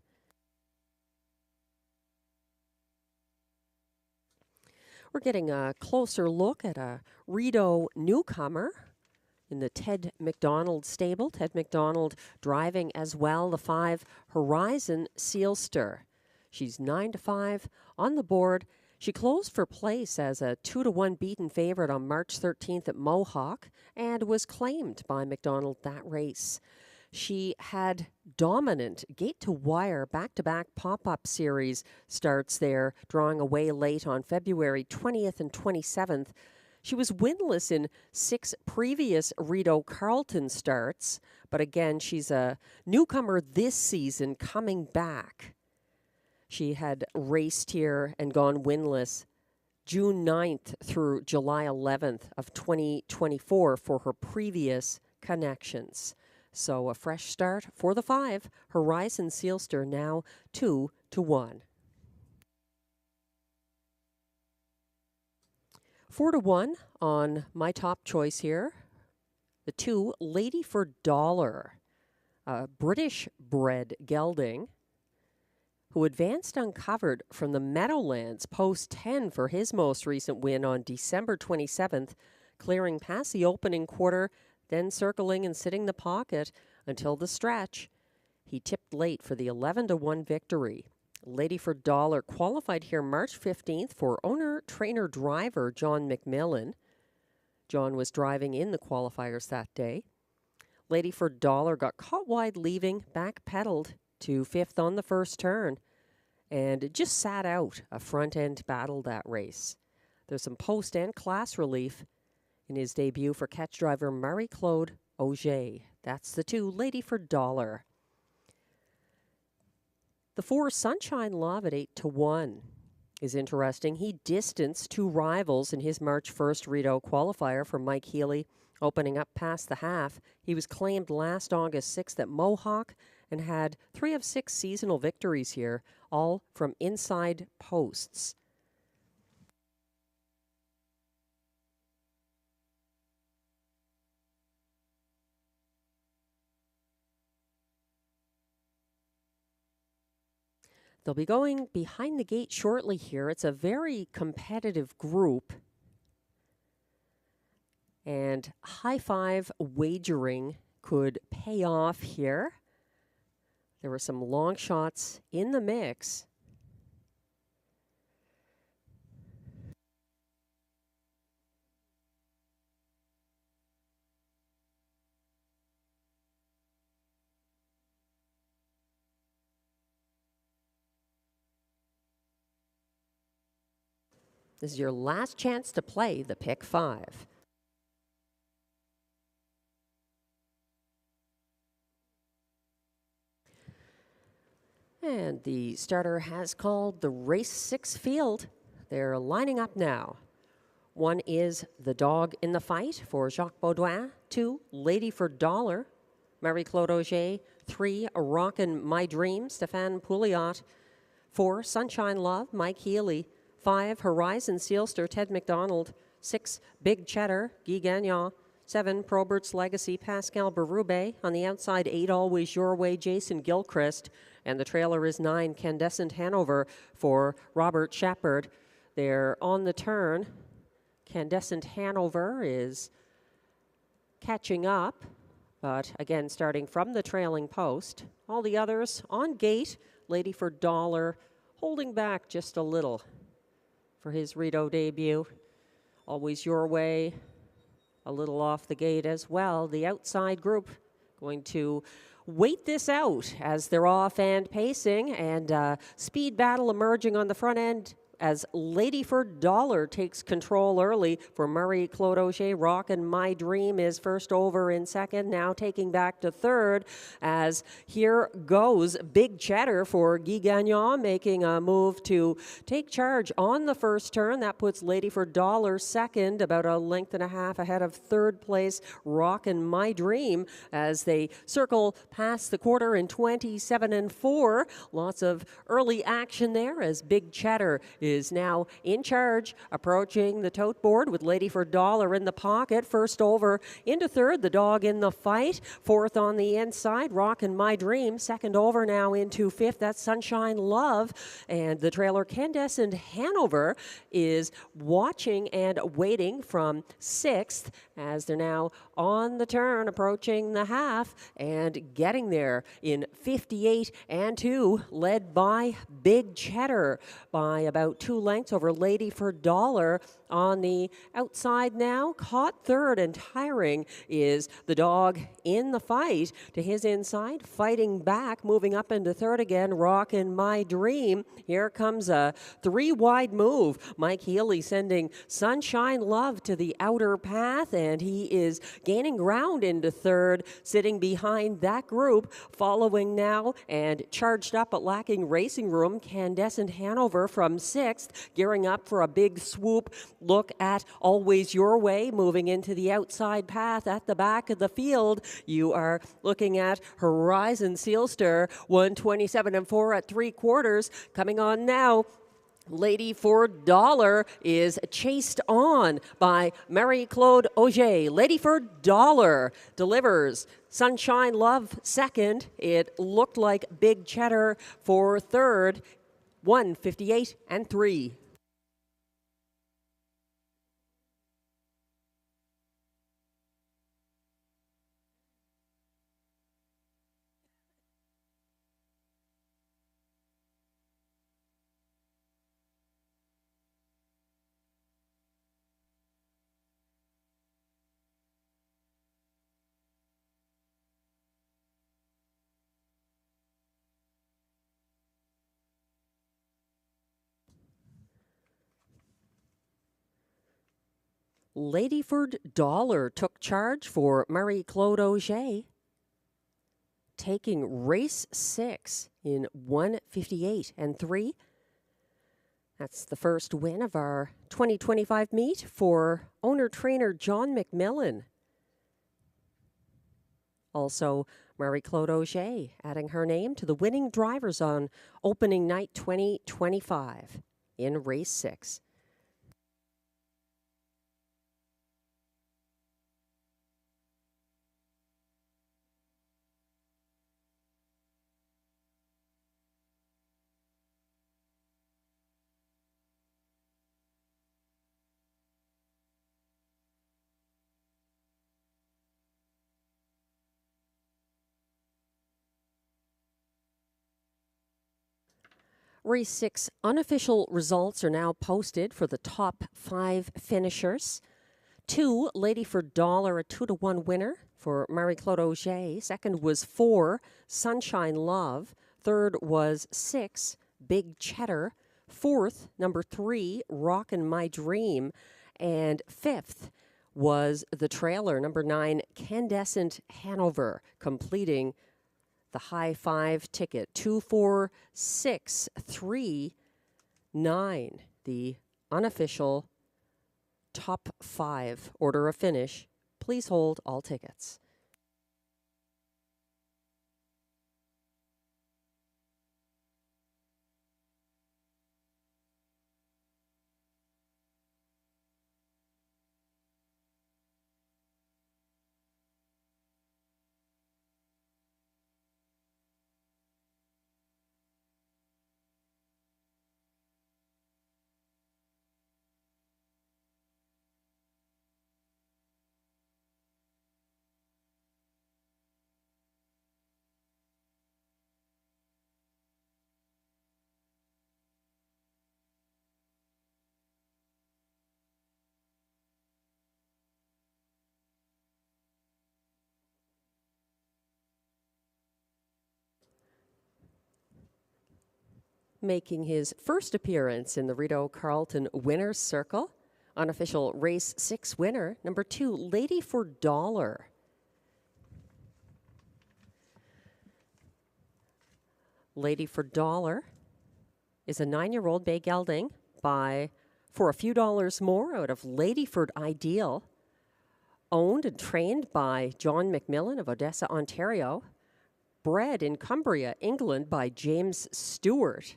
We're getting a closer look at a Rideau newcomer in the Ted McDonald stable. Ted McDonald driving as well the 5 Horizon Sealster. She's 9-5 on the board. She closed for place as a 2-1 beaten favorite on March 13th at Mohawk and was claimed by McDonald that race. She had dominant gate-to-wire back-to-back pop-up series starts there, drawing away late on February 20th and 27th. She was winless in 6 previous Rideau Carleton starts, but again, she's a newcomer this season coming back. She had raced here and gone winless June 9th through July 11th of 2024 for her previous connections. So a fresh start for the 5, Horizon Sealster, now 2-1. 4-1 on my top choice here. The 2, Ladyford Dollar, a British-bred gelding who advanced uncovered from the Meadowlands post 10 for his most recent win on December 27th, clearing past the opening quarter, then circling and sitting the pocket until the stretch. He tipped late for the 11-1 victory. Ladyford Dollar qualified here March 15th for owner-trainer-driver John McMillan. John was driving in the qualifiers that day. Ladyford Dollar got caught wide leaving, back-pedaled to 5th on the first turn, and just sat out a front-end battle that race. There's some post and class relief in his debut for catch driver Marie-Claude Auger. That's the 2, Ladyford Dollar. The 4 Sunshine Love at 8-1 is interesting. He distanced 2 rivals in his March 1st Rideau qualifier for Mike Healy, opening up past the half. He was claimed last August 6th at Mohawk and had 3 of 6 seasonal victories here, all from inside posts. They'll be going behind the gate shortly here. It's a very competitive group. And high five wagering could pay off here. There were some long shots in the mix. This is your last chance to play the pick 5. And the starter has called the race 6 field. They're lining up now. 1 is the dog in the fight for Jacques Baudouin. 2, Lady for Dollar, Marie-Claude Auger. 3, Rockin' My Dream, Stéphane Pouliot. 4, Sunshine Love, Mike Healy. 5, Horizon Sealster, Ted McDonald. 6, Big Cheddar, Guy Gagnon. 7, Probert's Legacy, Pascal Berube. On the outside, 8, Always Your Way, Jason Gilchrist. And the trailer is 9, Candescent Hanover for Robert Shepard. They're on the turn. Candescent Hanover is catching up, but again, starting from the trailing post. All the others on gate. Lady for Dollar holding back just a little for his Rideau debut. Always Your Way, a little off the gate as well. The outside group going to wait this out as they're off and pacing, and speed battle emerging on the front end as Lady for Dollar takes control early for Marie-Claude Auger. Rockin' My Dream is first over in second, now taking back to third, as here goes Big Cheddar for Guy Gagnon, making a move to take charge on the first turn. That puts Lady for Dollar second, about a length and a half ahead of third place Rockin' My Dream, as they circle past the quarter in 27-4. Lots of early action there as Big Cheddar is now in charge, approaching the tote board with Lady for Dollar in the pocket. First over into third, the dog in the fight. Fourth on the inside, Rockin' My Dream. Second over now into fifth, that's Sunshine Love. And the trailer Candescent Hanover is watching and waiting from sixth, as they're now on the turn, approaching the half and getting there in 58-2, led by Big Cheddar by about 2 lengths over Lady for Dollar. On the outside now, caught third and tiring is the dog in the fight. To his inside, fighting back, moving up into third again, Rockin' My Dream. Here comes a 3-wide move. Mike Healy sending Sunshine Love to the outer path, and he is gaining ground into third, sitting behind that group. Following now and charged up but lacking racing room, Candescent Hanover from sixth, gearing up for a big swoop. Look at Always Your Way, moving into the outside path at the back of the field. You are looking at Horizon Sealster, 127-4 at 3/4. Coming on now, Lady for Dollar is chased on by Marie-Claude Auger. Lady for Dollar delivers Sunshine Love second. It looked like Big Cheddar for third, 158-3. Lady for Dollar took charge for Marie-Claude Auger. taking race 6 in 1:58 and 3. That's the first win of our 2025 meet for owner-trainer John McMillan. Also, Marie-Claude Auger adding her name to the winning drivers on opening night 2025 in race 6. Race 6 unofficial results are now posted for the top 5 finishers. 2, Lady for Dollar, a 2-to-1 winner for Marie-Claude Auger. Second was 4, Sunshine Love. Third was 6, Big Cheddar. Fourth, number 3, Rockin' My Dream. And fifth was the trailer, number 9, Candescent Hanover, completing the high 5 ticket. 2, 4, 6, 3, 9. The unofficial top 5 order of finish. Please hold all tickets. Making his first appearance in the Rideau Carleton Winner's Circle, unofficial race 6 winner, number 2, Lady for Dollar. Lady for Dollar is a 9-year-old bay gelding for a few dollars more out of Ladyford Ideal, owned and trained by John McMillan of Odessa, Ontario, bred in Cumbria, England by James Stewart,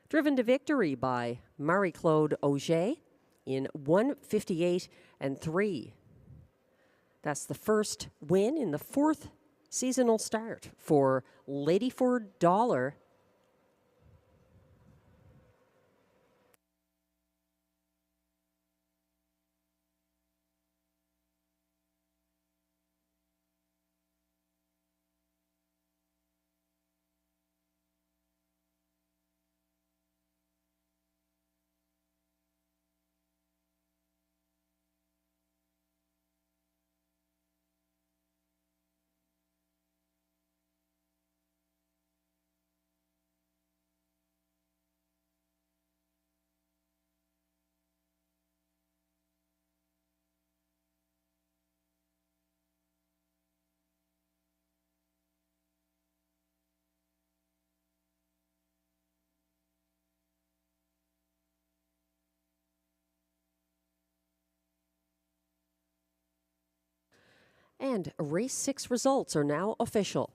driven to victory by Marie-Claude Auger in 1:58 and 3. That's the first win in the 4th seasonal start for Lady for Dollar. And race 6 results are now official.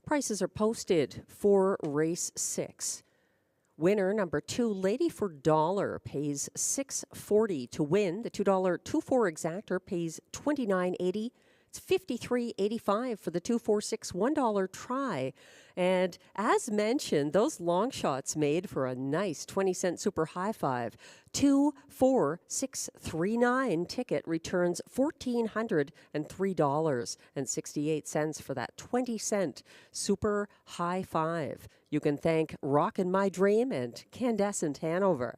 Prices are posted for race 6. Winner number 2, Lady for Dollar, pays $6.40 to win. The $2 2-4 exactor pays $29.80. It's $53.85 for the 2-4-6 $1 try. And as mentioned, those long shots made for a nice 20-cent super high five. 2-4-6-3-9 ticket returns $1,403.68 for that 20-cent super high five. You can thank Rockin' My Dream and Candescent Hanover.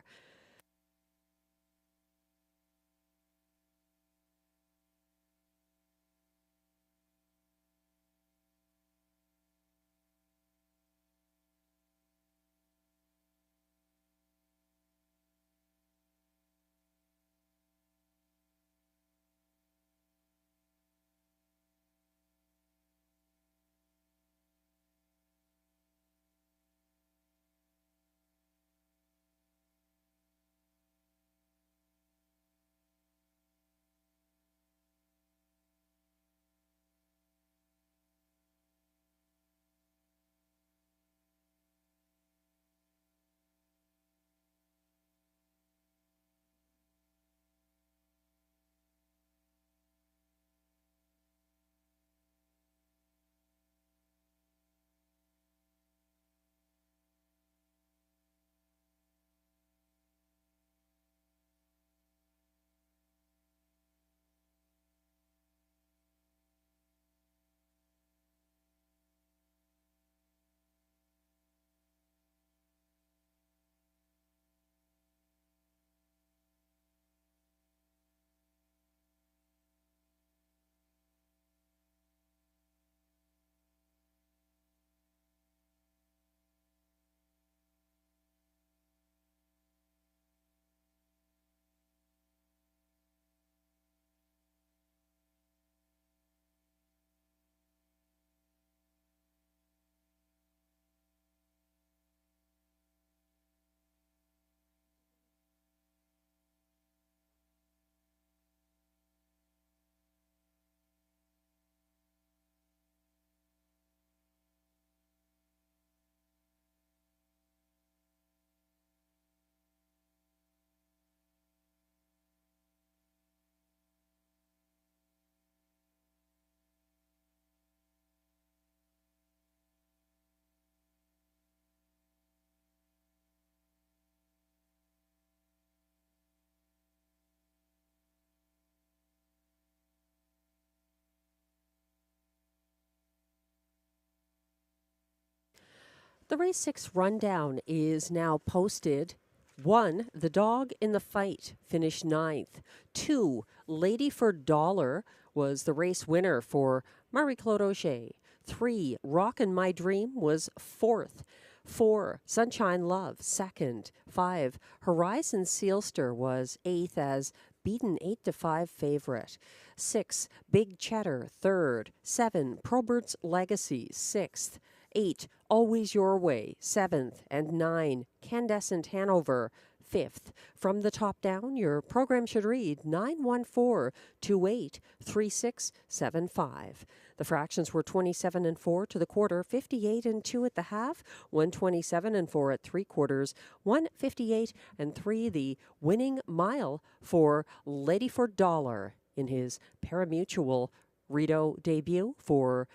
The race 6 rundown is now posted. 1, The Dog in the Fight, finished 9th. 2, Lady for Dollar was the race winner for Marie-Claude Auger. 3, Rockin' My Dream was 4th. 4, Sunshine Love, 2nd. 5, Horizon Sealster was 8th as beaten 8-5 favorite. 6, Big Cheddar, 3rd. 7, Probert's Legacy, 6th. 8, Always Your Way, 7th. And 9, Candescent Hanover, 5th. From the top down, your program should read 914283675. The fractions were 27 and 4 to the quarter, 58 and 2 at the half, 127 and 4 at 3/4, 158 and 3 the winning mile for Lady for Dollar in his parimutuel Rideau debut for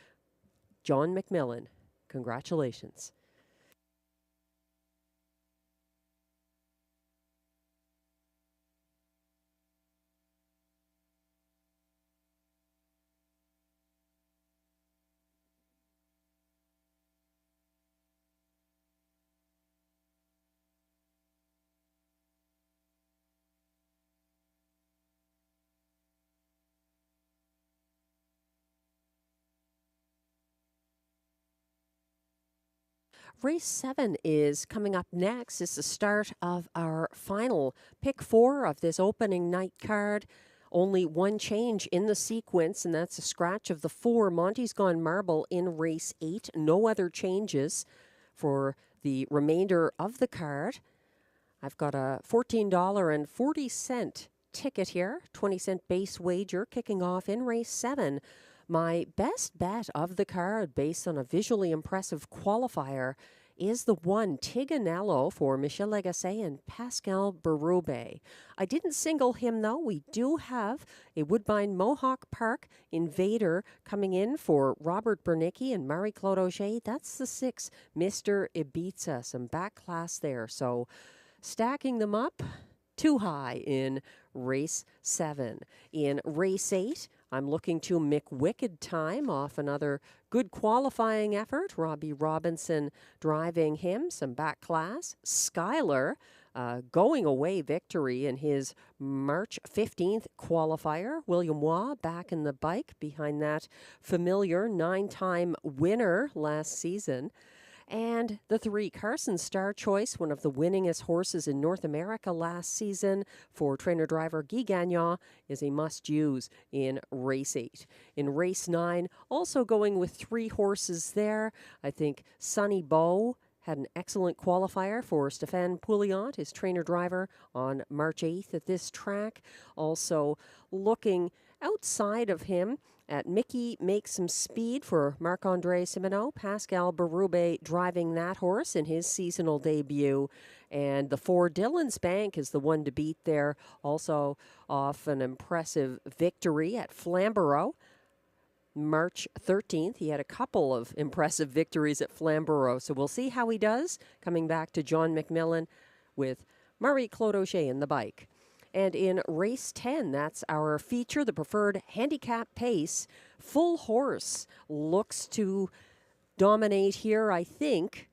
John McMillan. Congratulations. Race 7 is coming up next. It's the start of our final pick 4 of this opening night card. Only one change in the sequence, and that's a scratch of the 4 Monty's Gone Marble in race 8. No other changes for the remainder of the card. I've got a $14.40 ticket here, 20-cent base wager kicking off in race 7. My best bet of the card, based on a visually impressive qualifier, is the 1 Tiganello for Michel Legacy and Pascal Berube. I didn't single him, though. We do have a Woodbine Mohawk Park Invader coming in for Robert Bernicki and Marie-Claude Auger. That's the 6 Mr. Ibiza, some back class there. So stacking them up too high in race 7. In race 8, I'm looking to McWicked Time off another good qualifying effort. Robbie Robinson driving him, some back class. Skyler, going away victory in his March 15th qualifier. William Waugh back in the bike behind that familiar 9-time winner last season. And the 3, Carson Star Choice, one of the winningest horses in North America last season for trainer-driver Guy Gagnon, is a must-use in race 8. In race 9, also going with 3 horses there. I think Sonny Bow had an excellent qualifier for Stéphane Pouliot, his trainer-driver, on March 8th at this track. Also looking outside of him at Mickey Makes Some Speed for Marc-Andre Simoneau. Pascal Berube driving that horse in his seasonal debut. And the 4 Dylan's Bank is the one to beat there. Also off an impressive victory at Flamborough. March 13th, he had a couple of impressive victories at Flamborough. So we'll see how he does coming back to John McMillan with Marie-Claude Auger in the bike. And in race 10, that's our feature, the preferred handicap pace. Full Horse looks to dominate here, I think,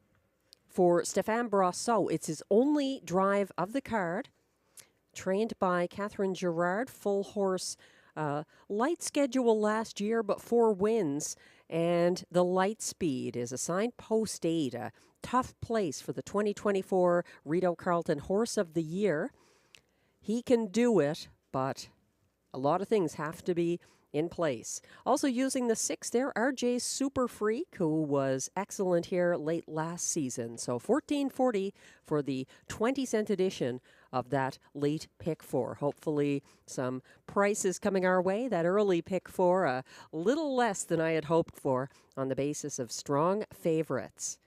for Stéphane Brosseau. It's his only drive of the card. Trained by Catherine Girard. Full Horse, light schedule last year, but 4 wins. And the light speed is assigned post 8, a tough place for the 2024 Rideau Carleton Horse of the Year. He can do it, but a lot of things have to be in place. Also using the 6 there, RJ Super Freak, who was excellent here late last season. So $14.40 for the 20-cent edition of that late pick 4. Hopefully some prices coming our way. That early pick 4, a little less than I had hoped for on the basis of strong favorites.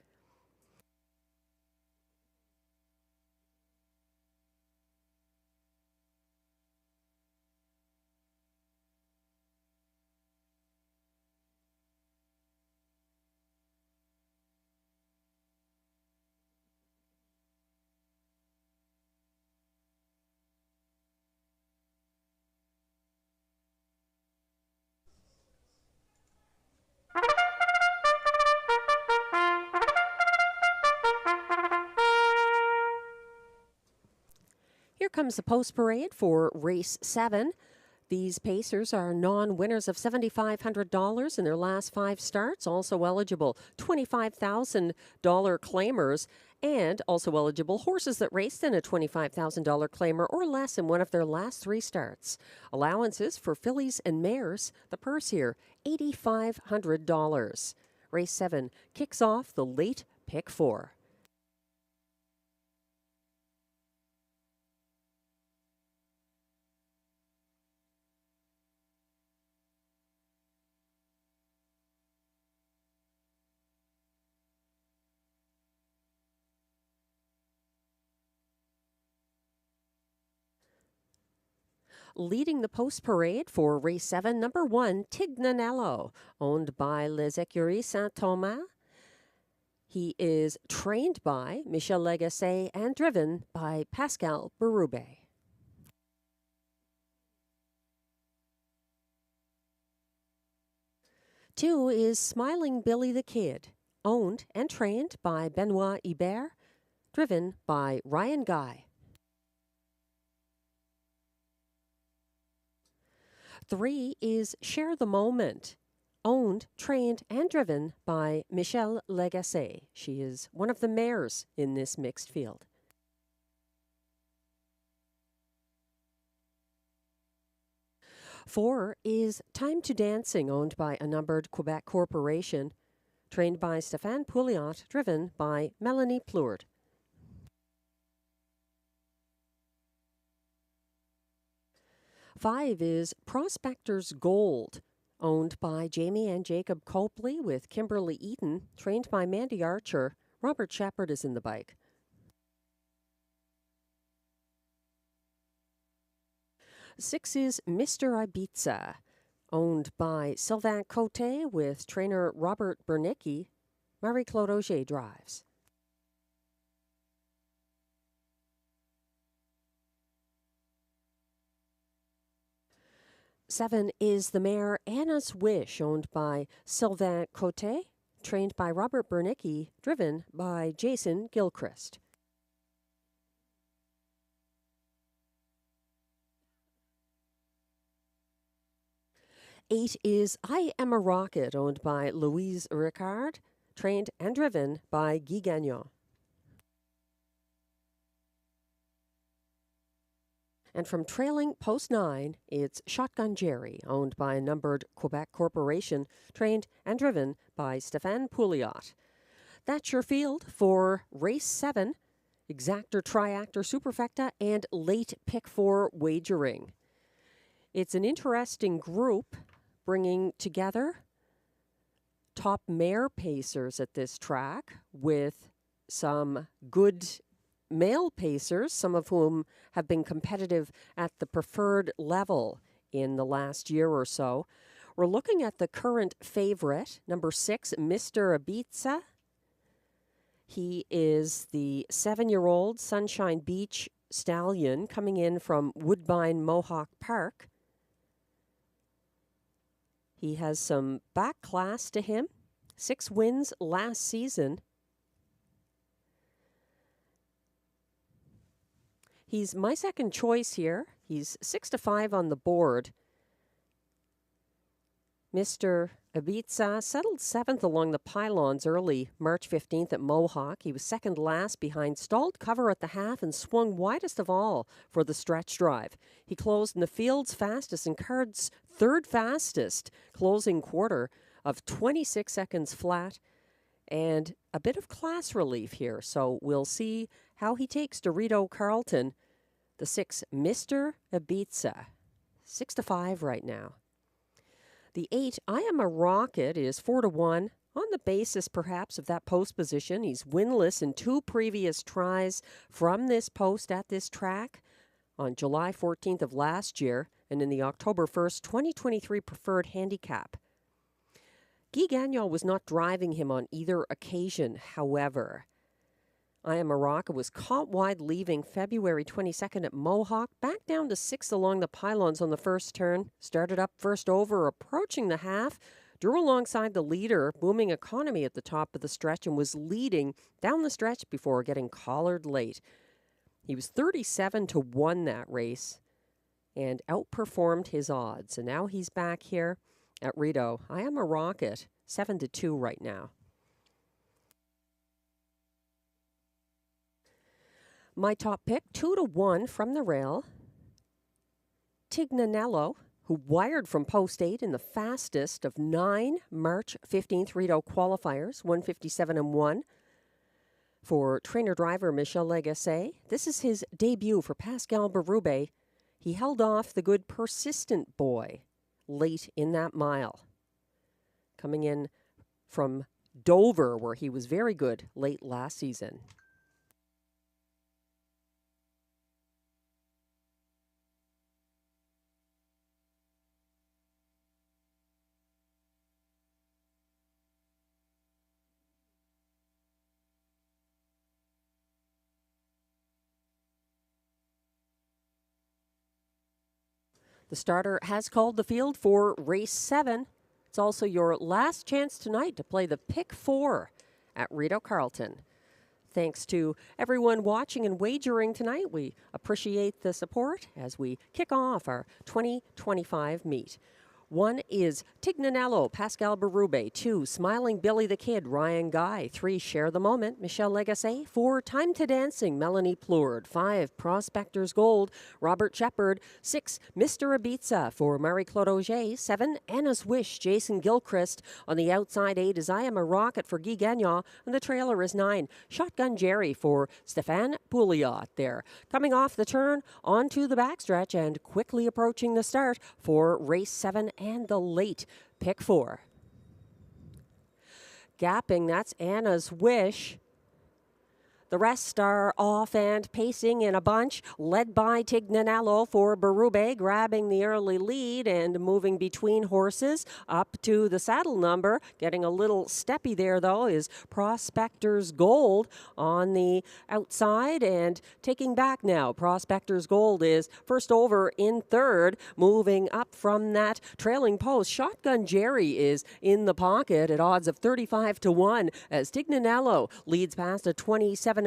comes the post parade for race 7. These pacers are non-winners of $7,500 in their last 5 starts, also eligible $25,000 claimers, and also eligible horses that raced in a $25,000 claimer or less in one of their last 3 starts. Allowances for fillies and mares, the purse here, $8,500. Race 7 kicks off the late pick 4. Leading the post parade for race 7, number 1, Tignanello, owned by Les Écuries Saint-Thomas. He is trained by Michel Legacy and driven by Pascal Berube. Two is Smiling Billy the Kid, owned and trained by Benoit Ibert, driven by Ryan Guy. 3 is Share the Moment, owned, trained, and driven by Michel Legacy. She is one of the mares in this mixed field. 4 is Time to Dancing, owned by a numbered Quebec corporation, trained by Stéphane Pouliot, driven by Melanie Plourde. 5 is Prospector's Gold, owned by Jamie and Jacob Copley with Kimberly Eaton, trained by Mandy Archer. Robert Shepard is in the bike. 6 is Mr. Ibiza, owned by Sylvain Cote with trainer Robert Bernicki. Marie-Claude Auger drives. 7 is the mare Anna's Wish, owned by Sylvain Cote, trained by Robert Bernicki, driven by Jason Gilchrist. 8 is I Am a Rocket, owned by Louise Ricard, trained and driven by Guy Gagnon. And from trailing post 9, it's Shotgun Jerry, owned by a numbered Quebec corporation, trained and driven by Stéphane Pouliot. That's your field for race 7, exactor, triactor, superfecta, and late pick 4 wagering. It's an interesting group bringing together top mare pacers at this track with some good male pacers, some of whom have been competitive at the preferred level in the last year or so. We're looking at the current favorite, number 6, Mr. Ibiza. He is the 7-year-old Sunshine Beach stallion coming in from Woodbine Mohawk Park. He has some back class to him, 6 wins last season. He's my second choice here. He's 6-5 on the board. Mr. Ibiza settled 7th along the pylons early March 15th at Mohawk. He was second last behind stalled cover at the half and swung widest of all for the stretch drive. He closed in the field's fastest and card's third fastest closing quarter of 26 seconds flat, and a bit of class relief here. So we'll see how he takes to Rideau Carleton. The 6, Mr. Ibiza, 6-5 right now. The 8, I Am a Rocket, is 4-1 on the basis perhaps of that post position. He's winless in 2 previous tries from this post at this track on July 14th of last year and in the October 1st, 2023 preferred handicap. Guy Gagnon was not driving him on either occasion, however. I Am a Rocket was caught wide leaving February 22nd at Mohawk, back down to 6th along the pylons on the first turn, started up first over, approaching the half, drew alongside the leader, Booming Economy, at the top of the stretch, and was leading down the stretch before getting collared late. He was 37-1 that race and outperformed his odds. And now he's back here at Rideau. I Am a Rocket, 7-2 right now. My top pick, 2-1 from the rail. Tignanello, who wired from post 8 in the fastest of 9 March 15th Rideau qualifiers, 157-1. For trainer-driver Michel Legacy, this is his debut for Pascal Berube. He held off the good Persistent Boy late in that mile. Coming in from Dover, where he was very good late last season. The starter has called the field for race 7. It's also your last chance tonight to play the pick 4 at Rideau Carleton. Thanks to everyone watching and wagering tonight. We appreciate the support as we kick off our 2025 meet. 1 is Tignanello, Pascal Berube. 2, Smiling Billy the Kid, Ryan Guy. 3, Share the Moment, Michel Legacy. 4, Time to Dancing, Melanie Plourde. 5, Prospector's Gold, Robert Shepard. 6, Mr. Ibiza for Marie-Claude Auger. 7, Anna's Wish, Jason Gilchrist. On the outside, 8 is I Am a Rocket for Guy Gagnon. And the trailer is 9, Shotgun Jerry for Stéphane Pouliot there. Coming off the turn, onto the backstretch and quickly approaching the start for race 7 and the late pick 4. Gapping, that's Anna's Wish. The rest are off and pacing in a bunch, led by Tignanello for Berube, grabbing the early lead and moving between horses up to the saddle number. Getting a little steppy there, though, is Prospector's Gold on the outside and taking back now. Prospector's Gold is first over in third, moving up from that trailing post. Shotgun Jerry is in the pocket at odds of 35-1 as Tignanello leads past a 27-4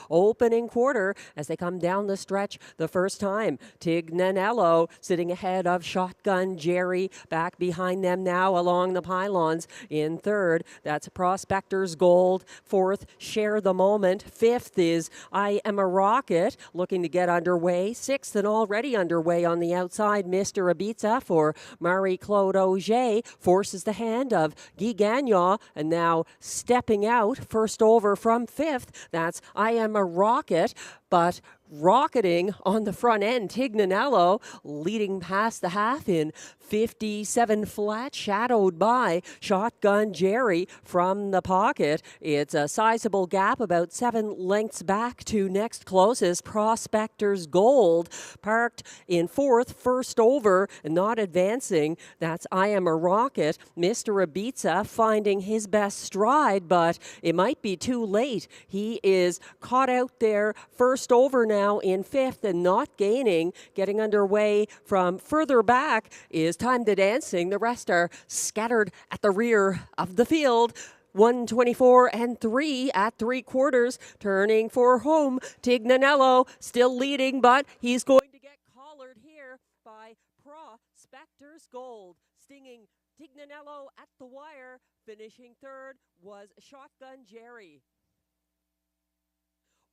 opening quarter as they come down the stretch the first time. Tignanello sitting ahead of Shotgun Jerry, back behind them now along the pylons in third. That's Prospector's Gold. Fourth, Share the Moment. Fifth is I Am a Rocket, looking to get underway. Sixth, and already underway on the outside, Mr. Ibiza for Marie-Claude Auger, forces the hand of Guy Gagnon, and now stepping out, first over from fifth. That's I Am a Rocket, but rocketing on the front end. Tignanello leading past the half in 57 flat, shadowed by Shotgun Jerry from the pocket. It's a sizable gap, about 7 lengths back to next closest, Prospector's Gold, parked in fourth, first over, not advancing. That's I Am a Rocket. Mr. Ibiza finding his best stride, but it might be too late. He is caught out there, first over now in fifth and not gaining. Getting underway from further back is Time to Dancing. The rest are scattered at the rear of the field. 124-3 at 3/4, turning for home. Tignanello still leading, but he's going to get collared here by Prospector's Gold. Stinging Tignanello at the wire. Finishing third was Shotgun Jerry.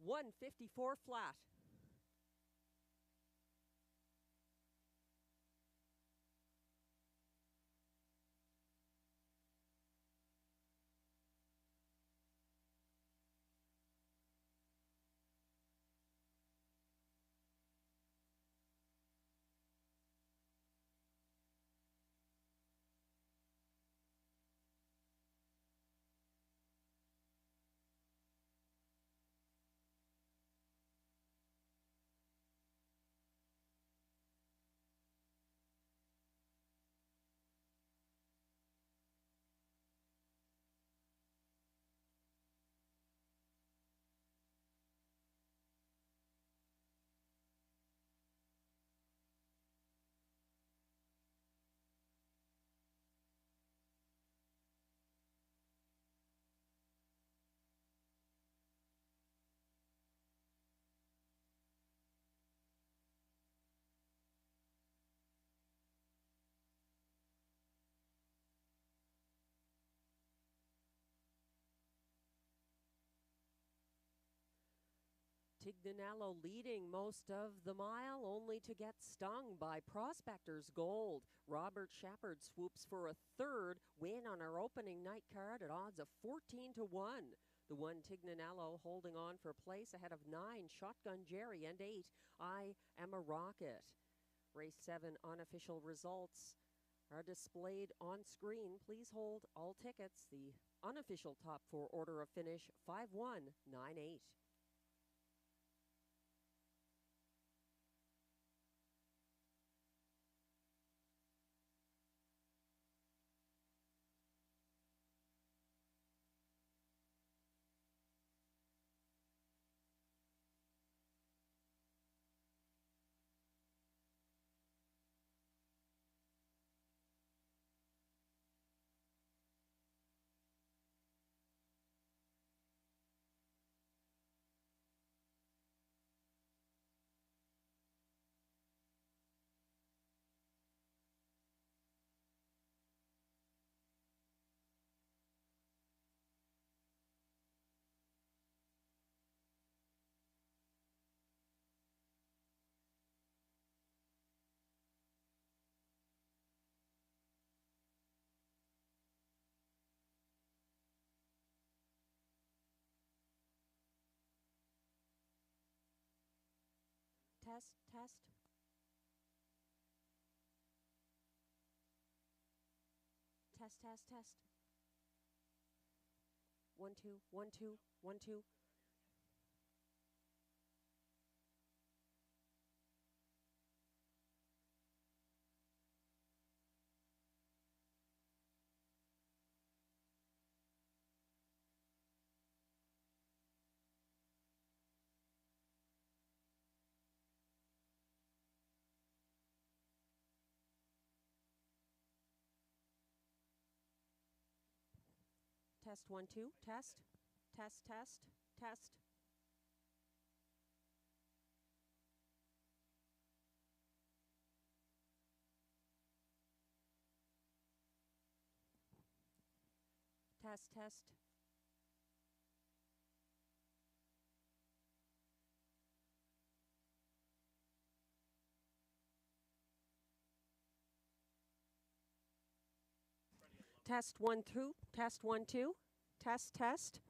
154 flat. Tignanello leading most of the mile, only to get stung by Prospector's Gold. Robert Shepard swoops for a third win on our opening night card at odds of 14 to 1. The one Tignanello holding on for place ahead of 9 Shotgun Jerry and 8 I Am a Rocket. Race 7 unofficial results are displayed on screen. Please hold all tickets. The unofficial top 4 order of finish 5198. Test, test. Test, test, test. 1, 2, 1, 2, 1, 2. Test 1, 2, test, test, test, test. Test, test. Test 1, 2, test 1, 2, test, test.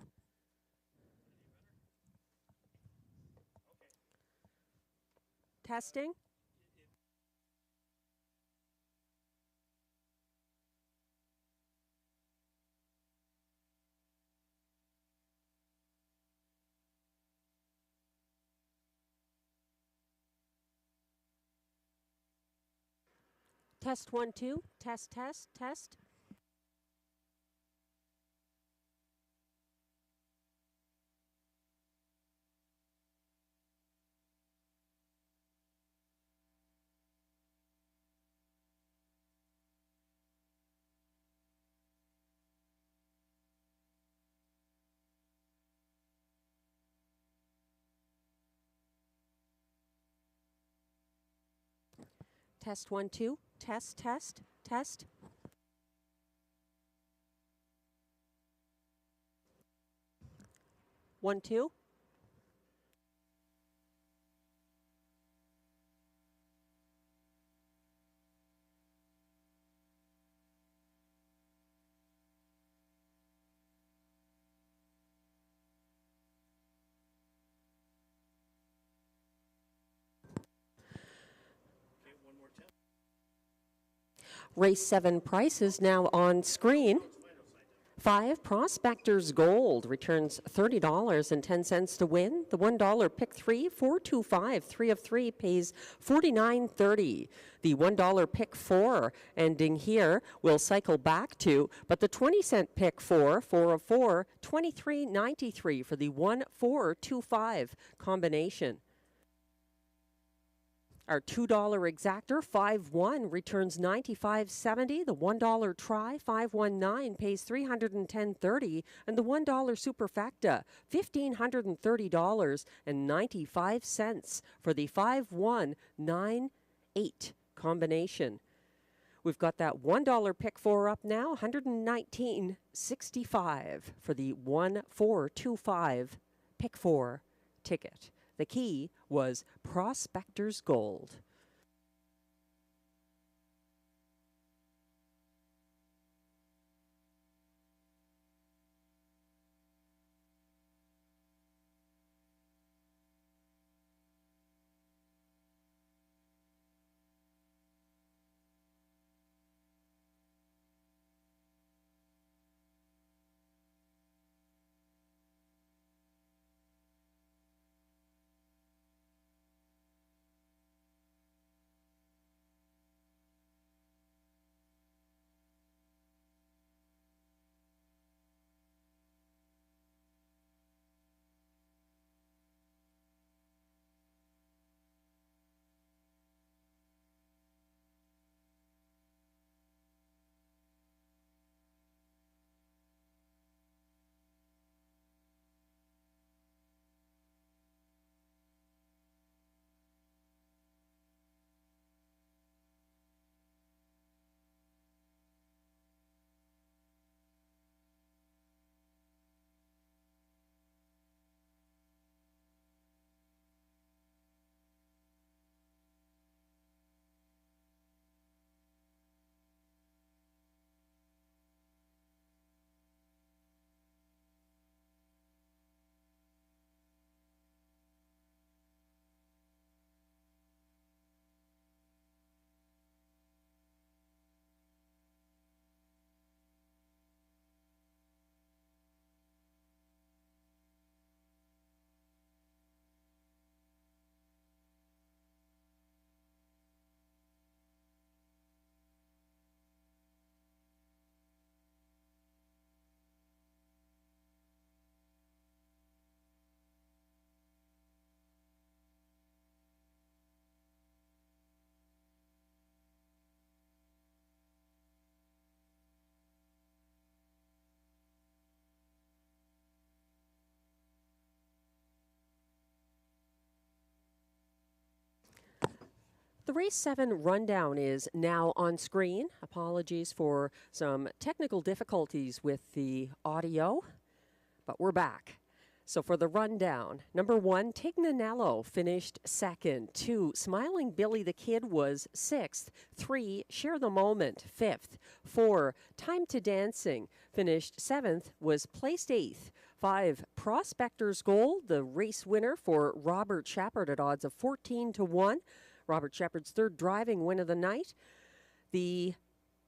Testing. Test 1, 2, test, test, test. Test 1, 2, test, test, test. One, two. Race 7 prices now on screen. 5 Prospector's Gold returns $30.10 to win. The $1 pick 3, 425, 3 of 3 pays $49.30. The $1 pick 4 ending here will cycle back to, but the 20-cent pick 4, 4 of 4, $23.93 for the 1-4-2-5 combination. Our $2 exactor, 5-1, returns $95.70. The $1 try, 519, pays $310.30. And the $1 superfecta, $1,530.95 for the 5-1-9-8 combination. We've got that $1 pick 4 up now, $119.65 for the 1-4-2-5 pick 4 ticket. The key was Prospector's Gold. The Race 7 rundown is now on screen. Apologies for some technical difficulties with the audio, but we're back. So for the rundown, number 1, Tignanello finished second. 2, Smiling Billy the Kid was 6th. 3, Share the Moment, 5th. 4, Time to Dancing finished 7th, was placed 8th. 5, Prospector's Gold, the race winner for Robert Shepard at odds of 14-1. Robert Shepard's third driving win of the night. The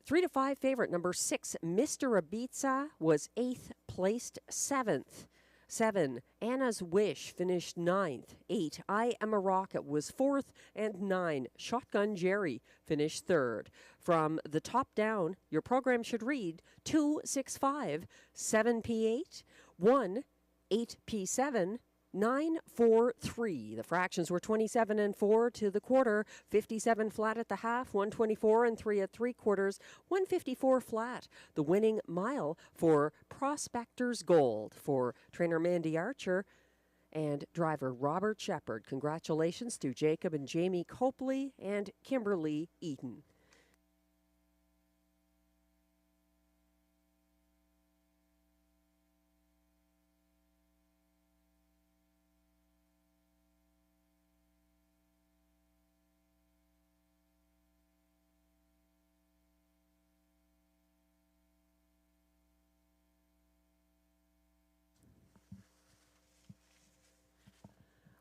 3-5 favorite, number 6, Mr. Ibiza, was 8th, placed 7th. 7, Anna's Wish finished 9th. 8, I Am a Rocket was 4th. And 9, Shotgun Jerry finished 3rd. From the top down, your program should read 2, 6, 5, 7, P8, 1, 8, P7, 9, 4, 3. The fractions were 27 and 4 to the quarter, 57 flat at the half, 124 and 3 at 3/4, 154 flat. The winning mile for Prospector's Gold for trainer Mandy Archer and driver Robert Shepard. Congratulations to Jacob and Jamie Copley and Kimberly Eaton.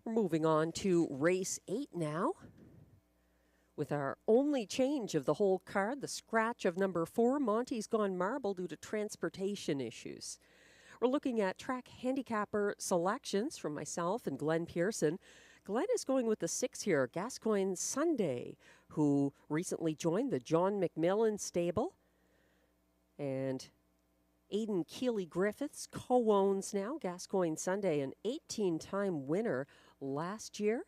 Moving on to race 8 now, with our only change of the whole card, the scratch of number 4. Monty's gone marble due to transportation issues. We're looking at track handicapper selections from myself and Glenn Pearson. Glenn is going with the 6 here, Gascoigne Sunday, who recently joined the John McMillan stable. And Aidan Keeley-Griffiths co-owns now Gascoigne Sunday, an 18-time winner last year.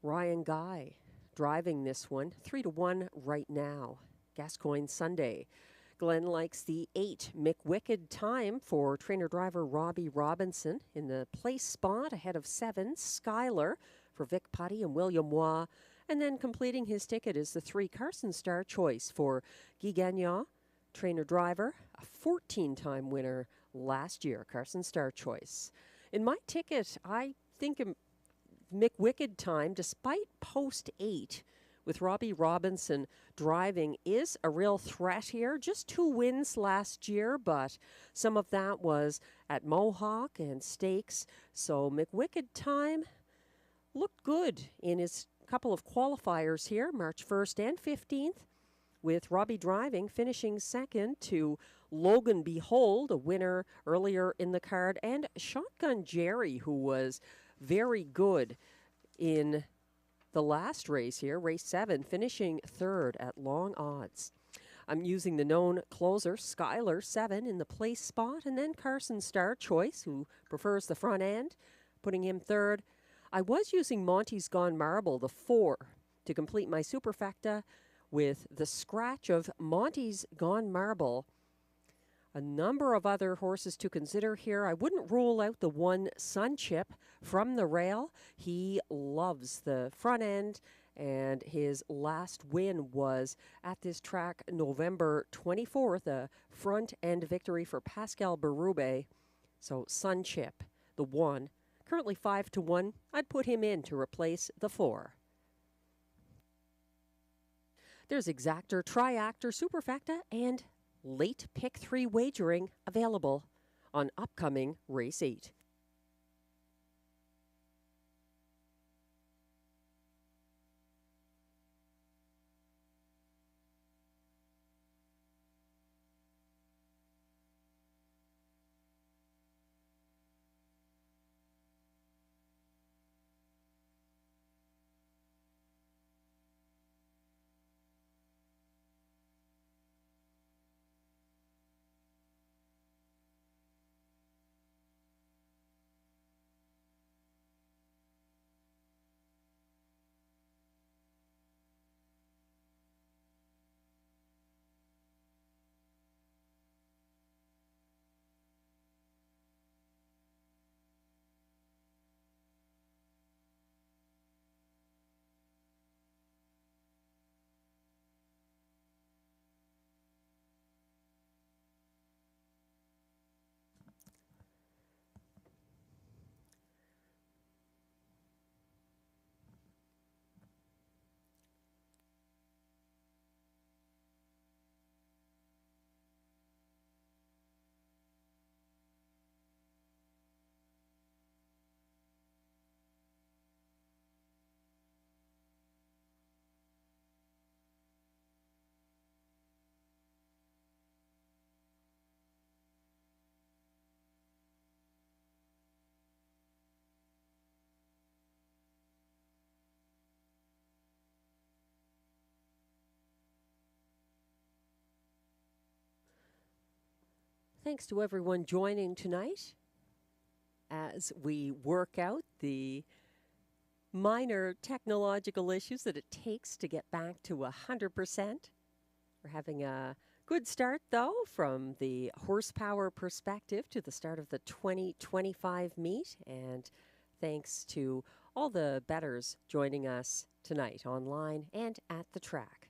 Ryan Guy driving this one, 3-1 right now. Gascoigne Sunday. Glenn likes the 8 McWicked time for trainer driver Robbie Robinson in the place spot ahead of 7 Skylar for Vic Putty and William Waugh. And then completing his ticket is the 3 Carson Star Choice for Guy Gagnon, trainer driver, a 14-time winner last year, Carson Star Choice. In my ticket, I think McWicked time, despite post 8, with Robbie Robinson driving, is a real threat here. Just 2 wins last year, but some of that was at Mohawk and Stakes. So McWicked time looked good in his couple of qualifiers here, March 1st and 15th, with Robbie driving, finishing second to Logan Behold, a winner earlier in the card, and Shotgun Jerry, who was very good in the last race here, race 7, finishing third at long odds. I'm using the known closer, Skylar, 7 in the place spot, and then Carson Star Choice, who prefers the front end, putting him third. I was using Monty's Gone Marble, the 4, to complete my superfecta with the scratch of Monty's Gone Marble. A number of other horses to consider here. I wouldn't rule out the 1 Sunchip from the rail. He loves the front end, and his last win was at this track November 24th, a front end victory for Pascal Berube. So Sunchip, the 1, currently 5-1. I'd put him in to replace the 4. There's Exactor, Triactor, Superfecta, and late pick 3 wagering available on upcoming race 8. Thanks to everyone joining tonight as we work out the minor technological issues that it takes to get back to 100%. We're having a good start, though, from the horsepower perspective to the start of the 2025 meet. And thanks to all the bettors joining us tonight online and at the track.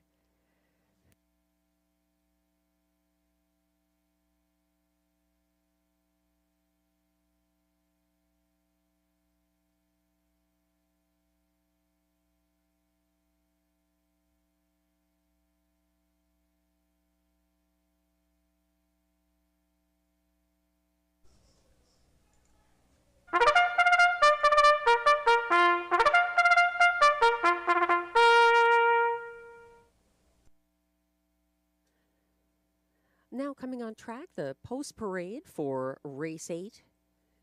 Now coming on track, the post parade for race 8.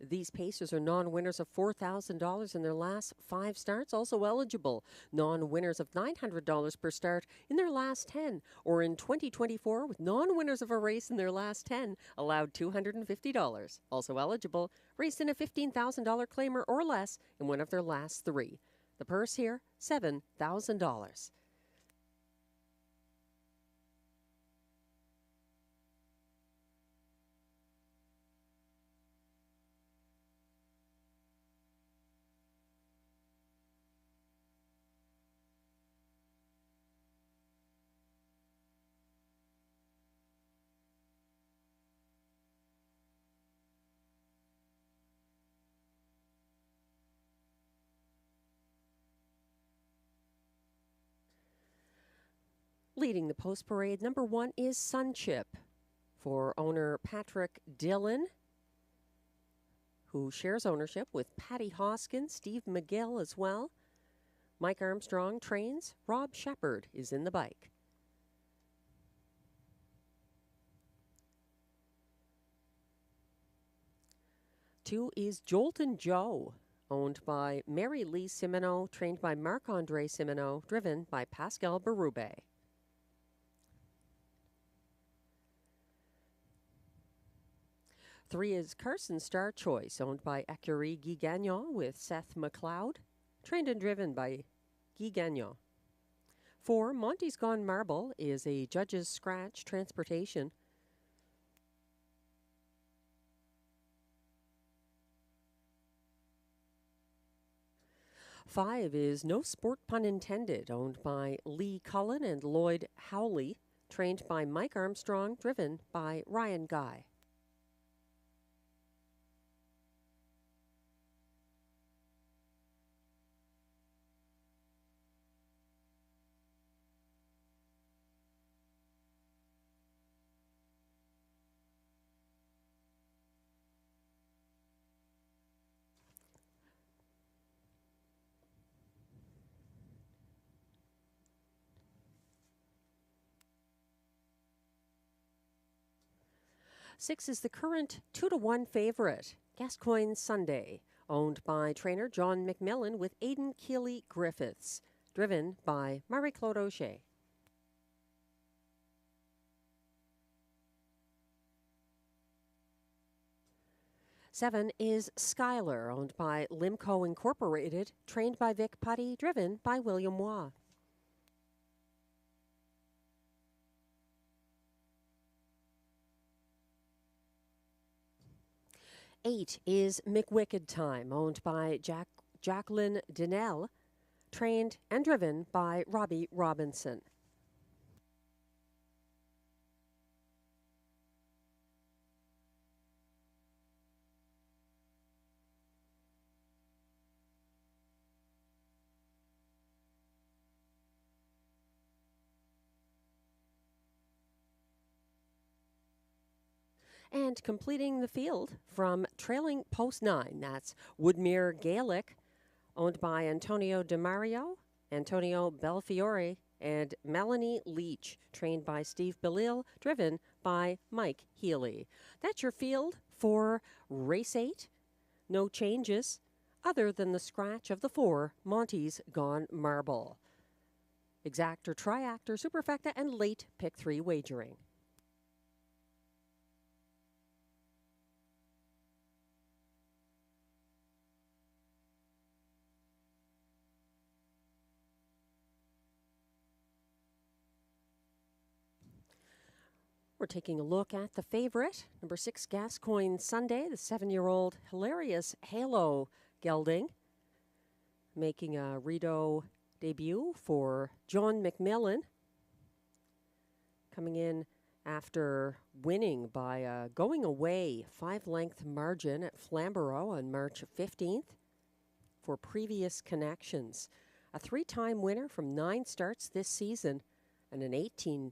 These pacers are non-winners of $4,000 in their last 5 starts, also eligible non-winners of $900 per start in their last 10, or in 2024 with non-winners of a race in their last 10, allowed $250. Also eligible, raced in a $15,000 claimer or less in one of their last 3. The purse here, $7,000. Leading the post parade, number 1 is Sunchip for owner Patrick Dillon, who shares ownership with Patty Hoskins, Steve McGill as well. Mike Armstrong trains. Rob Shepard is in the bike. Two is Jolton Joe, owned by Mary Lee Simoneau, trained by Marc-Andre Simoneau, driven by Pascal Berube. Three is Carson Star Choice, owned by Écurie Guy Gagnon with Seth McLeod, trained and driven by Guy Gagnon. 4, Monty's Gone Marble is a Judge's Scratch transportation. Five is No Sport Pun Intended, owned by Lee Cullen and Lloyd Howley, trained by Mike Armstrong, driven by Ryan Guy. Six is the current 2-1 favorite, Gascoigne Sunday, owned by trainer John McMillan with Aidan Keeley Griffiths, driven by Marie-Claude O'Shea. 7 is Skylar, owned by Limco Incorporated, trained by Vic Putty, driven by William Waugh. 8 is McWicked Time, owned by Jacqueline Donnell, trained and driven by Robbie Robinson. And completing the field from trailing post 9, that's Woodmere Gaelic, owned by Antonio DeMario, Antonio Belfiore, and Melanie Leach, trained by Steve Bellil, driven by Mike Healy. That's your field for race 8. No changes other than the scratch of the 4, Monty's Gone Marble. Exactor, Triactor, Superfecta, and late pick 3 wagering. We're taking a look at the favorite, number 6, Gascoigne Sunday, the 7-year-old Hilarious Halo gelding, making a Rideau debut for John McMillan, coming in after winning by a going away 5-length margin at Flamborough on March 15th for previous connections. A 3-time winner from 9 starts this season and an 18-time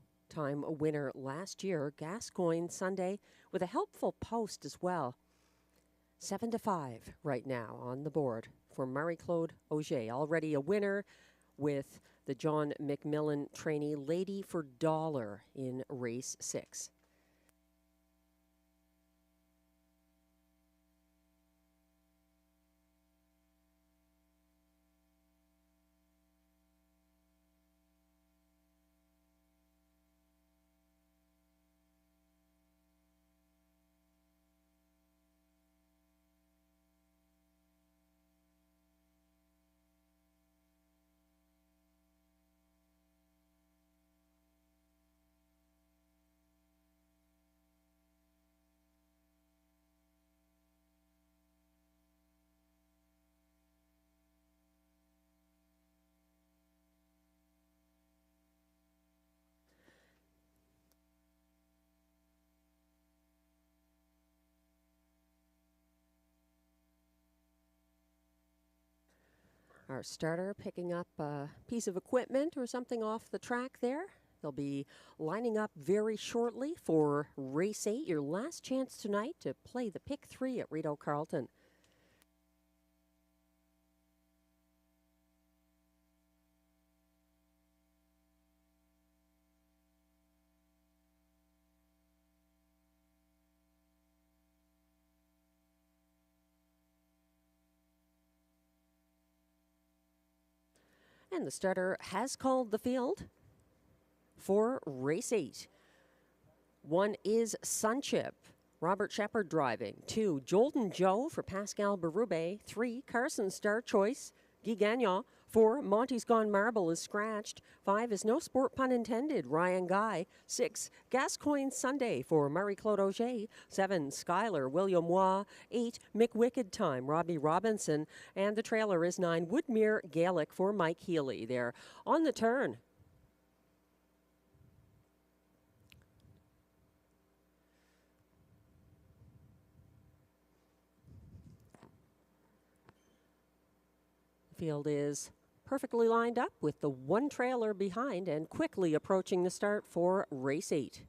winner last year. Gascoigne Sunday with a helpful post as well. 7-5 right now on the board for Marie-Claude Auger. Already a winner with the John McMillan trainee Lady for Dollar in race 6. Our starter picking up a piece of equipment or something off the track there. They'll be lining up very shortly for race 8, your last chance tonight to play the pick 3 at Rideau Carleton. And the starter has called the field for race 8. 1 is Sunchip, Robert Shepard driving. 2, Jolton Joe for Pascal Berube. 3, Carson Star Choice, Guy Gagnon. 4, Monty's Gone Marble is scratched. 5 is No Sport Pun Intended, Ryan Guy. 6, Gascoigne Sunday for Marie-Claude Auger. 7, Skylar, William Waugh. 8, McWicked Time, Robbie Robinson. And the trailer is 9, Woodmere Gaelic for Mike Healy. They're on the turn. Field is perfectly lined up with the 1 trailer behind and quickly approaching the start for race 8.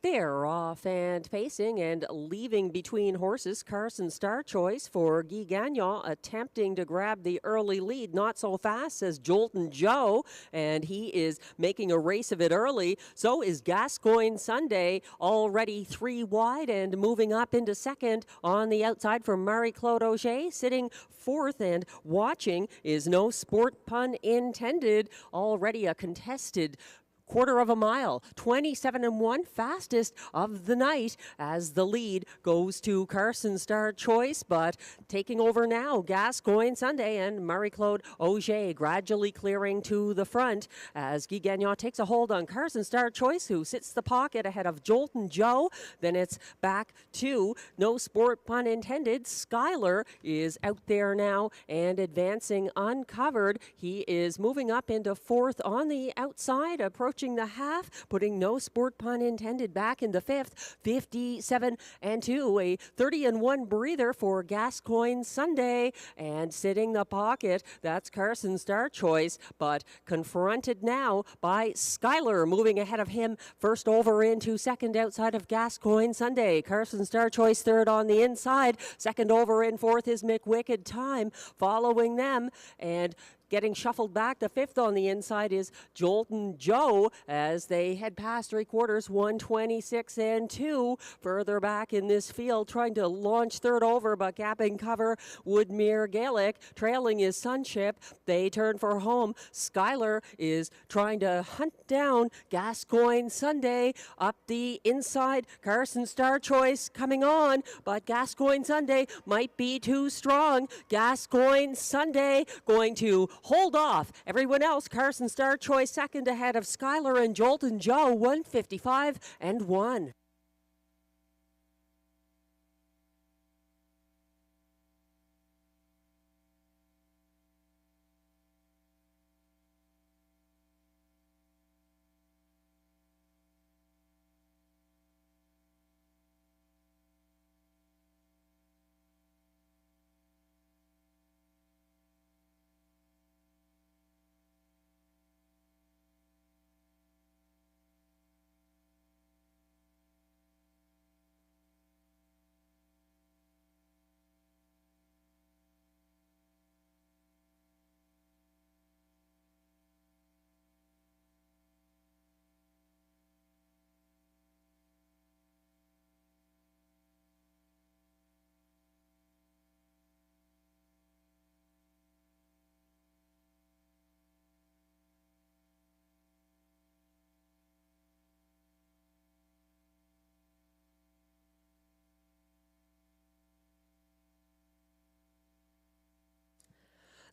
They're off and pacing and leaving between horses. Carson Star Choice for Guy Gagnon attempting to grab the early lead. Not so fast, says Jolton Joe, and he is making a race of it early. So is Gascoigne Sunday, already 3 wide and moving up into second. On the outside for Marie-Claude Auger, sitting 4th and watching is No Sport Pun Intended, already a contested 1/4 of a mile, 27-1, fastest of the night as the lead goes to Carson Star Choice, but taking over now, Gascoigne Sunday and Marie-Claude Auger gradually clearing to the front as Guy Gagnon takes a hold on Carson Star Choice, who sits the pocket ahead of Jolton Joe. Then it's back to No Sport Pun Intended. Skylar is out there now and advancing uncovered. He is moving up into 4th on the outside, approaching the half, putting No Sport Pun Intended back into 5th, 57-2, a 30-1 breather for Gascoigne Sunday, and sitting the pocket, that's Carson Star Choice, but confronted now by Skylar, moving ahead of him, first over into second outside of Gascoigne Sunday. Carson Star Choice 3rd on the inside, second over in 4th is McWicked Time, following them, and getting shuffled back to 5th on the inside is Jolton Joe as they head past 3/4, 126-2. Further back in this field, trying to launch 3rd over, but gapping cover Woodmere Gaelic. Trailing is Sunship. They turn for home. Skylar is trying to hunt down Gascoigne Sunday. Up the inside, Carson Star Choice coming on, but Gascoigne Sunday might be too strong. Gascoigne Sunday going to hold off everyone else. Carson Star Choice second ahead of Skylar and Jolton Joe, 155-1.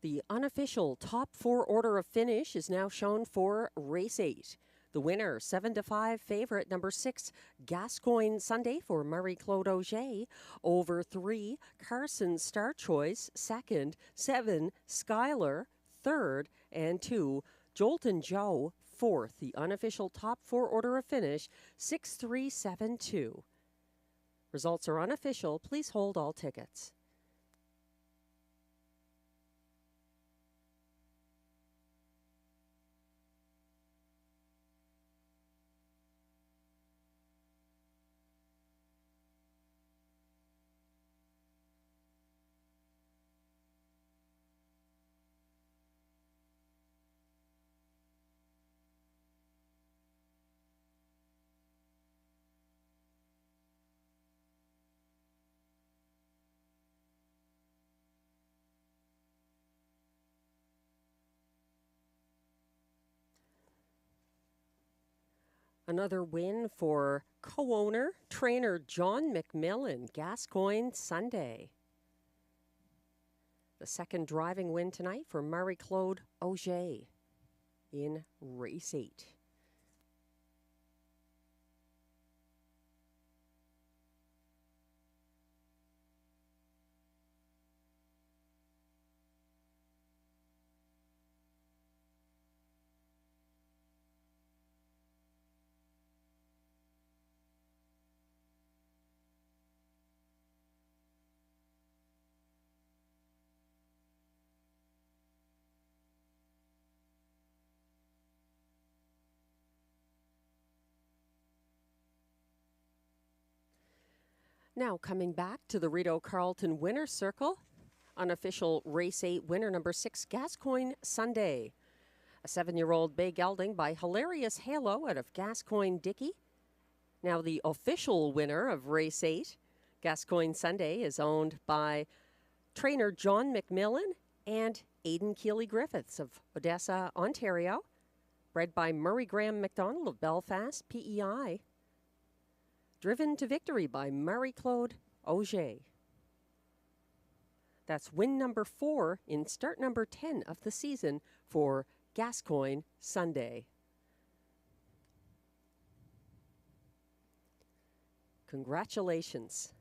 The unofficial top 4 order of finish is now shown for race 8. The winner, 7-5 favorite, number 6, Gascoigne Sunday for Marie-Claude Auger. Over 3, Carson Star Choice, second. 7, Skylar, third. And 2, Jolton Joe, fourth. The unofficial top 4 order of finish, 6-3-7-2. Results are unofficial. Please hold all tickets. Another win for co-owner, trainer John McMillan, Gascoigne Sunday. The second driving win tonight for Marie-Claude Auger in Race 8. Now coming back to the Rideau Carleton Winner's Circle, unofficial Race 8 winner number 6, Gascoigne Sunday. A 7-year-old bay gelding by Hilarious Halo out of Gascoigne Dickey. Now the official winner of Race 8, Gascoigne Sunday, is owned by trainer John McMillan and Aidan Keeley-Griffiths of Odessa, Ontario. Bred by Murray Graham MacDonald of Belfast, PEI. Driven to victory by Marie-Claude Auger. That's win number 4 in start number 10 of the season for Gascoigne Sunday. Congratulations.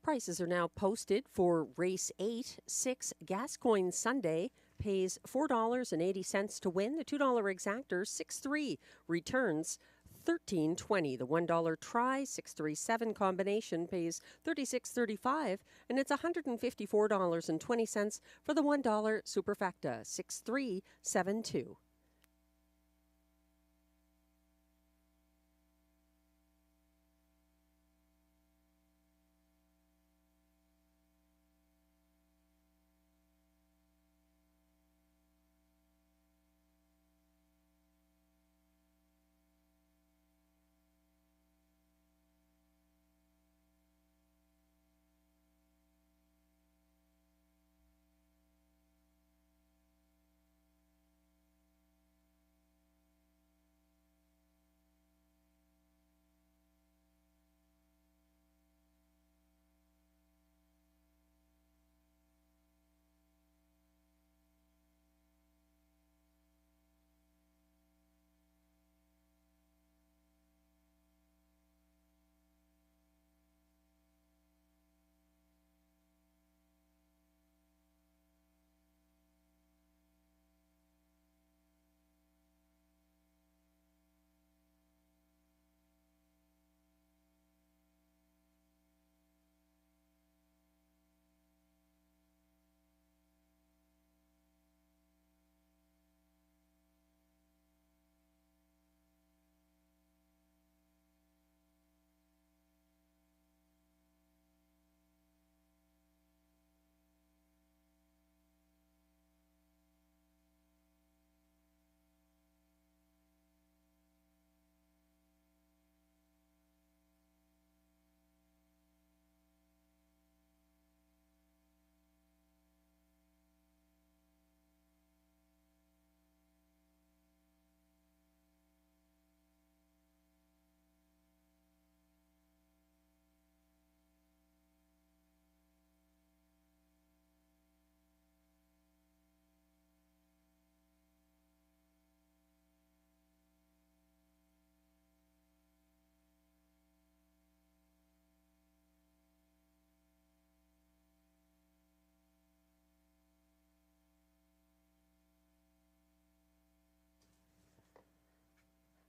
Prices are now posted for Race 8. 6 Gascoigne Sunday pays $4.80 to win. The $2 exactor, 6-3, returns $13.20. The $1 try, 6-3-7 combination pays $36.35, and it's $154.20 for the $1 superfecta, 6-3-7-2.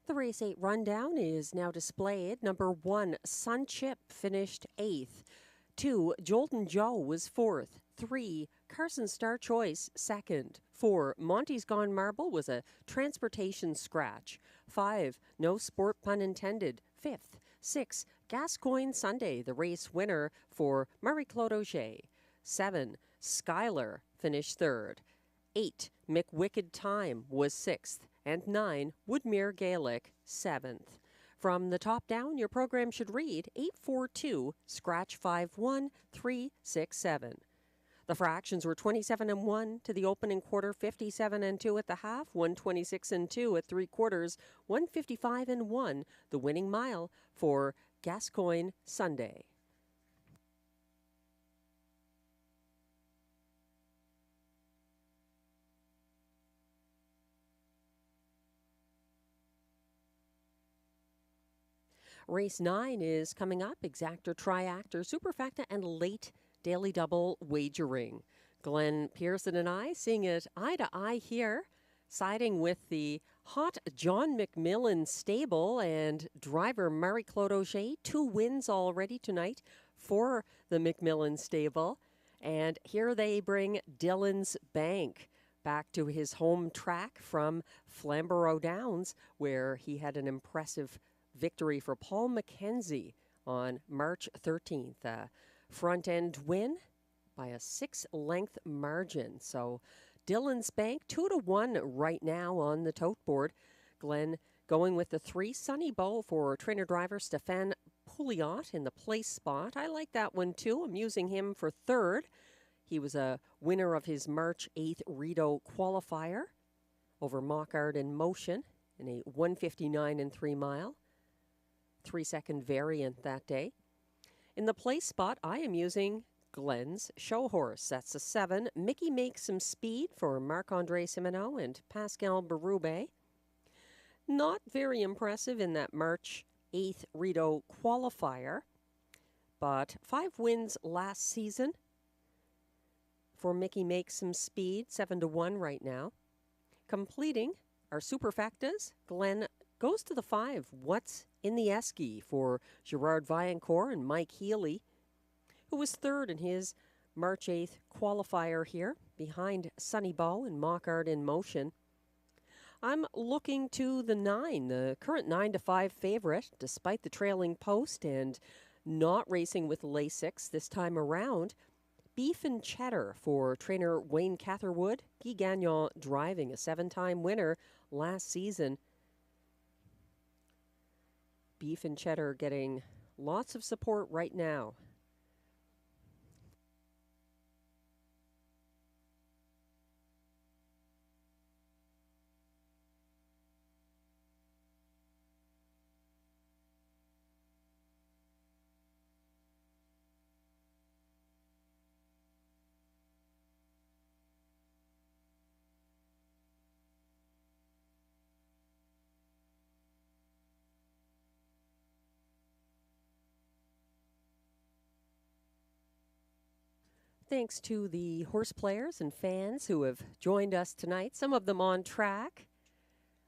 The Race 8 rundown is now displayed. Number 1, Sun Chip finished 8th. 2, Jolton Joe was 4th. 3, Carson Star Choice 2nd. 4, Monty's Gone Marble was a transportation scratch. 5, No Sport Pun Intended 5th. 6, Gascoigne Sunday, the race winner for Marie-Claude Auger. 7, Skylar finished third. 8, McWicked Time was 6th. And 9, Woodmere Gaelic, 7th. From the top down, your program should read 842, scratch 51367. The fractions were 27-1 to the opening quarter, 57-2 at the half, 126-2 at 3/4, 155-1 the winning mile for Gascoigne Sunday. Race 9 is coming up. Exactor, Triactor, Superfecta, and late daily double wagering. Glenn Pearson and I seeing it eye to eye here, siding with the hot John McMillan stable and driver Marie-Claude Auger. 2 wins already tonight for the McMillan stable. And here they bring Dillon's Bank back to his home track from Flamborough Downs, where he had an impressive victory for Paul Mackenzie on March 13th. Front-end win by a 6-length margin. So Dillon's Bank 2-1 right now on the tote board. Glenn going with the 3 Sunny Bow for trainer-driver Stéphane Pouliot in the place spot. I like that one too. I'm using him for third. He was a winner of his March 8th Rideau Qualifier over Mockart in Motion in a 1:59 3 mile. 3-second variant that day. In the place spot, I am using Glenn's show horse. That's a 7. Mickey Makes Some Speed for Marc-Andre Simoneau and Pascal Berube. Not very impressive in that March 8th Rideau Qualifier, but 5 wins last season for Mickey Makes Some Speed, 7-1 right now. Completing our superfectas, Glenn goes to the 5. What's in the Esky for Gerard Vaillancourt and Mike Healy, who was third in his March 8th qualifier here, behind Sunny Bow and Mockart in Motion. I'm looking to the 9, the current 9-5 favorite, despite the trailing post and not racing with Lasix this time around. Beef and Cheddar for trainer Wayne Catherwood. Guy Gagnon driving, a 7-time winner last season. Beef and Cheddar getting lots of support right now. Thanks to the horse players and fans who have joined us tonight, some of them on track.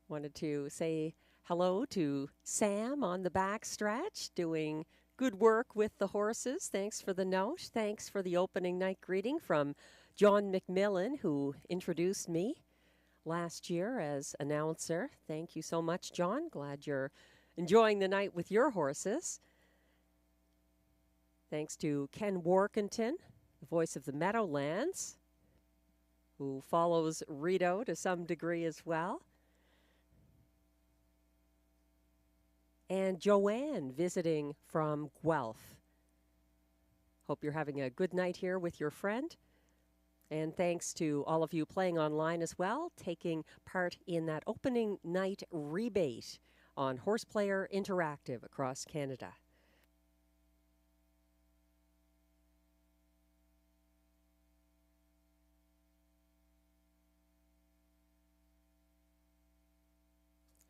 Wanted to say hello to Sam on the back stretch, doing good work with the horses. Thanks for the note. Thanks for the opening night greeting from John McMillan, who introduced me last year as announcer. Thank you so much, John. Glad you're enjoying the night with your horses. Thanks to Ken Warkentin, the voice of the Meadowlands, who follows Rideau to some degree as well. And Joanne visiting from Guelph. Hope you're having a good night here with your friend. And thanks to all of you playing online as well, taking part in that opening night rebate on Horseplayer Interactive across Canada.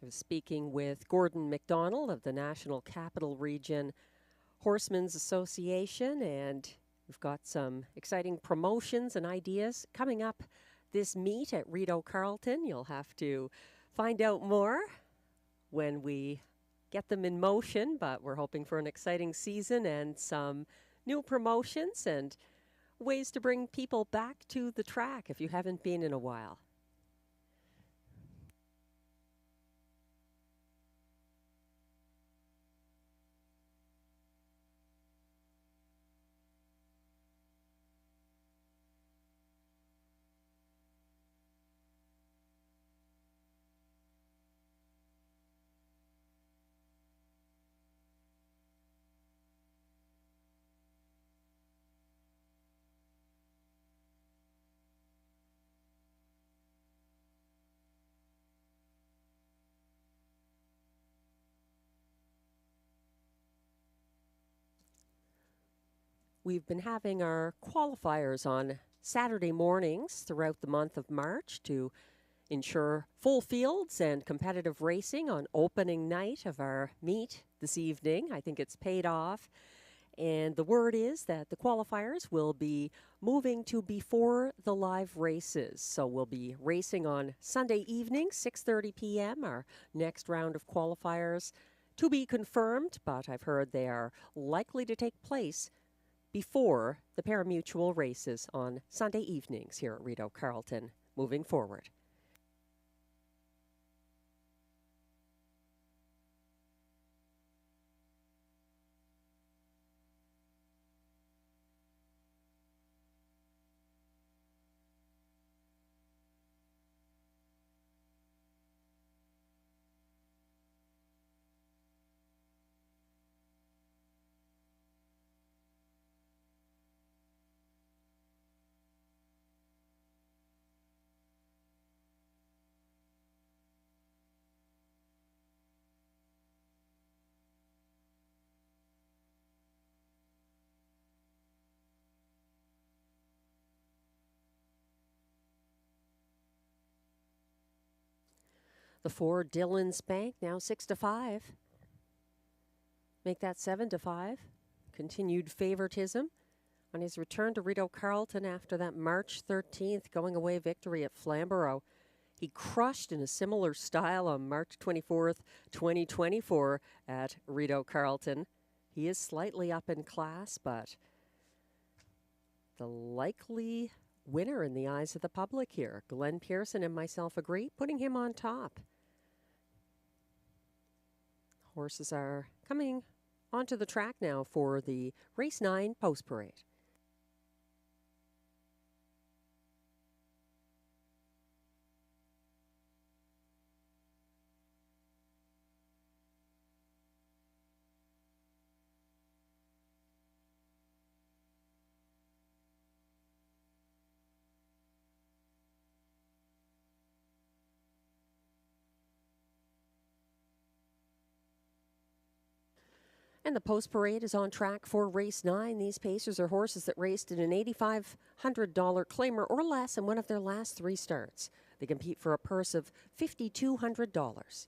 I was speaking with Gordon McDonald of the National Capital Region Horsemen's Association, and we've got some exciting promotions and ideas coming up this meet at Rideau Carleton. You'll have to find out more when we get them in motion, but we're hoping for an exciting season and some new promotions and ways to bring people back to the track if you haven't been in a while. We've been having our qualifiers on Saturday mornings throughout the month of March to ensure full fields and competitive racing on opening night of our meet this evening. I think it's paid off. And the word is that the qualifiers will be moving to before the live races. So we'll be racing on Sunday evening, 6:30 p.m., our next round of qualifiers. To be confirmed, but I've heard they are likely to take place before the parimutuel races on Sunday evenings here at Rideau Carleton moving forward. The 4, Dylan's Bank, now 6-5. Make that 7-5. Continued favoritism on his return to Rideau Carleton after that March 13th going away victory at Flamborough. He crushed in a similar style on March 24th, 2024 at Rideau Carleton. He is slightly up in class, but the likely winner in the eyes of the public here, Glenn Pearson and myself agree, putting him on top. Horses are coming onto the track now for the Race 9 Post Parade. And the Post Parade is on track for Race 9. These pacers are horses that raced in an $8,500 claimer or less in one of their last 3 starts. They compete for a purse of $5,200.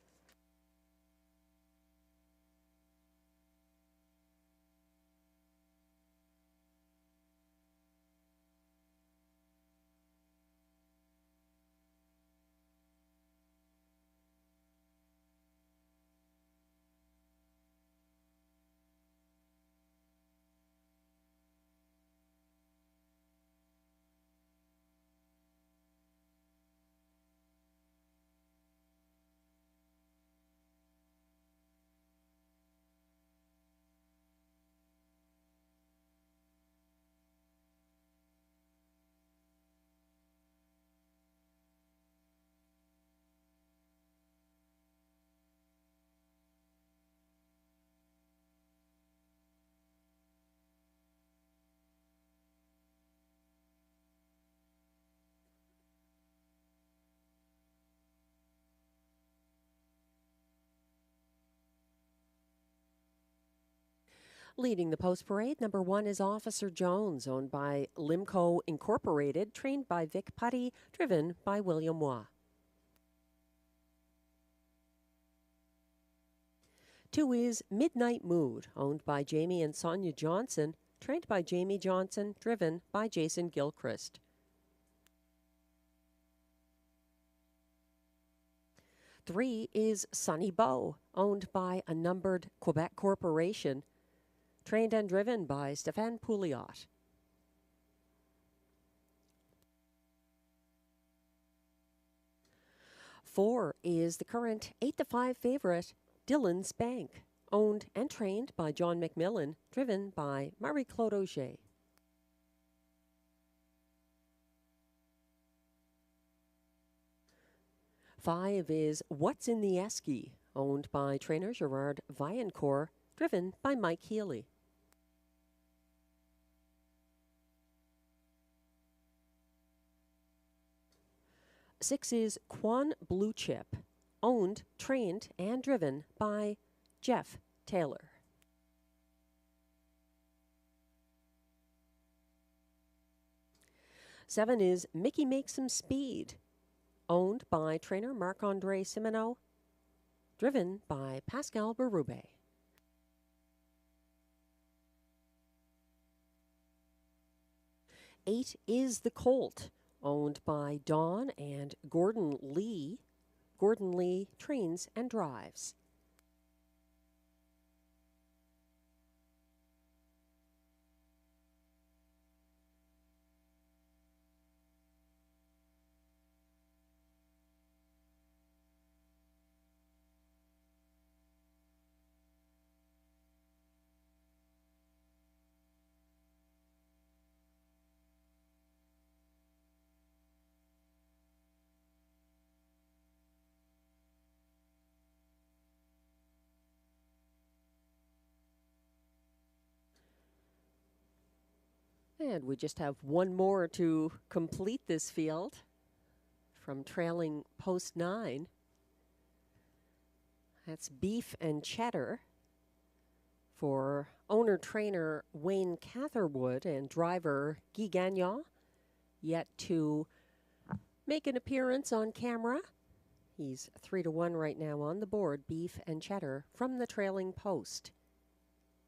Leading the Post Parade, number 1 is Officer Jones, owned by Limco Incorporated, trained by Vic Putty, driven by William Waugh. 2 is Midnight Mood, owned by Jamie and Sonia Johnson, trained by Jamie Johnson, driven by Jason Gilchrist. 3 is Sunny Bow, owned by a numbered Quebec corporation, trained and driven by Stéphane Pouliot. 4 is the current 8-5 favorite, Dylan's Bank, owned and trained by John McMillan, driven by Marie-Claude Auger. 5 is What's in the Esky, owned by trainer Gerard Vaillancourt, driven by Mike Healy. 6 is Quan Blue Chip, owned, trained, and driven by Jeff Taylor. 7 is Mickey Makes Some Speed, owned by trainer Marc-Andre Simoneau, driven by Pascal Berube. 8 is the Colt, owned by Dawn and Gordon Lee. Gordon Lee trains and drives. And we just have one more to complete this field from trailing post 9. That's Beef and Cheddar for owner-trainer Wayne Catherwood and driver Guy Gagnon, yet to make an appearance on camera. He's 3-1 right now on the board, Beef and Cheddar from the trailing post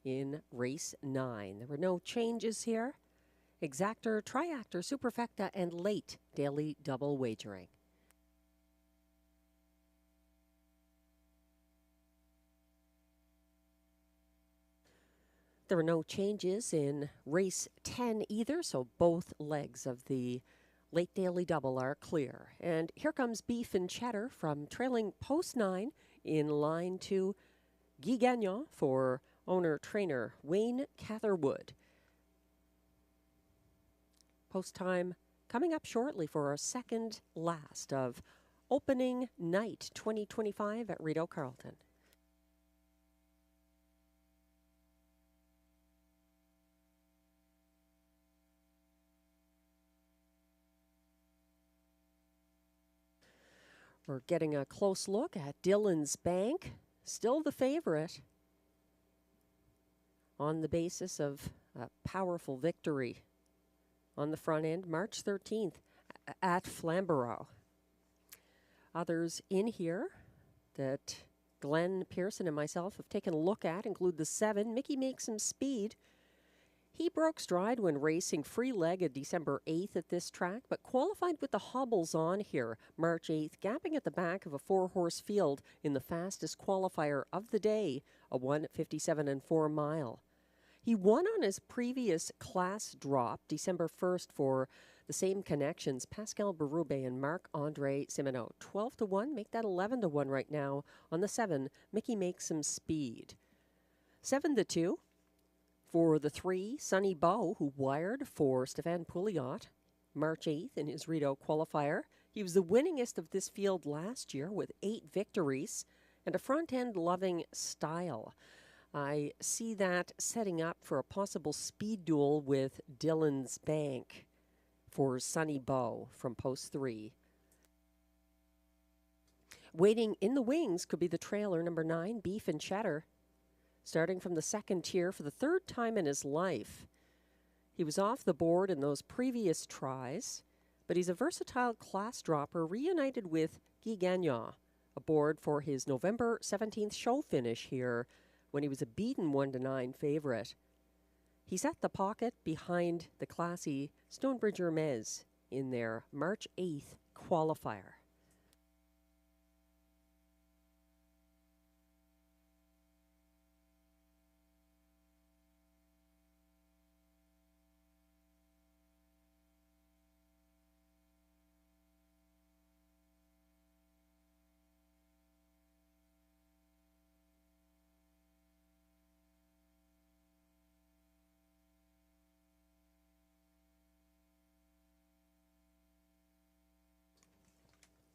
in race 9. There were no changes here. Exactor, Triactor, Superfecta, and late daily double wagering. There were no changes in race 10 either, so both legs of the late daily double are clear. And here comes Beef and Cheddar from trailing post 9 in line to Guy Gagnon for owner-trainer Wayne Catherwood. Post time coming up shortly for our second last of opening night 2025 at Rideau Carleton. We're getting a close look at Dillon's Bank, still the favorite on the basis of a powerful victory on the front end, March 13th at Flamborough. Others in here that Glenn Pearson and myself have taken a look at include the 7, Mickey Makes Some Speed. He broke stride when racing free-legged December 8th at this track, but qualified with the hobbles on here March 8th, gapping at the back of a 4-horse field in the fastest qualifier of the day, a 1:57 4 mile. He won on his previous class drop December 1st for the same connections, Pascal Berube and Marc-Andre Simoneau. 12-1, make that 11-1 right now on the 7, Mickey Makes Some Speed. 7-2 for the 3, Sonny Bow, who wired for Stéphane Pouliot March 8th in his Rideau qualifier. He was the winningest of this field last year with 8 victories and a front-end loving style. I see that setting up for a possible speed duel with Dillon's Bank for Sonny Bow from post 3. Waiting in the wings could be the trailer, number 9, Beef and Cheddar, starting from the second tier for the 3rd time in his life. He was off the board in those previous tries, but he's a versatile class dropper reunited with Guy Gagnon, aboard for his November 17th show finish here when he was a beaten 1-9 favorite. He's at the pocket behind the classy Stonebridge Hermes in their March 8th qualifier.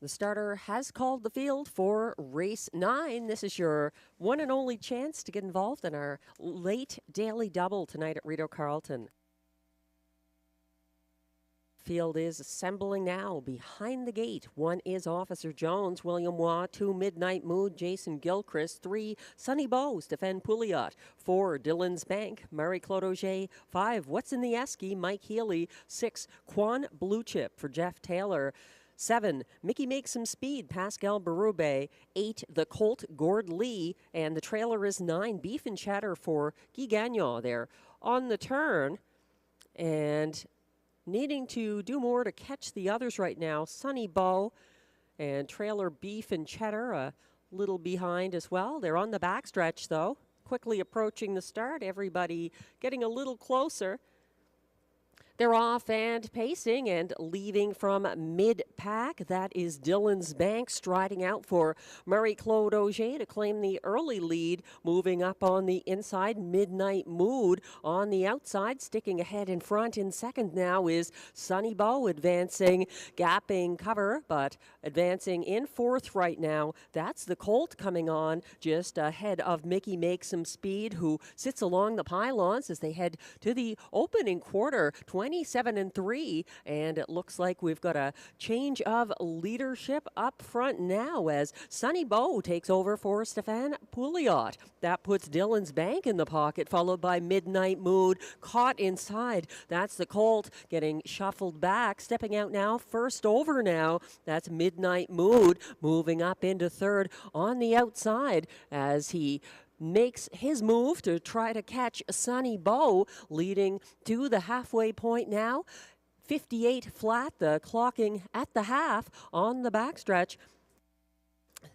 The starter has called the field for race 9. This is your one and only chance to get involved in our late daily double tonight at Rideau Carleton. Field is assembling now behind the gate. 1 is Officer Jones, William Waugh. 2, Midnight Mood, Jason Gilchrist. 3, Sunny Bow, Stefan Pouliot. 4, Dylan's Bank, Marie-Claude Auger. 5, What's in the Esky, Mike Healy. 6, Quan Blue Chip for Jeff Taylor. 7, Mickey Makes Some Speed, Pascal Berube. 8, The Colt, Gord Lee. And the trailer is 9, Beef and Chatter for Guy Gagnon there on the turn. And needing to do more to catch the others right now, Sunny Bow and trailer Beef and Cheddar a little behind as well. They're on the backstretch, though, quickly approaching the start. Everybody getting a little closer. They're off and pacing and leaving from mid-pack. That is Dylan's Bank striding out for Marie-Claude Auger to claim the early lead. Moving up on the inside, Midnight Mood on the outside. Sticking ahead in front in second now is Sunny Bow advancing, gapping cover, but advancing in fourth right now. That's the Colt coming on just ahead of Mickey Makes Some Speed, who sits along the pylons as they head to the opening quarter. 27-3, and it looks like we've got a change of leadership up front now as Sunny Bow takes over for Stefan Pouliot. That puts Dylan's Bank in the pocket, followed by Midnight Mood caught inside. That's the Colt getting shuffled back, stepping out now, first over now. That's Midnight Mood moving up into third on the outside as he makes his move to try to catch Sunny Bow, leading to the halfway point now. 58 flat, the clocking at the half on the backstretch.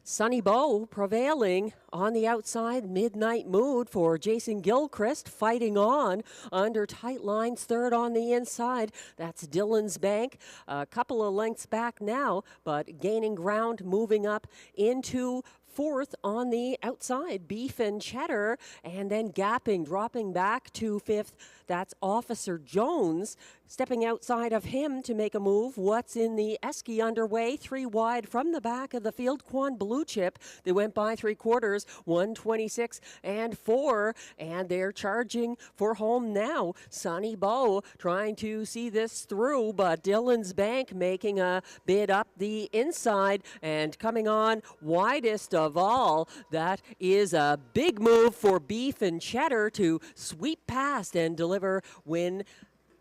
Sunny Bow prevailing on the outside. Midnight Mood for Jason Gilchrist fighting on under tight lines. Third on the inside. That's Dylan's Bank. A couple of lengths back now, but gaining ground, moving up into fourth on the outside. Beef and Cheddar, and then gapping, dropping back to fifth. That's Officer Jones. Stepping outside of him to make a move. What's in the Esky underway? 3 wide from the back of the field. Quan Blue Chip. They went by 3/4, 1:26.4, and they're charging for home now. Sunny Bow trying to see this through, but Dylan's Bank making a bid up the inside and coming on widest of all. That is a big move for Beef and Cheddar to sweep past and deliver win.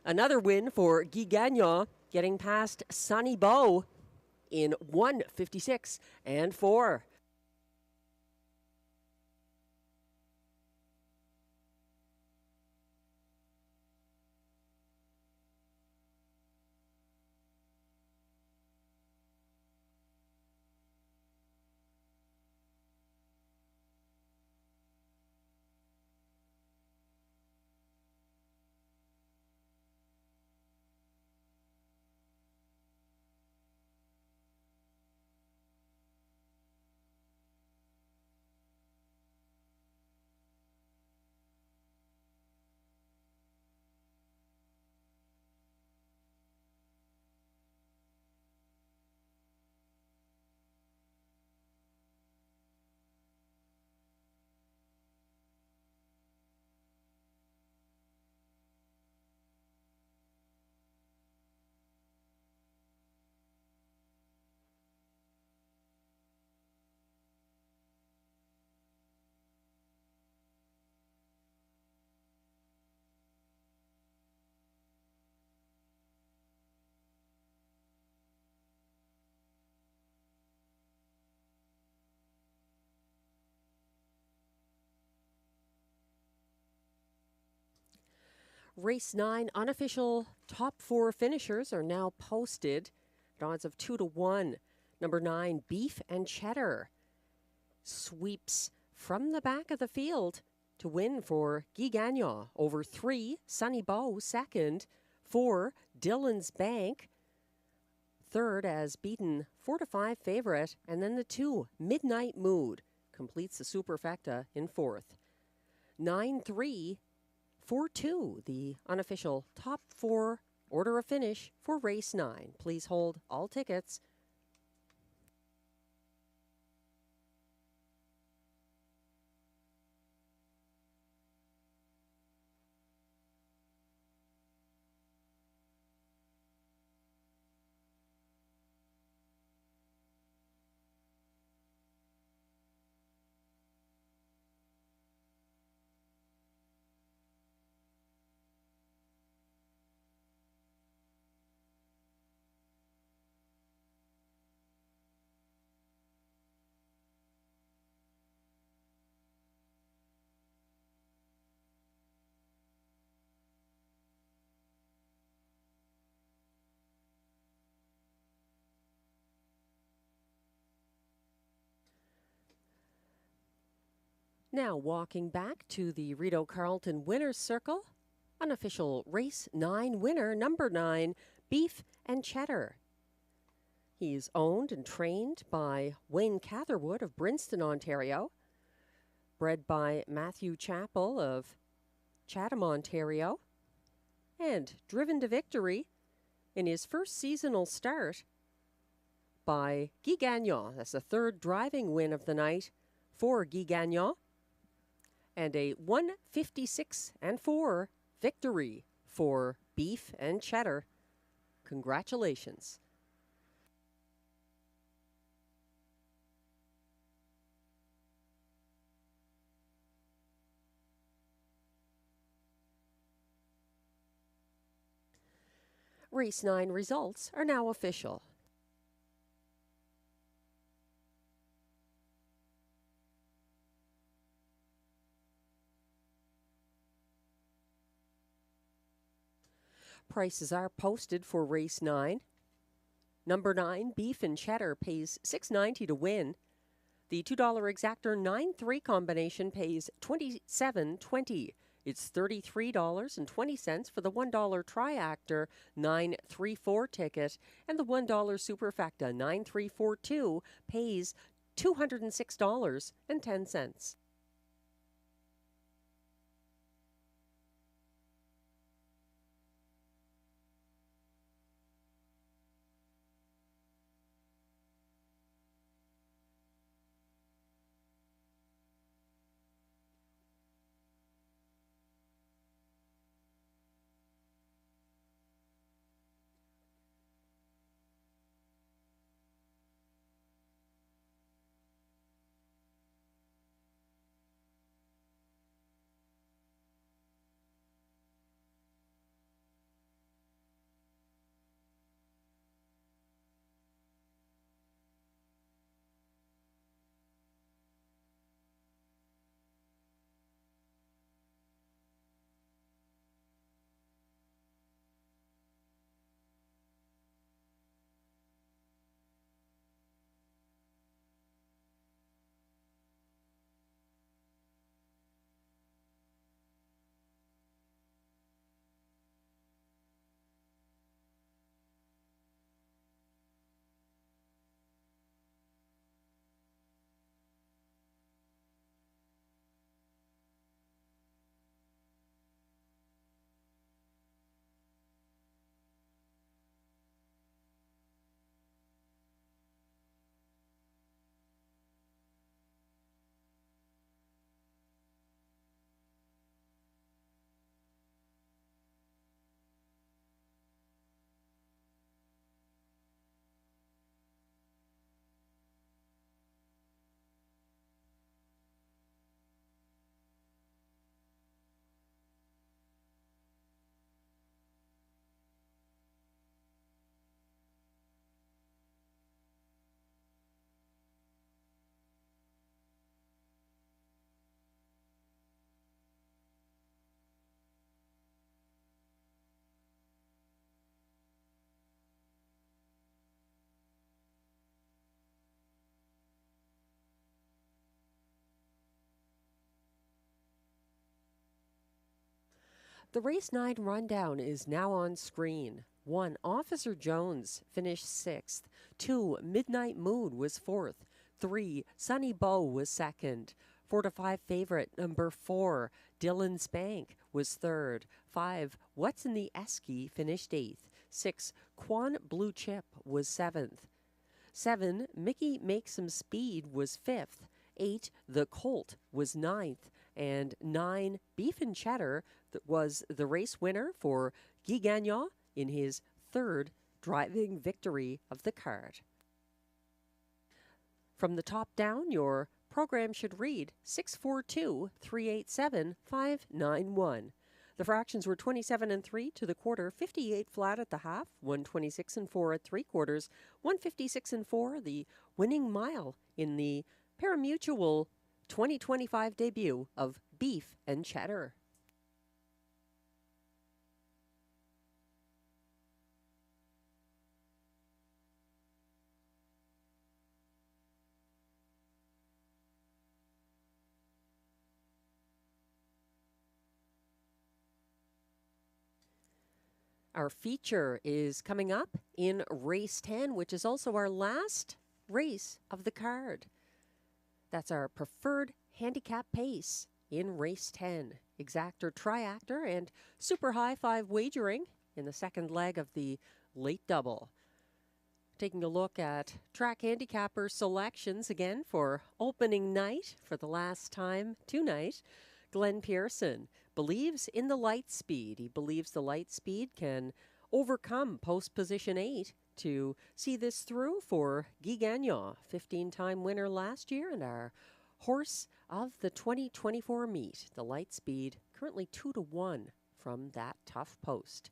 Another win for Guy Gagnon, getting past Sunny Bow in 1:56.4. Race 9 unofficial top 4 finishers are now posted at odds of 2-1. Number 9, Beef and Cheddar, sweeps from the back of the field to win for Guy Gagnon. Over 3, Sunny Bow second. 4, Dylan's Bank third, as beaten 4-5 favorite. And then the 2, Midnight Mood, completes the superfecta in fourth. 9-3. 4-2, the unofficial top 4 order of finish for race 9. Please hold all tickets. Now walking back to the Rideau Carleton Winners Circle, unofficial race 9 winner, number 9, Beef and Cheddar. He's owned and trained by Wayne Catherwood of Brinston, Ontario, bred by Matthew Chappell of Chatham, Ontario, and driven to victory in his first seasonal start by Guy Gagnon. That's the third driving win of the night for Guy Gagnon, and a 1:56.4 victory for Beef and Cheddar. Congratulations. Race 9 results are now official. Prices are posted for race 9. Number 9, Beef and Cheddar, pays $6.90 to win. The $2 exactor 9-3 combination pays $27.20. It's $33.20 for the $1 triactor 934 ticket, and the $1 superfecta 9342 pays $206.10. The race 9 rundown is now on screen. 1, Officer Jones finished 6th. 2, Midnight Moon was 4th. 3, Sunny Bow was 2nd. 4 to 5 favorite number 4, Dylan Spank was 3rd. 5, What's in the Esky finished 8th. 6, Quan Blue Chip was 7th. 7, Mickey Make Some Speed was 5th. 8, The Colt was 9th. And 9, Beef and Cheddar was the race winner for Guy Gagnon in his 3rd driving victory of the card. From the top down, your program should read 642-387-591. The fractions were 27 and 3 to the quarter, 58 flat at the half, 126 and 4 at 3/4, 156 and 4 the winning mile in the parimutuel 2025 debut of Beef and Cheddar. Our feature is coming up in race 10, which is also our last race of the card. That's our preferred handicap pace in race 10. Exactor, triactor, and super high five wagering in the second leg of the late double. Taking a look at track handicapper selections again for opening night for the last time tonight. Glenn Pearson believes in the light speed. He believes the light speed can overcome post position 8 to see this through for Guy Gagnon, 15-time winner last year, and our horse of the 2024 meet. The light speed currently 2-1 from that tough post.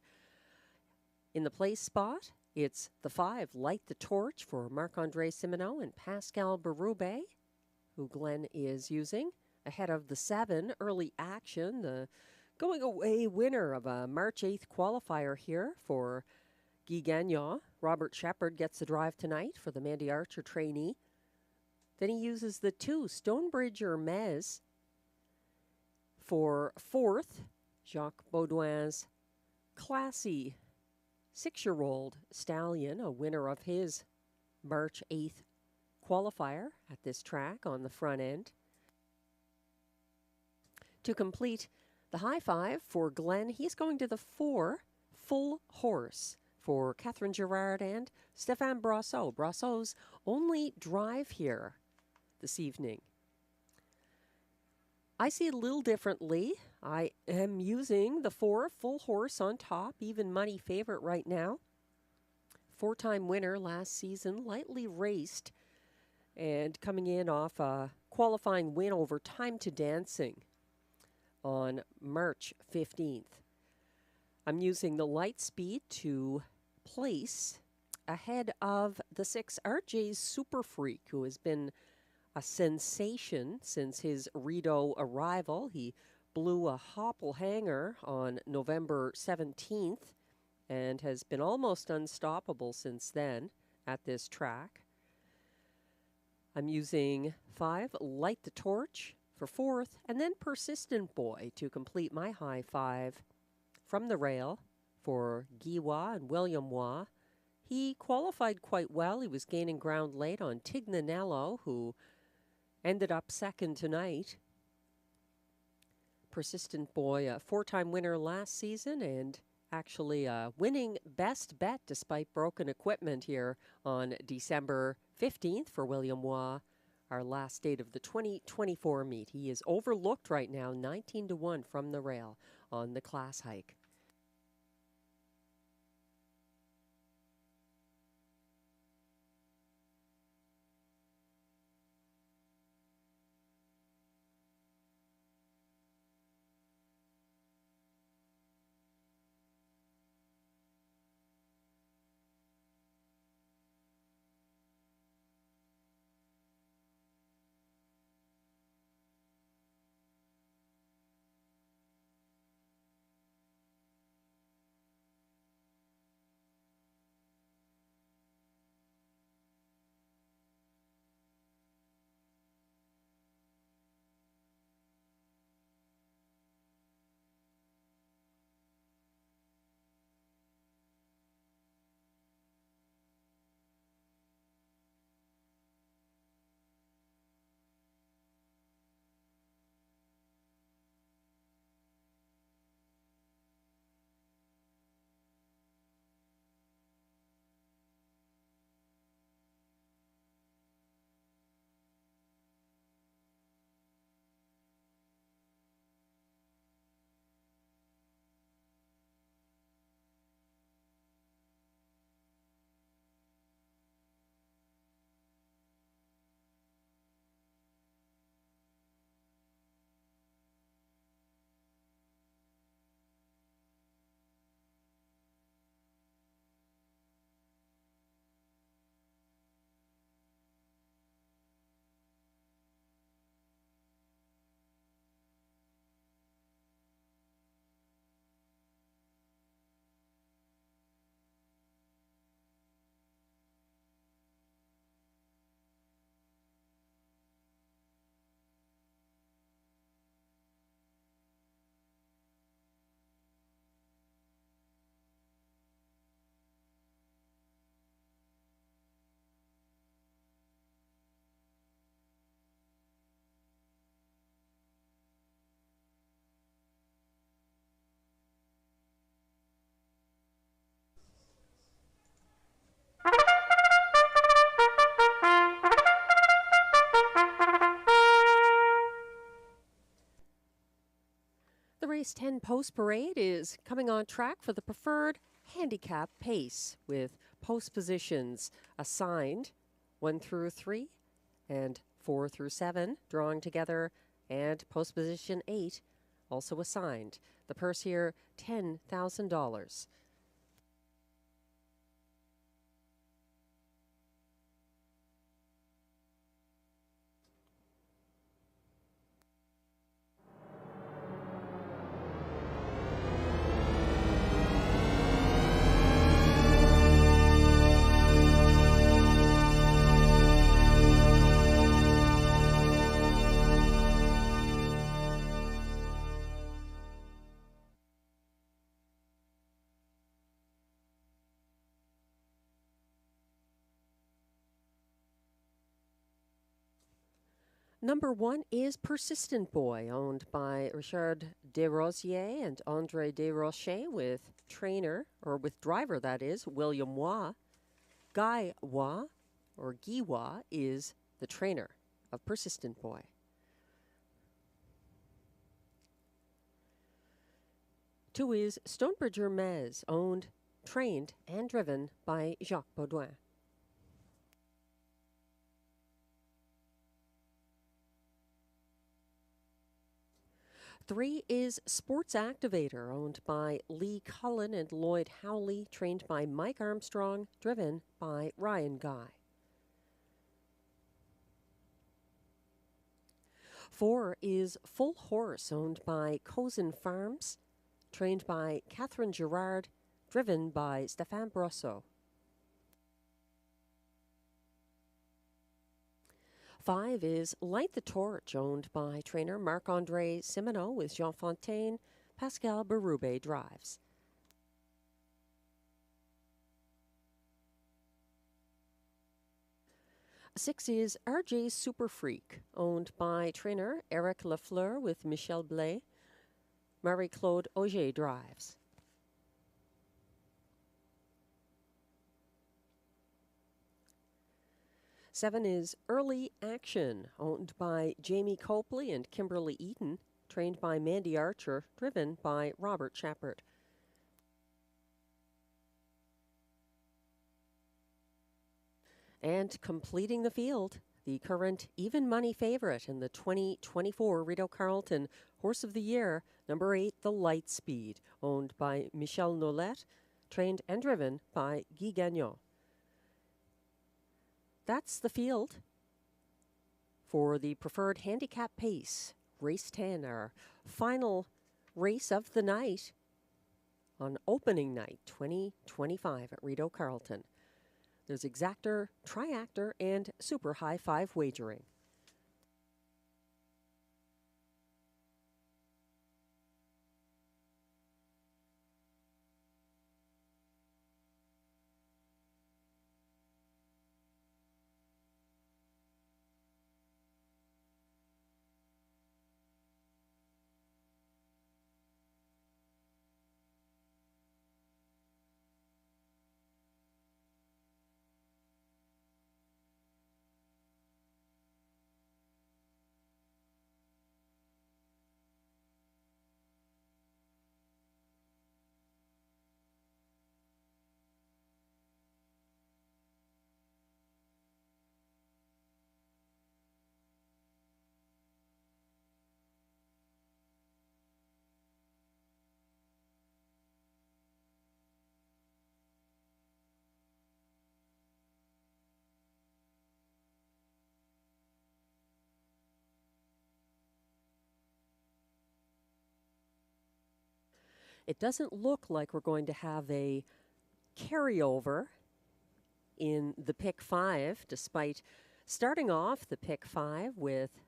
In the place spot, it's the 5, Light the Torch, for Marc-Andre Simoneau and Pascal Berube, who Glenn is using, ahead of the 7, Early Action, the going-away winner of a March 8th qualifier here for Guy Gagnon. Robert Shepard gets the drive tonight for the Mandy Archer trainee. Then he uses the 2, Stonebridge or Mez, for 4th, Jacques Baudouin's classy 6-year-old stallion, a winner of his March 8th qualifier at this track on the front end. To complete the high five for Glenn, he's going to the 4, Full Horse, for Catherine Girard and Stéphane Brosseau. Brosseau's only drive here this evening. I see it a little differently. I am using the 4, Full Horse on top, even money favorite right now. 4-time winner last season, lightly raced, and coming in off a qualifying win over Time to Dancing on March 15th. I'm using the light speed to place ahead of the 6, RJ's Super Freak, who has been a sensation since his Rideau arrival. He blew a hopple hanger on November 17th and has been almost unstoppable since then at this track. I'm using 5, Light the Torch, for 4th, and then Persistent Boy to complete my high five from the rail for Guy Waugh and William Waugh. He qualified quite well. He was gaining ground late on Tignanello, who ended up second tonight. Persistent Boy, a 4-time winner last season, and actually winning best bet despite broken equipment here on December 15th for William Waugh, our last date of the 2024 meet. He is overlooked right now, 19-1 from the rail on the class hike. race 10 post parade is coming on track for the preferred handicap pace with post positions assigned 1 through 3 and 4 through 7 drawing together, and post position 8 also assigned. The purse here, $10,000. Number 1 is Persistent Boy, owned by Richard Desrosiers and Andre Desrochers, with driver, that is, William Waugh. Guy Waugh, or Guy Waugh, is the trainer of Persistent Boy. Two is Stonebridge Hermes, owned, trained, and driven by Jacques Baudouin. Three is Sports Activator, owned by Lee Cullen and Lloyd Howley, trained by Mike Armstrong, driven by Ryan Guy. 4 is Full Horse, owned by Cozen Farms, trained by Catherine Girard, driven by Stéphane Brosseau. 5 is Light the Torch, owned by trainer Marc-André Simoneau with Jean Fontaine. Pascal Berube drives. Six is RJ Super Freak, owned by trainer Eric Lafleur with Michel Blais. Marie-Claude Auger drives. 7 is Early Action, owned by Jamie Copley and Kimberly Eaton, trained by Mandy Archer, driven by Robert Chappert. And completing the field, the current even money favorite in the 2024 Rideau Carleton Horse of the Year, number 8, The Light Speed, owned by Michel Nolette, trained and driven by Guy Gagnon. That's the field for the preferred handicap pace, race 10, our final race of the night on opening night 2025 at Rideau Carleton. There's exactor, triactor, and super high 5 wagering. It doesn't look like we're going to have a carryover in the pick 5, despite starting off the pick 5 with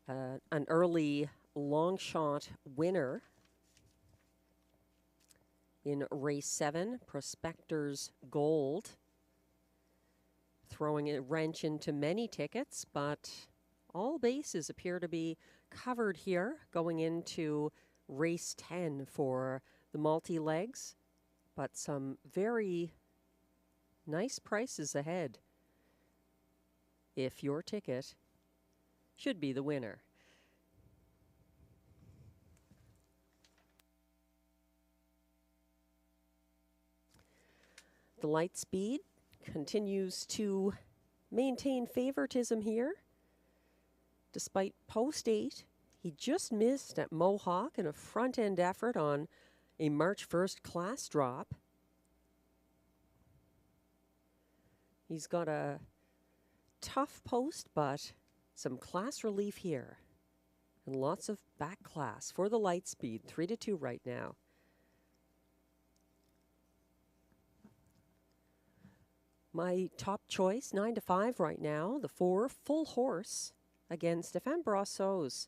an early long shot winner in race 7, Prospector's Gold, throwing a wrench into many tickets, but all bases appear to be covered here going into race 10 for the multi-legs, but some very nice prices ahead if your ticket should be the winner. The Lightspeed continues to maintain favoritism here. Despite post 8, he just missed at Mohawk in a front-end effort on a March 1st class drop. He's got a tough post, but some class relief here. And lots of back class for the Lightspeed, 3-2 right now. My top choice, 9-5 right now, the 4 Full Horse against Stefan Brasseux's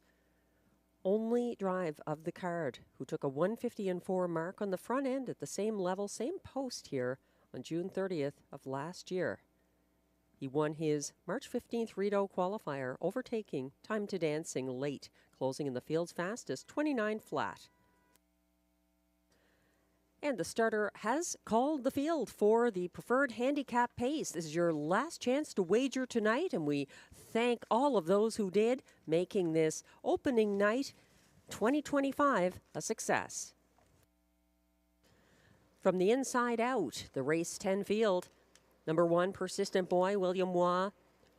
only drive of the card, who took a 150-4 mark on the front end at the same level, same post here on June 30th of last year. He won his March 15th Rideau Qualifier, overtaking Time to Dancing late, closing in the field's fastest, 29 flat. And the starter has called the field for the preferred handicap pace. This is your last chance to wager tonight, and we thank all of those who did, making this opening night 2025 a success. From the inside out, the race 10 field. Number 1, Persistent Boy, William Waugh.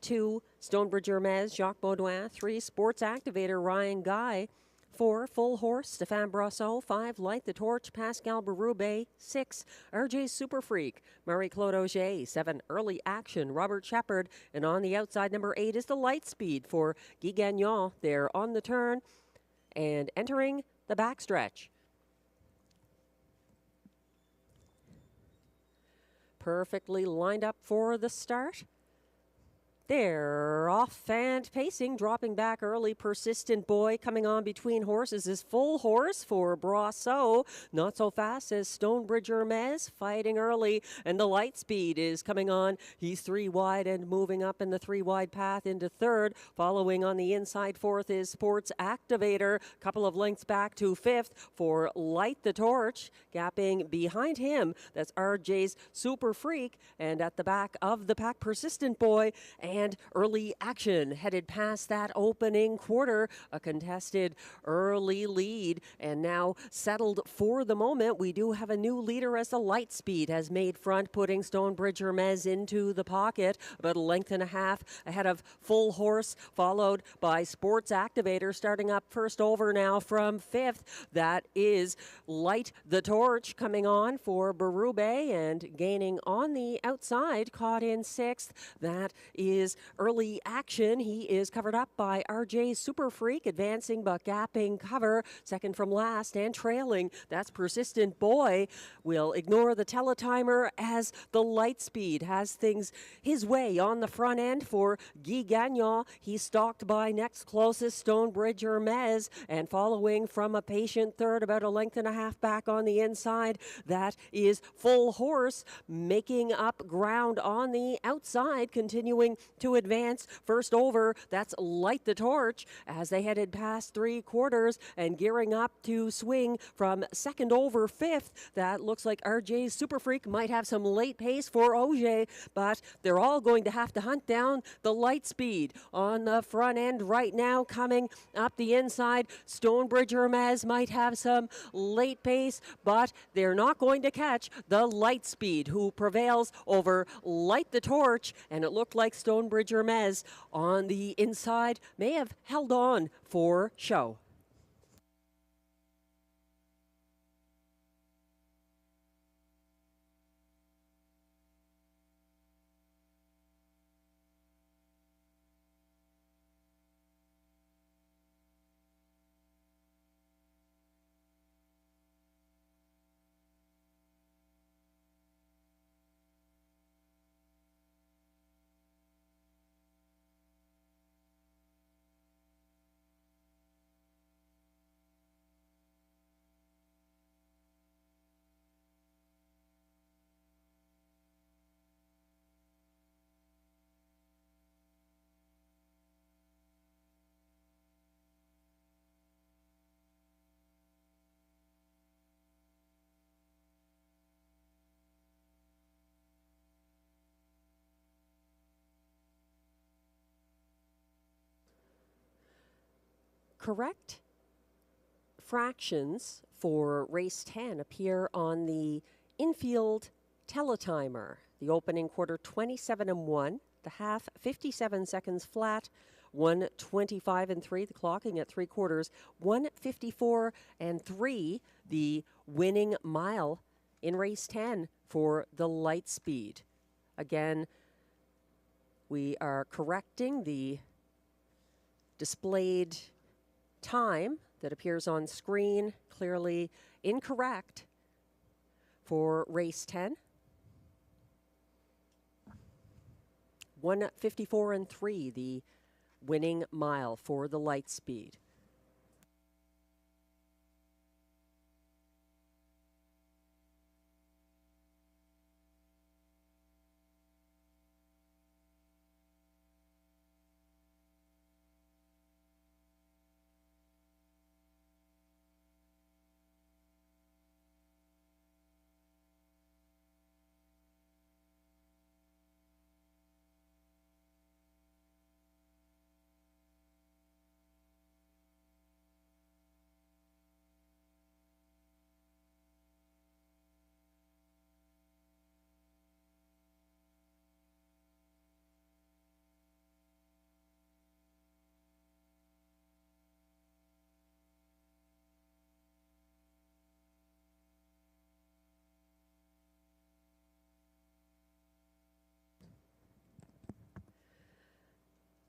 2, Stonebridge Hermes, Jacques Baudouin. 3, Sports Activator, Ryan Guy. 4, Full Horse, Stefan Brasseux. 5, Light the Torch, Pascal Berube. 6, RJ Super Freak, Marie-Claude Auger. 7, Early Action, Robert Shepard. And on the outside, number 8 is the Lightspeed for Guy Gagnon. They're on the turn and entering the backstretch. Perfectly lined up for the start. They're off and pacing, dropping back early. Persistent Boy coming on between horses is Full Horse for Brasseux. Not so fast as Stonebridge Hermes, fighting early. And the Lightspeed is coming on. He's 3 wide and moving up in the 3 wide path into third. Following on the inside fourth is Sports Activator. Couple of lengths back to fifth for Light the Torch. Gapping behind him, that's RJ's Super Freak. And at the back of the pack, Persistent Boy and Early Action headed past that opening quarter. A contested early lead and now settled for the moment. We do have a new leader as the Lightspeed has made front, putting Stonebridge Hermes into the pocket. About a length and a half ahead of Full Horse, followed by Sports Activator, starting up first over now from fifth. That is Light the Torch coming on for Berube and gaining on the outside, caught in sixth. That is Early Action. He is covered up by RJ Super Freak, advancing but gapping cover. Second from last and trailing, that's Persistent Boy. We'll ignore the teletimer as the Lightspeed has things his way on the front end for Guy Gagnon. He's stalked by next closest Stonebridge Hermes, and following from a patient third, about a length and a half back on the inside, that is Full Horse, making up ground on the outside, continuing to advance. First over, that's Light the Torch as they headed past 3/4 and gearing up to swing from second over fifth. That looks like RJ's Super Freak might have some late pace for Auger, but they're all going to have to hunt down the Lightspeed on the front end right now. Coming up the inside, Stonebridge Hermes might have some late pace, but they're not going to catch the Lightspeed, who prevails over Light the Torch. And it looked like Stonebridge Hermes on the inside may have held on for show. Correct fractions for race 10 appear on the infield teletimer. The opening quarter 27-1, the half 57 seconds flat, 1:25-3. The clocking at 3/4, 1:54-3. The winning mile in race 10 for the light speed. Again, we are correcting the displayed time that appears on screen, clearly incorrect for race 10. 1:54-3, the winning mile for the light speed.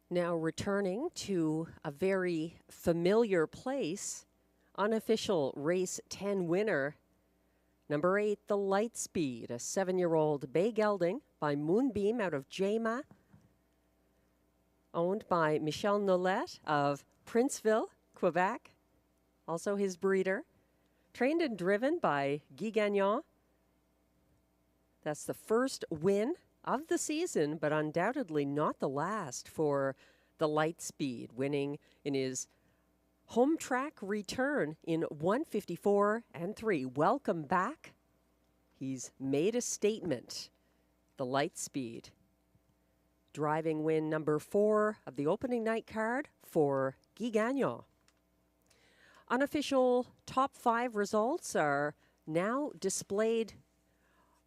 Now returning to a very familiar place, unofficial race 10 winner, number 8, the light speed, a 7-year-old bay gelding by Moonbeam out of Jema, owned by Michel Nollet of Princeville, Quebec, also his breeder, trained and driven by Guy Gagnon. That's the first win of the season, but undoubtedly not the last for the light speed, winning in his home track return in 1:54-3. Welcome back. He's made a statement. The light speed. Driving win number 4 of the opening night card for Guy Gagnon. Unofficial top 5 results are now displayed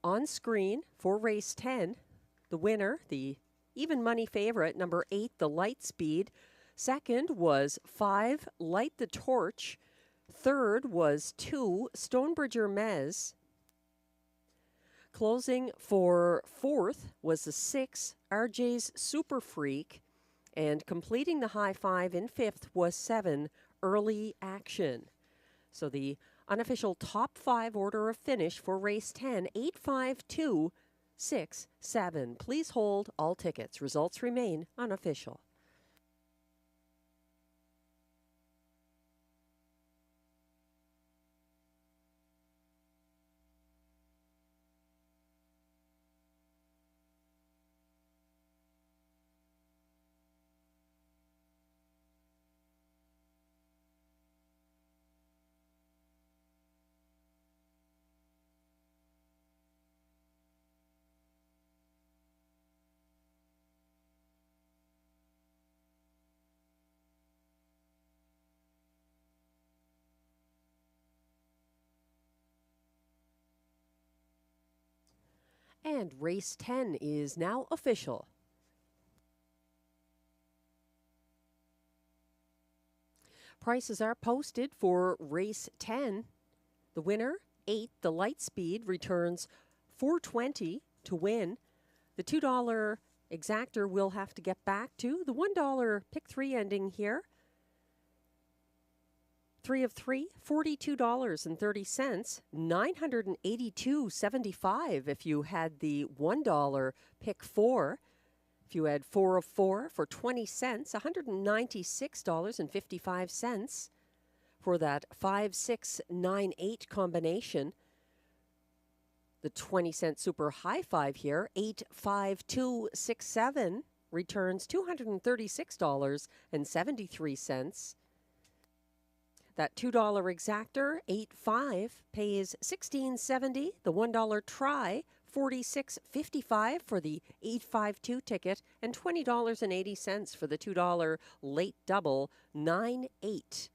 on screen for race 10. The winner, the even money favorite, number 8, the light speed. Second was 5, Light the Torch. Third was 2, Stonebridger Mez. Closing for fourth was the 6, RJ's Super Freak. And completing the high 5 in fifth was 7, Early Action. So the unofficial top 5 order of finish for race 10, 8-5-2. 6, 7. Please hold all tickets. Results remain unofficial. And race 10 is now official. Prices are posted for race 10. The winner, 8, the light speed, returns $4.20 to win. The $2 exactor will have to get back to the $1 pick 3 ending here. 3 of 3, $42.30, $982.75 if you had the $1 pick 4. If you had 4 of 4 for 20 cents, $196.55 for that 5, 6, 9, 8 combination. The 20-cent super high 5 here, 8, 5, 2, 6, 7, returns $236.73. That $2 exactor, 8.5, pays $16.70. The $1 try, $46.55 for the 852 ticket, and $20.80 for the $2 late double, 9.8.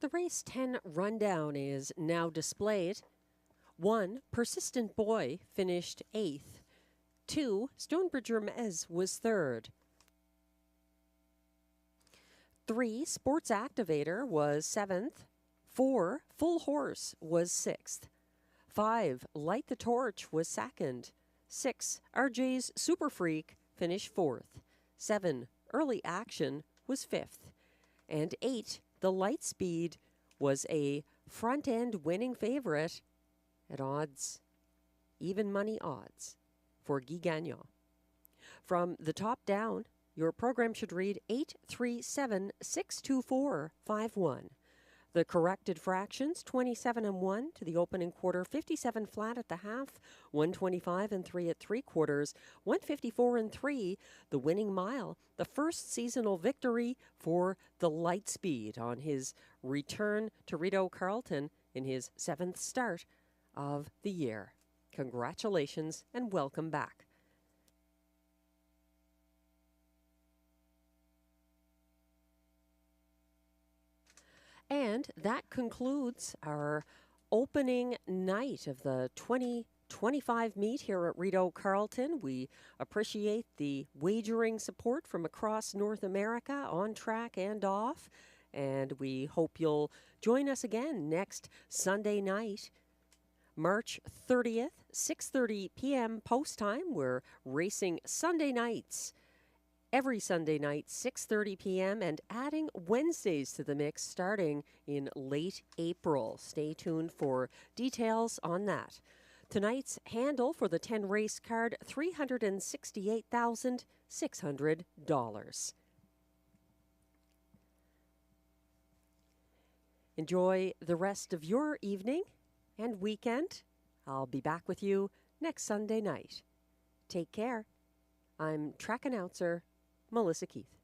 The race 10 rundown is now displayed. 1, Persistent Boy finished 8th. 2, Stonebridge Meyers was 3rd. 3, Sports Activator was 7th. 4, Full Horse was 6th. 5, Light the Torch was 2nd. 6, RJ's Super Freak finished 4th. 7, Early Action was 5th. And 8, the Lightspeed was a front-end winning favorite at odds, even money odds, for Guy Gagnon. From the top down, your program should read 837-624-51. The corrected fractions, 27 and 1 to the opening quarter, 57 flat at the half, 125 and 3 at 3/4, 154 and 3, the winning mile, the first seasonal victory for the Lightspeed on his return to Rideau Carleton in his 7th start of the year. Congratulations and welcome back. And that concludes our opening night of the 2025 meet here at Rideau Carleton. We appreciate the wagering support from across North America, on track and off. And we hope you'll join us again next Sunday night, March 30th, 6:30 p.m. post time. We're racing Sunday nights. Every Sunday night, 6:30 p.m., and adding Wednesdays to the mix starting in late April. Stay tuned for details on that. Tonight's handle for the 10 race card, $368,600. Enjoy the rest of your evening and weekend. I'll be back with you next Sunday night. Take care. I'm track announcer Melissa Keith.